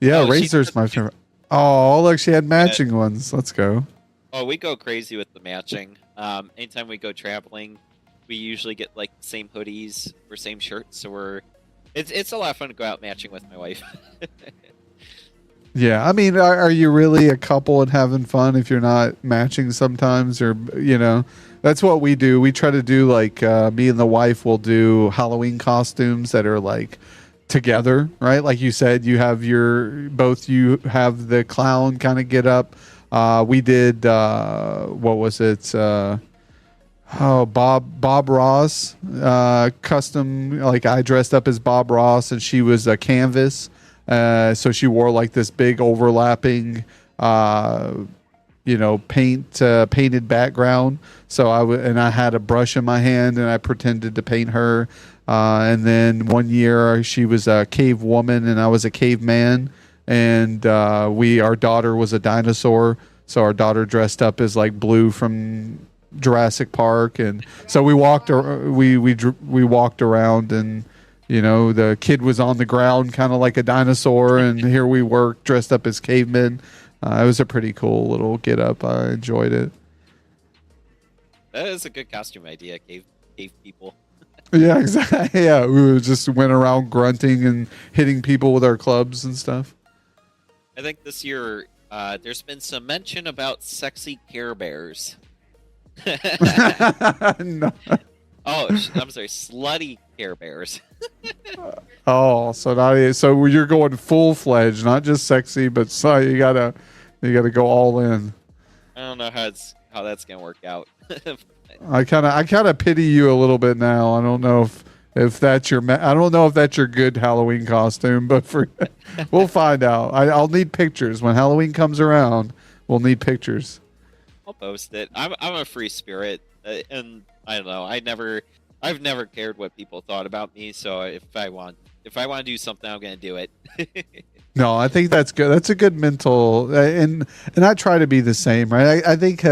Yeah, Razer's my favorite. Oh, look, she had matching ones. Let's go. Oh, we go crazy with the matching. Anytime we go traveling, we usually get like the same hoodies or same shirts. So it's a lot of fun to go out matching with my wife. Yeah, I mean, are you really a couple and having fun if you're not matching sometimes? Or, that's what we do. We try to do, like, me and the wife will do Halloween costumes that are like together, right? Like you said, you have you have the clown kind of get up. We did, what was it? Bob Ross, custom, like I dressed up as Bob Ross and she was a canvas. So she wore like this big overlapping, painted background. So I had a brush in my hand and I pretended to paint her. And then one year she was a cave woman and I was a caveman. And our daughter was a dinosaur. So our daughter dressed up as like Blue from Jurassic Park. And so we walked around and, the kid was on the ground kind of like a dinosaur, and here we were dressed up as cavemen. It was a pretty cool little get up. I enjoyed it. That is a good costume idea, cave people. Yeah, exactly. Yeah, we just went around grunting and hitting people with our clubs and stuff. I think this year there's been some mention about sexy Care Bears. No. Oh, I'm sorry, slutty Care Bears. Oh, so now so you're going full fledged, not just sexy, but so you gotta go all in. I don't know how that's gonna work out. I kind of pity you a little bit now. I don't know if that's your I don't know if that's your good Halloween costume, but for we'll find out. I'll need pictures when Halloween comes around. We'll need pictures. I'll post it. I'm a free spirit, and I don't know. I've never cared what people thought about me. So if I want to do something, I'm gonna do it. No, I think that's good. That's a good mental, and I try to be the same, right? I think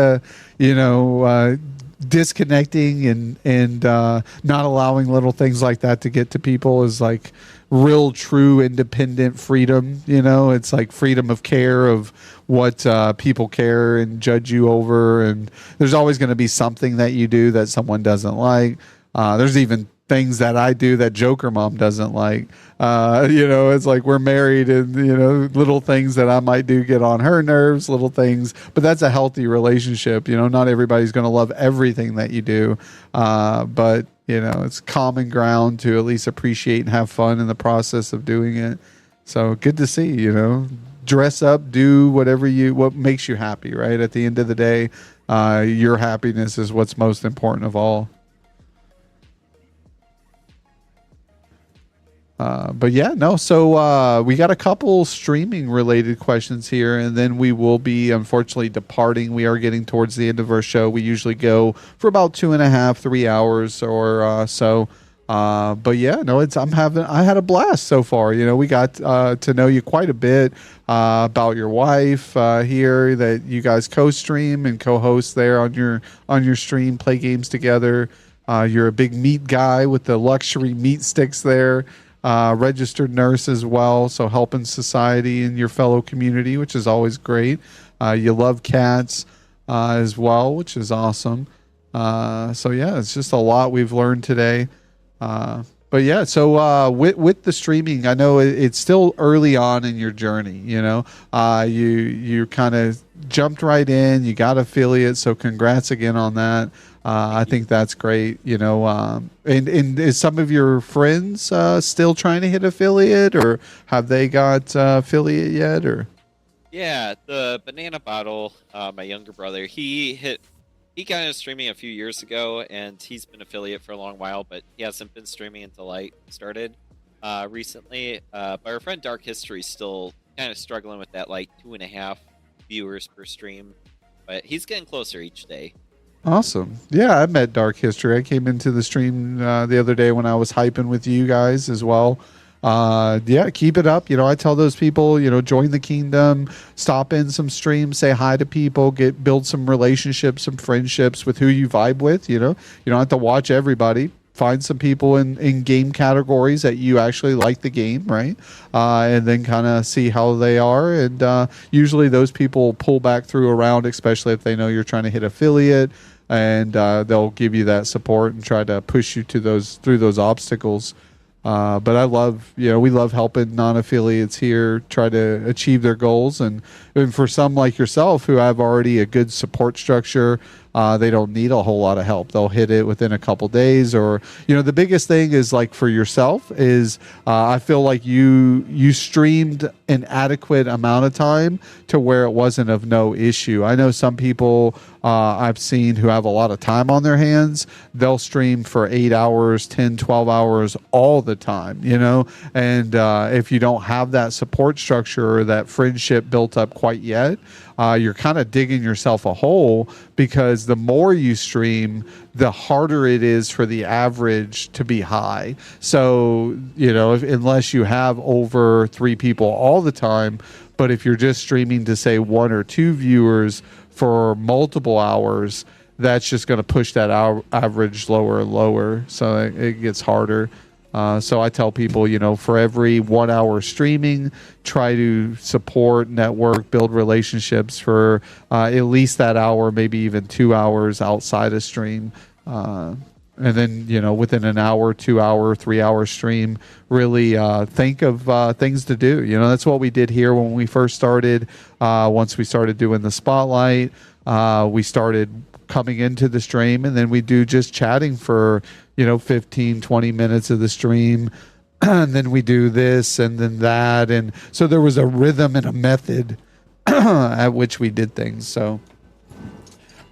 disconnecting and not allowing little things like that to get to people is like real, true, independent freedom. It's like freedom of care of what people care and judge you over, and there's always going to be something that you do that someone doesn't like. There's even things that I do that Joker Mom doesn't like. It's like we're married and, little things that I might do get on her nerves, little things, but that's a healthy relationship. Not everybody's going to love everything that you do. But it's common ground to at least appreciate and have fun in the process of doing it. So good to see, dress up, do what makes you happy, right? At the end of the day, your happiness is what's most important of all. But yeah, no. So we got a couple streaming related questions here, and then we will be unfortunately departing. We are getting towards the end of our show. We usually go for about 2.5, 3 hours or so. But yeah, no, I had a blast so far. We got to know you quite a bit about your wife here, that you guys co-stream and co-host there on your stream, play games together. You're a big meat guy with the luxury meat sticks there. Registered nurse as well, so helping society and your fellow community, which is always great. You love cats as well, which is awesome. So yeah, it's just a lot we've learned today. But yeah, so with the streaming, I know it's still early on in your journey. You kind of jumped right in. You got affiliate, so congrats again on that. I think that's great. And is some of your friends still trying to hit affiliate, or have they got affiliate yet? Or Yeah, the Banana Bottle, my younger brother, he got into streaming a few years ago, and he's been affiliate for a long while, but he hasn't been streaming until I started recently. But our friend Dark History is still kind of struggling with that, like 2.5 viewers per stream, but he's getting closer each day. Awesome. Yeah, I met Dark History. I came into the stream the other day when I was hyping with you guys as well. Yeah, keep it up. I tell those people, join the kingdom, stop in some streams, say hi to people, build some relationships, some friendships with who you vibe with. You don't have to watch everybody. Find some people in game categories that you actually like the game, right? And then kind of see how they are. And usually those people pull back through a round, especially if they know you're trying to hit affiliate, and they'll give you that support and try to push you through those obstacles. But I love, we love helping non-affiliates here try to achieve their goals. And for some like yourself who have already a good support structure, they don't need a whole lot of help. They'll hit it within a couple days. Or, the biggest thing is like for yourself is I feel like you streamed an adequate amount of time to where it wasn't of no issue. I know some people I've seen who have a lot of time on their hands. They'll stream for 8 hours, 10, 12 hours all the time, and if you don't have that support structure or that friendship built up quite yet, you're kind of digging yourself a hole, because the more you stream, the harder it is for the average to be high. So, unless you have over 3 people all the time, but if you're just streaming to say 1 or 2 viewers for multiple hours, that's just going to push that average lower and lower. So it gets harder. So I tell people, for every 1 hour streaming, try to support, network, build relationships for at least that hour, maybe even 2 hours outside of stream. And then, within an hour, 2 hour, 3 hour stream, really think of things to do. That's what we did here when we first started. Once we started doing the spotlight, we started coming into the stream, and then we do just chatting for 15, 20 minutes of the stream. And then we do this and then that. And so there was a rhythm and a method at which we did things. So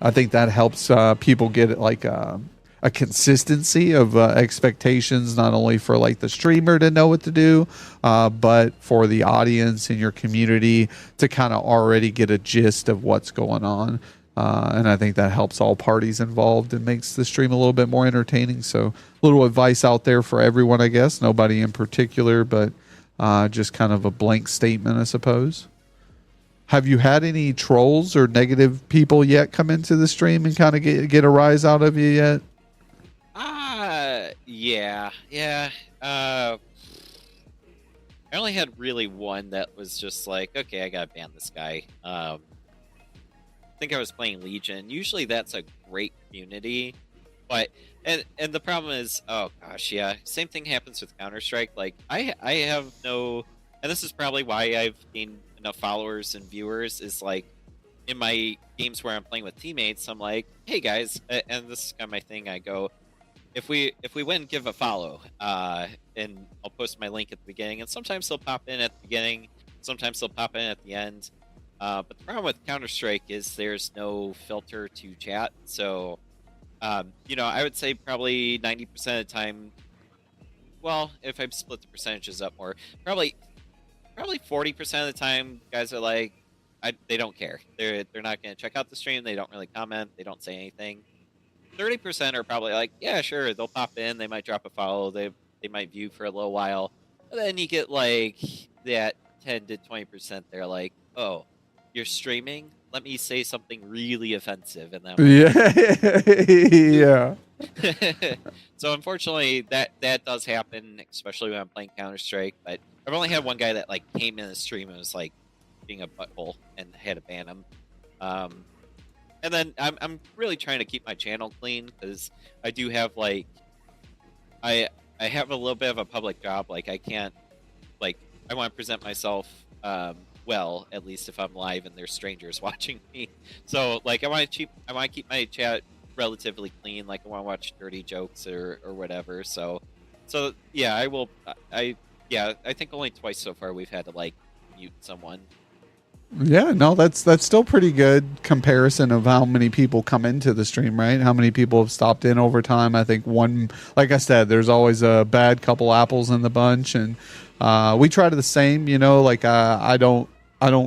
I think that helps people get like a consistency of expectations, not only for like the streamer to know what to do, but for the audience and your community to kind of already get a gist of what's going on. And I think that helps all parties involved and makes the stream a little bit more entertaining. So a little advice out there for everyone, I guess. Nobody in particular, but just kind of a blank statement, I suppose. Have you had any trolls or negative people yet come into the stream and kind of get a rise out of you yet? Yeah. I only had really one that was just like, okay, I gotta ban this guy. I think I was playing Legion. Usually that's a great community, but and the problem is, oh gosh, yeah, same thing happens with Counter-Strike. Like I have no, and this is probably why I've gained enough followers and viewers, is like in my games where I'm playing with teammates, I'm like, hey guys, and this is kind of my thing. I go, if we win, give a follow, and I'll post my link at the beginning, and sometimes they'll pop in at the beginning, sometimes they'll pop in at the end. But the problem with Counter-Strike is there's no filter to chat. So, I would say probably 90% of the time, well, if I split the percentages up more, probably 40% of the time, guys are like, they don't care. They're not going to check out the stream. They don't really comment. They don't say anything. 30% are probably like, yeah, sure. They'll pop in. They might drop a follow. They might view for a little while. But then you get like that 10 to 20%. They're like, oh, you're streaming? Let me say something really offensive. And then yeah. So unfortunately, that does happen, especially when I'm playing Counter-Strike. But I've only had one guy that like came in the stream and was like being a butthole and had to ban him. And then I'm really trying to keep my channel clean, because I do have like I have a little bit of a public job. Like I can't, like, I want to present myself well, at least if I'm live and there's strangers watching me. So like I want to keep my chat relatively clean. Like I want to watch dirty jokes or whatever. So yeah, I think only twice so far we've had to like mute someone. Yeah, no, that's still pretty good comparison of how many people come into the stream, right? How many people have stopped in over time. I think one, like I said, there's always a bad couple apples in the bunch, and we try to the same, like I don't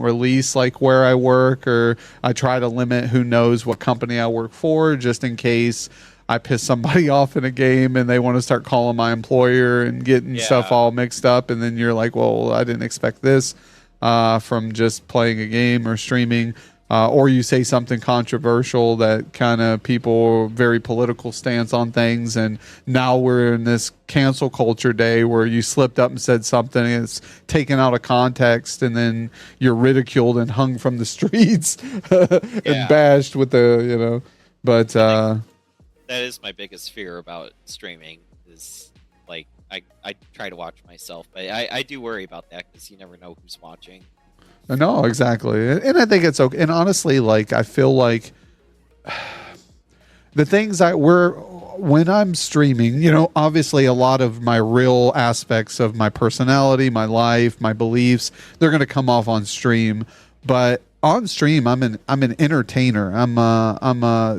release like where I work, or I try to limit who knows what company I work for, just in case I piss somebody off in a game and they want to start calling my employer and getting stuff all mixed up, and then you're like, well, I didn't expect this from just playing a game or streaming, or you say something controversial that kind of people very political stance on things, and now we're in this cancel culture day where you slipped up and said something and it's taken out of context, and then you're ridiculed and hung from the streets and bashed with the but that is my biggest fear about streaming, is like I try to watch myself, but I do worry about that, because you never know who's watching. No, exactly. And I think it's okay. And honestly, like, I feel like the things when I'm streaming, obviously a lot of my real aspects of my personality, my life, my beliefs, they're going to come off on stream. But on stream, I'm an entertainer. I'm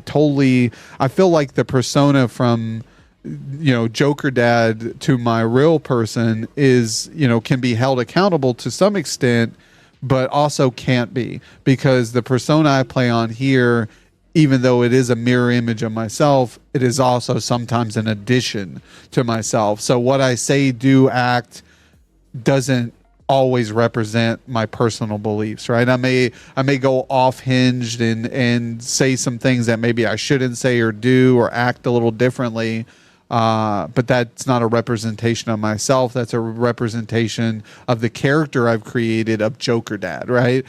totally, I feel like the persona from Jokerdad to my real person is, can be held accountable to some extent, but also can't be, because the persona I play on here, even though it is a mirror image of myself, it is also sometimes an addition to myself. So what I say, do, act doesn't always represent my personal beliefs, right? I may go off hinged and say some things that maybe I shouldn't say or do, or act a little differently. But that's not a representation of myself. That's a representation of the character I've created of Jokerdad, right?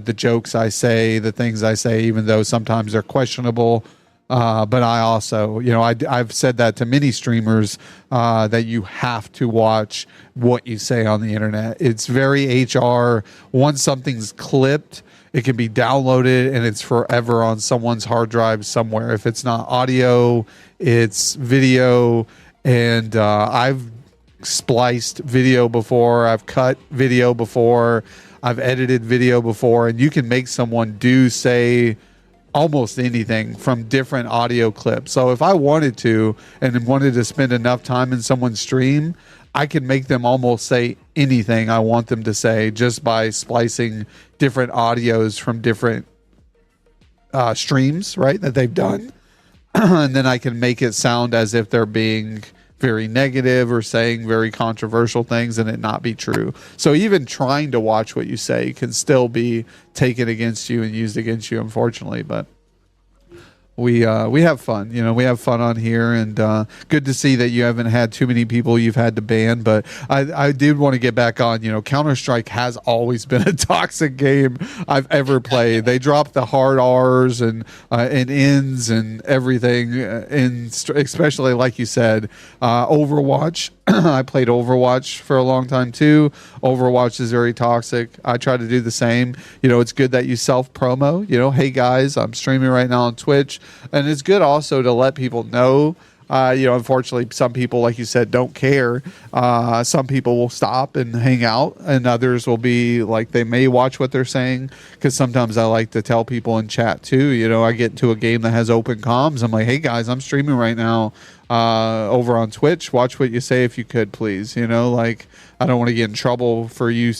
The jokes I say, the things I say, even though sometimes they're questionable, But I also, I've said that to many streamers that you have to watch what you say on the internet. It's very HR. Once something's clipped, it can be downloaded and it's forever on someone's hard drive somewhere. If it's not audio, it's video. And I've spliced video before. I've cut video before. I've edited video before. And you can make someone say almost anything from different audio clips. So if I wanted to and wanted to spend enough time in someone's stream, I can make them almost say anything I want them to say just by splicing different audios from different streams, right, that they've done. And then I can make it sound as if they're being very negative or saying very controversial things and it not be true. So even trying to watch what you say can still be taken against you and used against you, unfortunately. But we have fun, we have fun on here, and good to see that you haven't had too many people you've had to ban. But I did want to get back on. Counter-Strike has always been a toxic game I've ever played. They dropped the hard R's and N's and everything, and especially like you said, Overwatch. I played Overwatch for a long time too. Overwatch is very toxic. I try to do the same. It's good that you self-promo. Hey guys, I'm streaming right now on Twitch. And it's good also to let people know. Unfortunately, some people, like you said, don't care. Some people will stop and hang out, and others will be like, they may watch what they're saying, because sometimes I like to tell people in chat too. I get into a game that has open comms. I'm like, hey guys, I'm streaming right now over on Twitch. Watch what you say if you could, please. I don't want to get in trouble for you,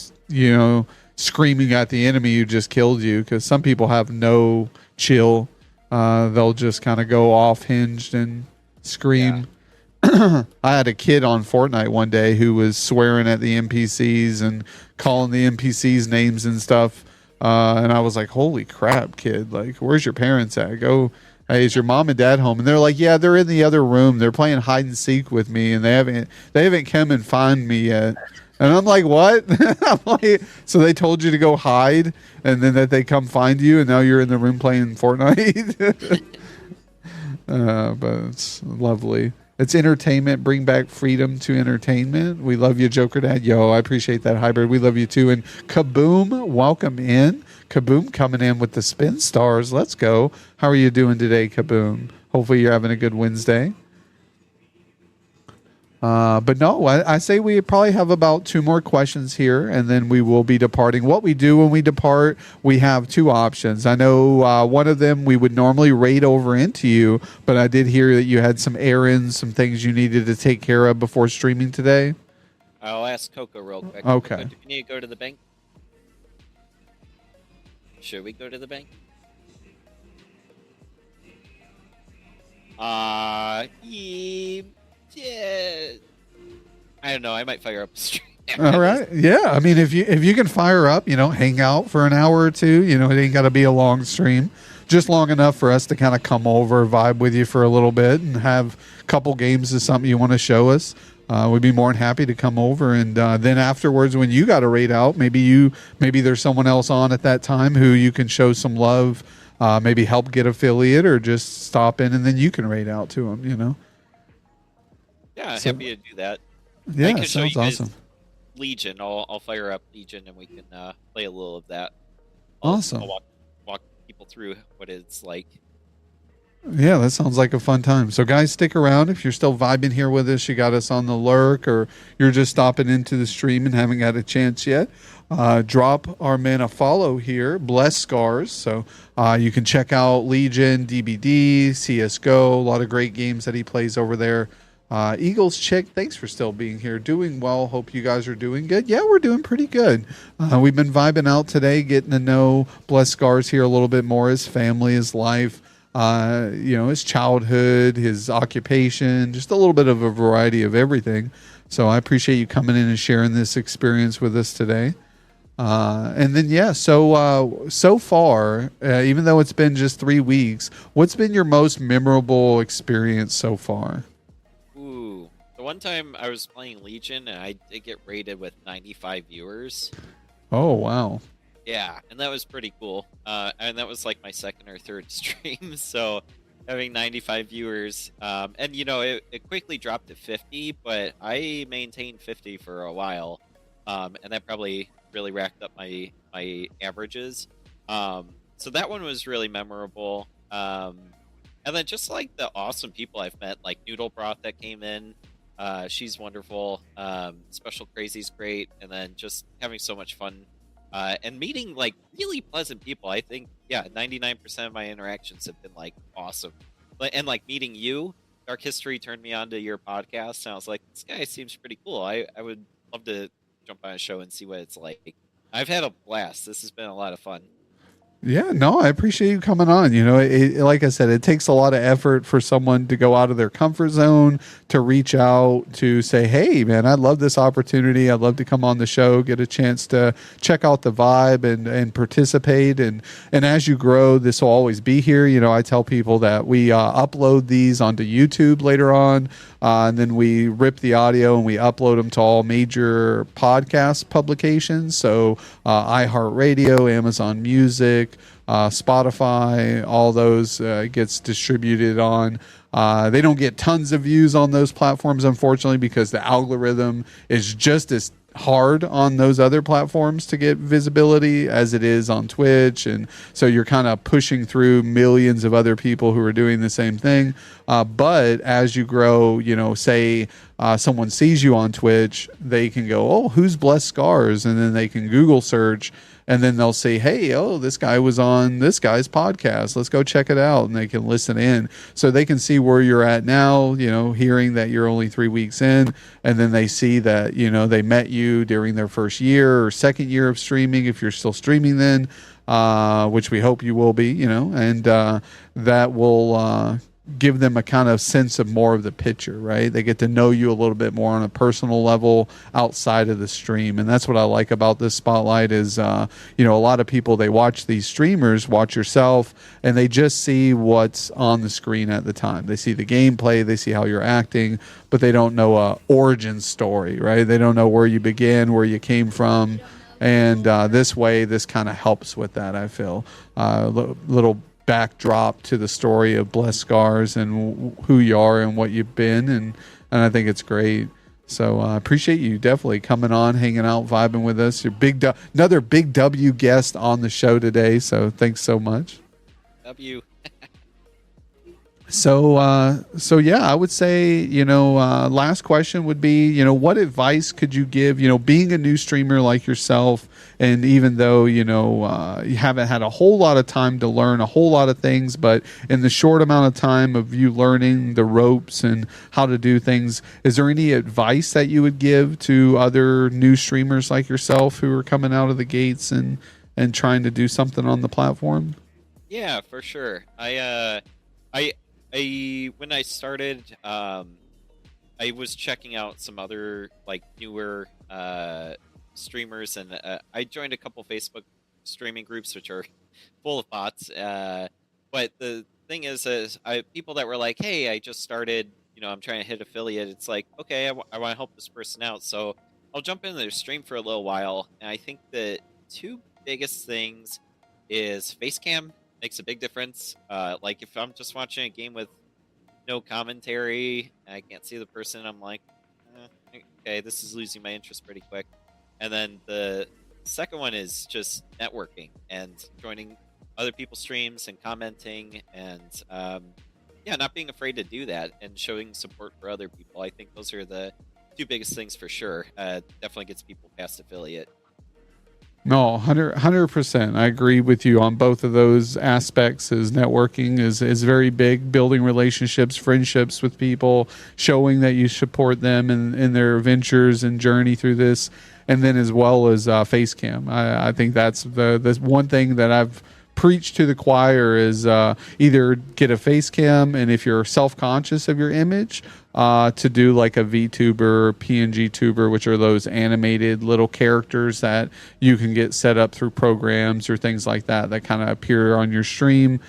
screaming at the enemy who just killed you, because some people have no chill. They'll just kind of go off hinged and scream. Yeah. I had a kid on Fortnite one day who was swearing at the NPCs and calling the NPCs names and stuff. And I was like, holy crap, kid. Like, where's your parents at? Hey, is your mom and dad home? And they're like, yeah, they're in the other room. They're playing hide and seek with me, and they haven't come and find me yet. And I'm like, what? I'm like, so they told you to go hide, and then that they come find you, and now you're in the room playing Fortnite? But it's lovely. It's entertainment. Bring back freedom to entertainment. We love you, Jokerdad. Yo, I appreciate that, Hybrid. We love you too. And Kaboom, welcome in. Kaboom coming in with the spin stars. Let's go. How are you doing today, Kaboom? Hopefully you're having a good Wednesday. But no, I say we probably have about 2 more questions here, and then we will be departing. What we do when we depart, we have 2 options. I know one of them we would normally raid over into you, but I did hear that you had some errands, some things you needed to take care of before streaming today. I'll ask Coco real quick. Okay. Coco, do we need to go to the bank? Should we go to the bank? Yeah. I don't know. I might fire up the stream. All right. Yeah. I mean, if you can fire up, hang out for an hour or 2, it ain't got to be a long stream, just long enough for us to kind of come over, vibe with you for a little bit, and have a couple games of something you want to show us. We'd be more than happy to come over, and then afterwards, when you got to raid out, maybe there's someone else on at that time who you can show some love, maybe help get affiliate, or just stop in, and then you can raid out to them. Yeah, happy to do that. Yeah, sounds awesome. Legion, I'll fire up Legion, and we can play a little of that. Awesome. I'll walk people through what it's like. Yeah, that sounds like a fun time. So guys, stick around. If you're still vibing here with us, you got us on the lurk, or you're just stopping into the stream and haven't got a chance yet, drop our man a follow here, BlessedScars. So you can check out Legion, DBD, CSGO, a lot of great games that he plays over there. Eagles Chick, thanks for still being here. Doing well. Hope you guys are doing good. Yeah, we're doing pretty good. We've been vibing out today, getting to know BlessedScars here a little bit more, his family, his life, his childhood, his occupation, just a little bit of a variety of everything. So I appreciate you coming in and sharing this experience with us today. And then, yeah, so far, even though it's been just 3 weeks, what's been your most memorable experience so far? Ooh, the one time I was playing Legion and I did get rated with 95 viewers. Oh, wow. Yeah, and that was pretty cool. And that was like my second or third stream, so having 95 viewers. And you know, it quickly dropped to 50, but I maintained 50 for a while. And that probably really racked up my averages. So that one was really memorable. And then just like the awesome people I've met, like Noodle Broth that came in. She's wonderful. Special Crazy's great. And then just having so much fun and meeting like really pleasant people. I think, yeah, 99% of my interactions have been like awesome. And like meeting you, Dark History turned me on to your podcast. And I was like, this guy seems pretty cool. I would love to jump on a show and see what it's like. I've had a blast. This has been a lot of fun. Yeah, no, I appreciate you coming on. You know, like I said, it takes a lot of effort for someone to go out of their comfort zone, to reach out, to say, hey, man, I love this opportunity. I'd love to come on the show, get a chance to check out the vibe and participate. And as you grow, this will always be here. You know, I tell people that we upload these onto YouTube later on, and then we rip the audio and we upload them to all major podcast publications. So iHeartRadio, Amazon Music, Spotify, all those gets distributed on. They don't get tons of views on those platforms, unfortunately, because the algorithm is just as hard on those other platforms to get visibility as it is on Twitch. And so you're kind of pushing through millions of other people who are doing the same thing. But as you grow, you know, say someone sees you on Twitch, they can go, oh, who's BlessedScars? And then they can Google search. And then they'll say, hey, oh, this guy was on this guy's podcast. Let's go check it out. And they can listen in. So they can see where you're at now, you know, hearing that you're only 3 weeks in. And then they see that, you know, they met you during their first year or second year of streaming, if you're still streaming then, which we hope you will be, you know, and that will give them a kind of sense of more of the picture, right? They get to know you a little bit more on a personal level outside of the stream. And that's what I like about this spotlight is, you know, a lot of people, they watch these streamers, watch yourself, and they just see what's on the screen at the time. They see the gameplay, they see how you're acting, but they don't know a origin story, right? They don't know where you began, where you came from. And this way, this kind of helps with that, I feel. Little backdrop to the story of BlessedScars and who you are and what you've been, and I think it's great. So I appreciate you definitely coming on, hanging out, vibing with us. Your another big W guest on the show today, so thanks so much. W. So yeah, I would say, you know, last question would be, you know, what advice could you give, you know, being a new streamer like yourself, and even though, you know, you haven't had a whole lot of time to learn a whole lot of things, but in the short amount of time of you learning the ropes and how to do things, is there any advice that you would give to other new streamers like yourself who are coming out of the gates and trying to do something on the platform? Yeah, for sure. When I started, I was checking out some other like newer streamers, and I joined a couple Facebook streaming groups which are full of bots. But the thing is people that were like, "Hey, I just started. You know, I'm trying to hit affiliate." It's like, okay, I want to help this person out, so I'll jump into their stream for a little while. And I think the two biggest things is Facecam. Makes a big difference. Like if I'm just watching a game with no commentary, and I can't see the person, I'm like, okay, this is losing my interest pretty quick. And then the second one is just networking and joining other people's streams and commenting and yeah, not being afraid to do that and showing support for other people. I think those are the two biggest things for sure. Definitely gets people past affiliate. No, 100%. I agree with you on both of those aspects. Is networking is very big, building relationships, friendships with people, showing that you support them in their ventures and journey through this. And then as well as Facecam. I think that's the one thing that I've preached to the choir is either get a Facecam, and if you're self-conscious of your image, to do like a VTuber, PNG tuber, which are those animated little characters that you can get set up through programs or things like that kind of appear on your stream.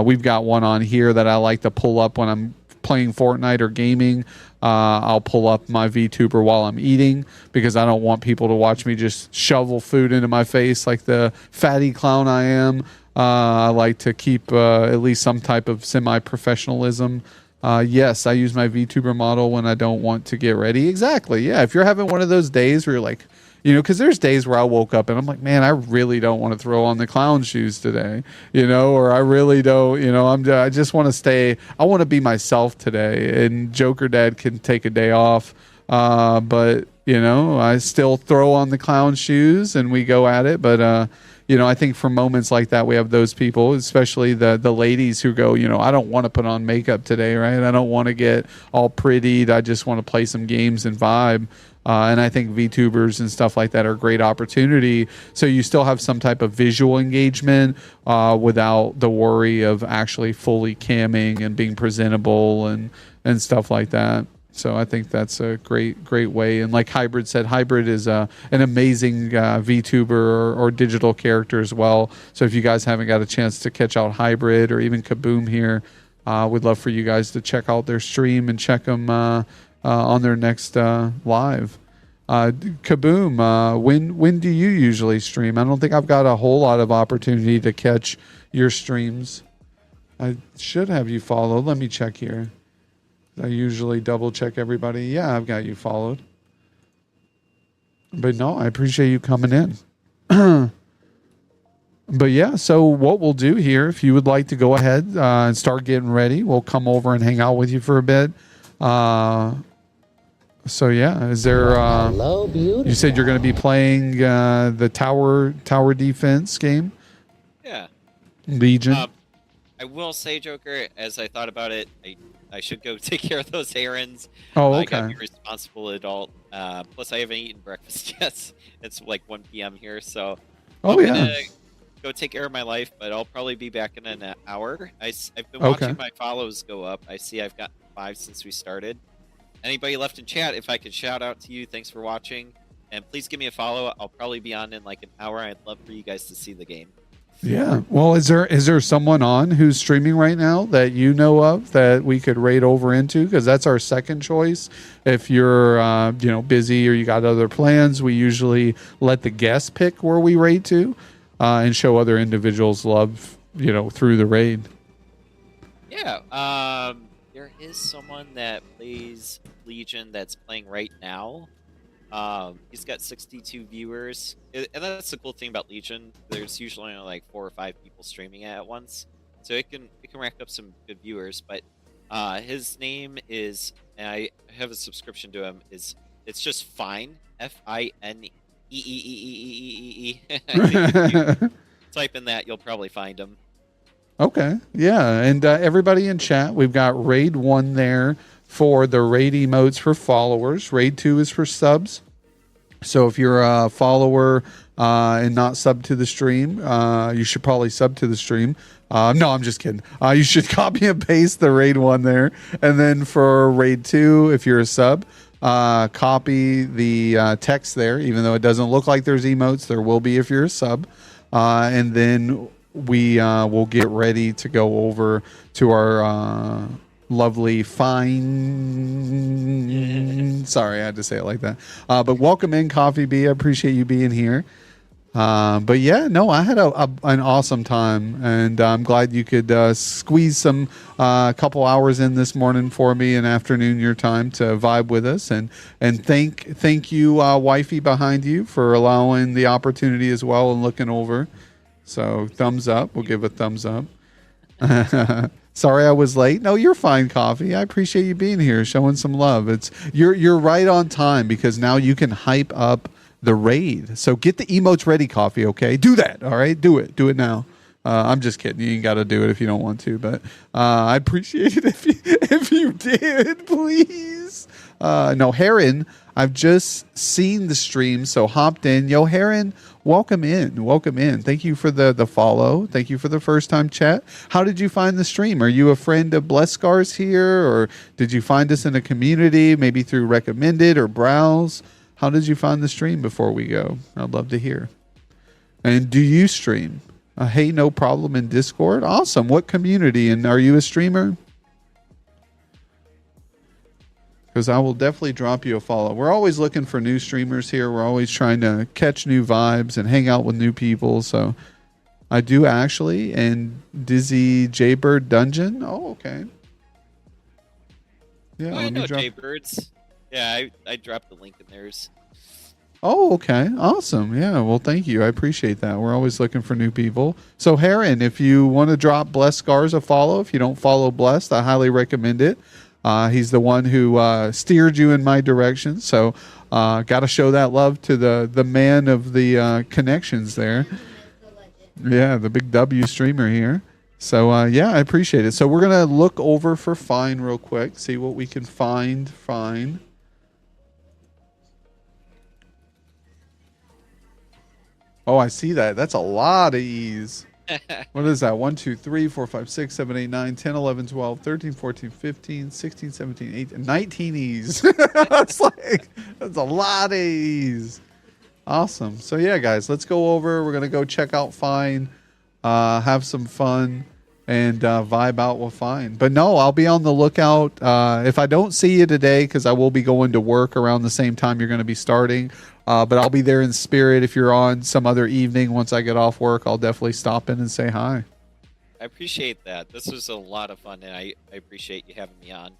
We've got one on here that I like to pull up when I'm playing Fortnite or gaming. I'll pull up my VTuber while I'm eating because I don't want people to watch me just shovel food into my face like the fatty clown I am. I like to keep at least some type of semi-professionalism. Yes, I use my VTuber model when I don't want to get ready. Exactly. Yeah. If you're having one of those days where you're like, because there's days where I woke up and I'm like, man, I really don't want to throw on the clown shoes today, or I really don't, I just want to I want to be myself today. And Jokerdad can take a day off. But, I still throw on the clown shoes and we go at it. But, I think for moments like that, we have those people, especially the ladies who go, I don't want to put on makeup today, right? I don't want to get all prettied. I just want to play some games and vibe. And I think VTubers and stuff like that are a great opportunity. So you still have some type of visual engagement without the worry of actually fully camming and being presentable and stuff like that. So I think that's a great way. And like Hybrid said, Hybrid is an amazing VTuber or digital character as well. So if you guys haven't got a chance to catch out Hybrid or even Kaboom here, we'd love for you guys to check out their stream and check them on their next live. Kaboom, when do you usually stream? I don't think I've got a whole lot of opportunity to catch your streams. I should have you followed. Let me check here. I usually double check everybody. Yeah, I've got you followed. But no, I appreciate you coming in. But yeah, so what we'll do here, if you would like to go ahead and start getting ready, we'll come over and hang out with you for a bit. So yeah, is there? Hello, beautiful. You said you're going to be playing the tower defense game. Yeah. Legion. I will say, Joker, as I thought about it, I should go take care of those errands. Oh, I okay. gotta be a responsible adult. Plus, I haven't eaten breakfast yet. It's like 1 p.m. here, so I'm gonna go take care of my life. But I'll probably be back in an hour. I've been watching my follows go up. I see I've got 5 since we started. Anybody left in chat, if I could shout out to you, thanks for watching. And please give me a follow. I'll probably be on in like an hour. I'd love for you guys to see the game. Yeah. Well, is there someone on who's streaming right now that you know of that we could raid over into? Because that's our second choice. If you're busy or you got other plans, we usually let the guests pick where we raid to and show other individuals love through the raid. Yeah. There is someone that plays Legion that's playing right now. He's got 62 viewers, and that's the cool thing about Legion. There's usually only like 4 or 5 people streaming it at once, so it can rack up some good viewers. But his name is, and I have a subscription to him. It's just Fine, FINEEEEEE. Type in that, you'll probably find him. Okay, yeah, and everybody in chat, we've got Raid 1 there for the raid emotes for followers. Raid 2 is for subs. So if you're a follower and not sub to the stream, you should probably sub to the stream. No, I'm just kidding. You should copy and paste the Raid 1 there. And then for Raid 2, if you're a sub, copy the text there. Even though it doesn't look like there's emotes, there will be if you're a sub. And then we will get ready to go over to our lovely fine. Sorry, I had to say it like that. But welcome in, Coffee Bee. I appreciate you being here. But yeah, no, I had an awesome time, and I'm glad you could squeeze some couple hours in this morning for me, and afternoon your time to vibe with us, and thank you, wifey behind you, for allowing the opportunity as well and looking over. So thumbs up. We'll give a thumbs up. Sorry I was late. No, you're fine, Coffee. I appreciate you being here, showing some love. You're right on time, because now you can hype up the raid. So get the emotes ready, Coffee, okay? Do that, all right? Do it now. I'm just kidding. You ain't got to do it if you don't want to, but I'd appreciate it if you did, please. No, Heron, I've just seen the stream, so hopped in. Yo, Heron, welcome in. Thank you for the follow. Thank you for the first time chat. How did you find the stream? Are you a friend of BlessedScars here, or did you find us in a community, maybe through recommended or browse? How did you find the stream before we go? I'd love to hear. And do you stream? Hey, no problem in Discord. Awesome. What community? And are you a streamer? Because I will definitely drop you a follow. We're always looking for new streamers here. We're always trying to catch new vibes and hang out with new people. So I do actually. And Dizzy Jaybird Dungeon. Oh, okay. Yeah, I let me know drop. Jaybirds. Yeah, I dropped the link in theirs. Oh, okay. Awesome. Yeah. Well, thank you. I appreciate that. We're always looking for new people. So, Heron, if you want to drop BlessedScars a follow, if you don't follow Blessed, I highly recommend it. He's the one who steered you in my direction. So, got to show that love to the man of the connections there. Yeah, the big W streamer here. So, yeah, I appreciate it. So, we're going to look over for Fine real quick, see what we can find. Fine. Oh, I see that. That's a lot of E's. What is that? 1, 2, 3, 4, 5, 6, 7, 8, 9, 10, 11, 12, 13, 14, 15, 16, 17, 18, 19 E's. That's a lot of E's. Awesome. So yeah, guys, let's go over. We're going to go check out Fine, have some fun, and vibe out with Fine. But no, I'll be on the lookout. If I don't see you today, because I will be going to work around the same time you're going to be starting, but I'll be there in spirit. If you're on some other evening once I get off work, I'll definitely stop in and say hi. I appreciate that. This was a lot of fun, and I appreciate you having me on.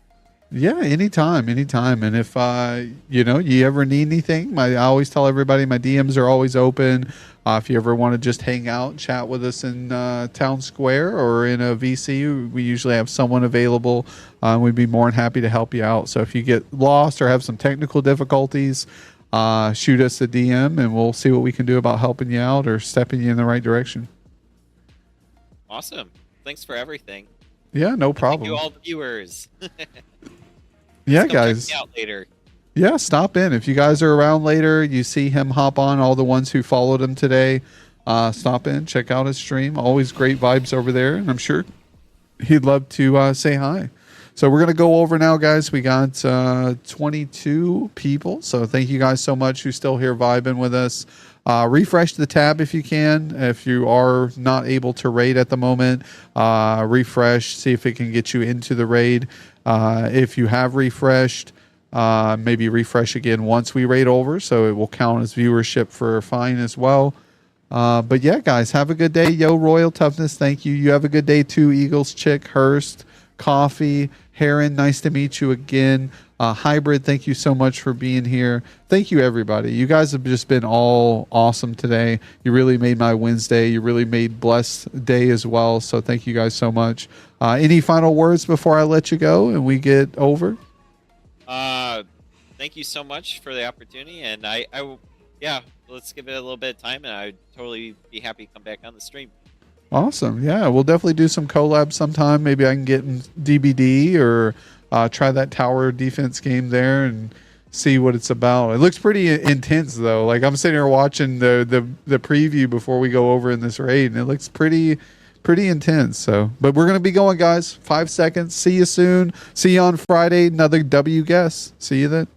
Yeah, anytime. And if you ever need anything, I always tell everybody my DMs are always open. If you ever want to just hang out, chat with us in Town Square or in a VC, we usually have someone available. We'd be more than happy to help you out. So if you get lost or have some technical difficulties, shoot us a DM and we'll see what we can do about helping you out or stepping you in the right direction. Awesome. Thanks for everything. Yeah, no problem. Thank you, all the viewers. Yeah, Come guys. check me out later. Yeah, stop in. If you guys are around later, you see him hop on, all the ones who followed him today, stop in, check out his stream. Always great vibes over there, and I'm sure he'd love to say hi. So we're going to go over now, guys. We got 22 people, so thank you guys so much who's still here vibing with us. Refresh the tab if you can. If you are not able to raid at the moment, refresh, see if it can get you into the raid. If you have refreshed, maybe refresh again once we raid over, so it will count as viewership for Fine as well. But yeah, guys, have a good day. Yo, Royal Toughness, thank you. You have a good day too, Eagles Chick, Hurst, Coffee, Heron, nice to meet you again. Hybrid, thank you so much for being here. Thank you, everybody. You guys have just been all awesome today. You really made my Wednesday. You really made Blessed Day as well. So thank you guys so much. Any final words before I let you go and we get over? Thank you so much for the opportunity. And yeah, let's give it a little bit of time and I'd totally be happy to come back on the stream. Awesome. Yeah, we'll definitely do some collabs sometime. Maybe I can get in DBD or try that tower defense game there and see what it's about. It looks pretty intense though. Like I'm sitting here watching the preview before we go over in this raid, and it looks pretty intense. So, but we're gonna be going, guys. 5 seconds. See you soon. See you on Friday. Another W guess. See you then.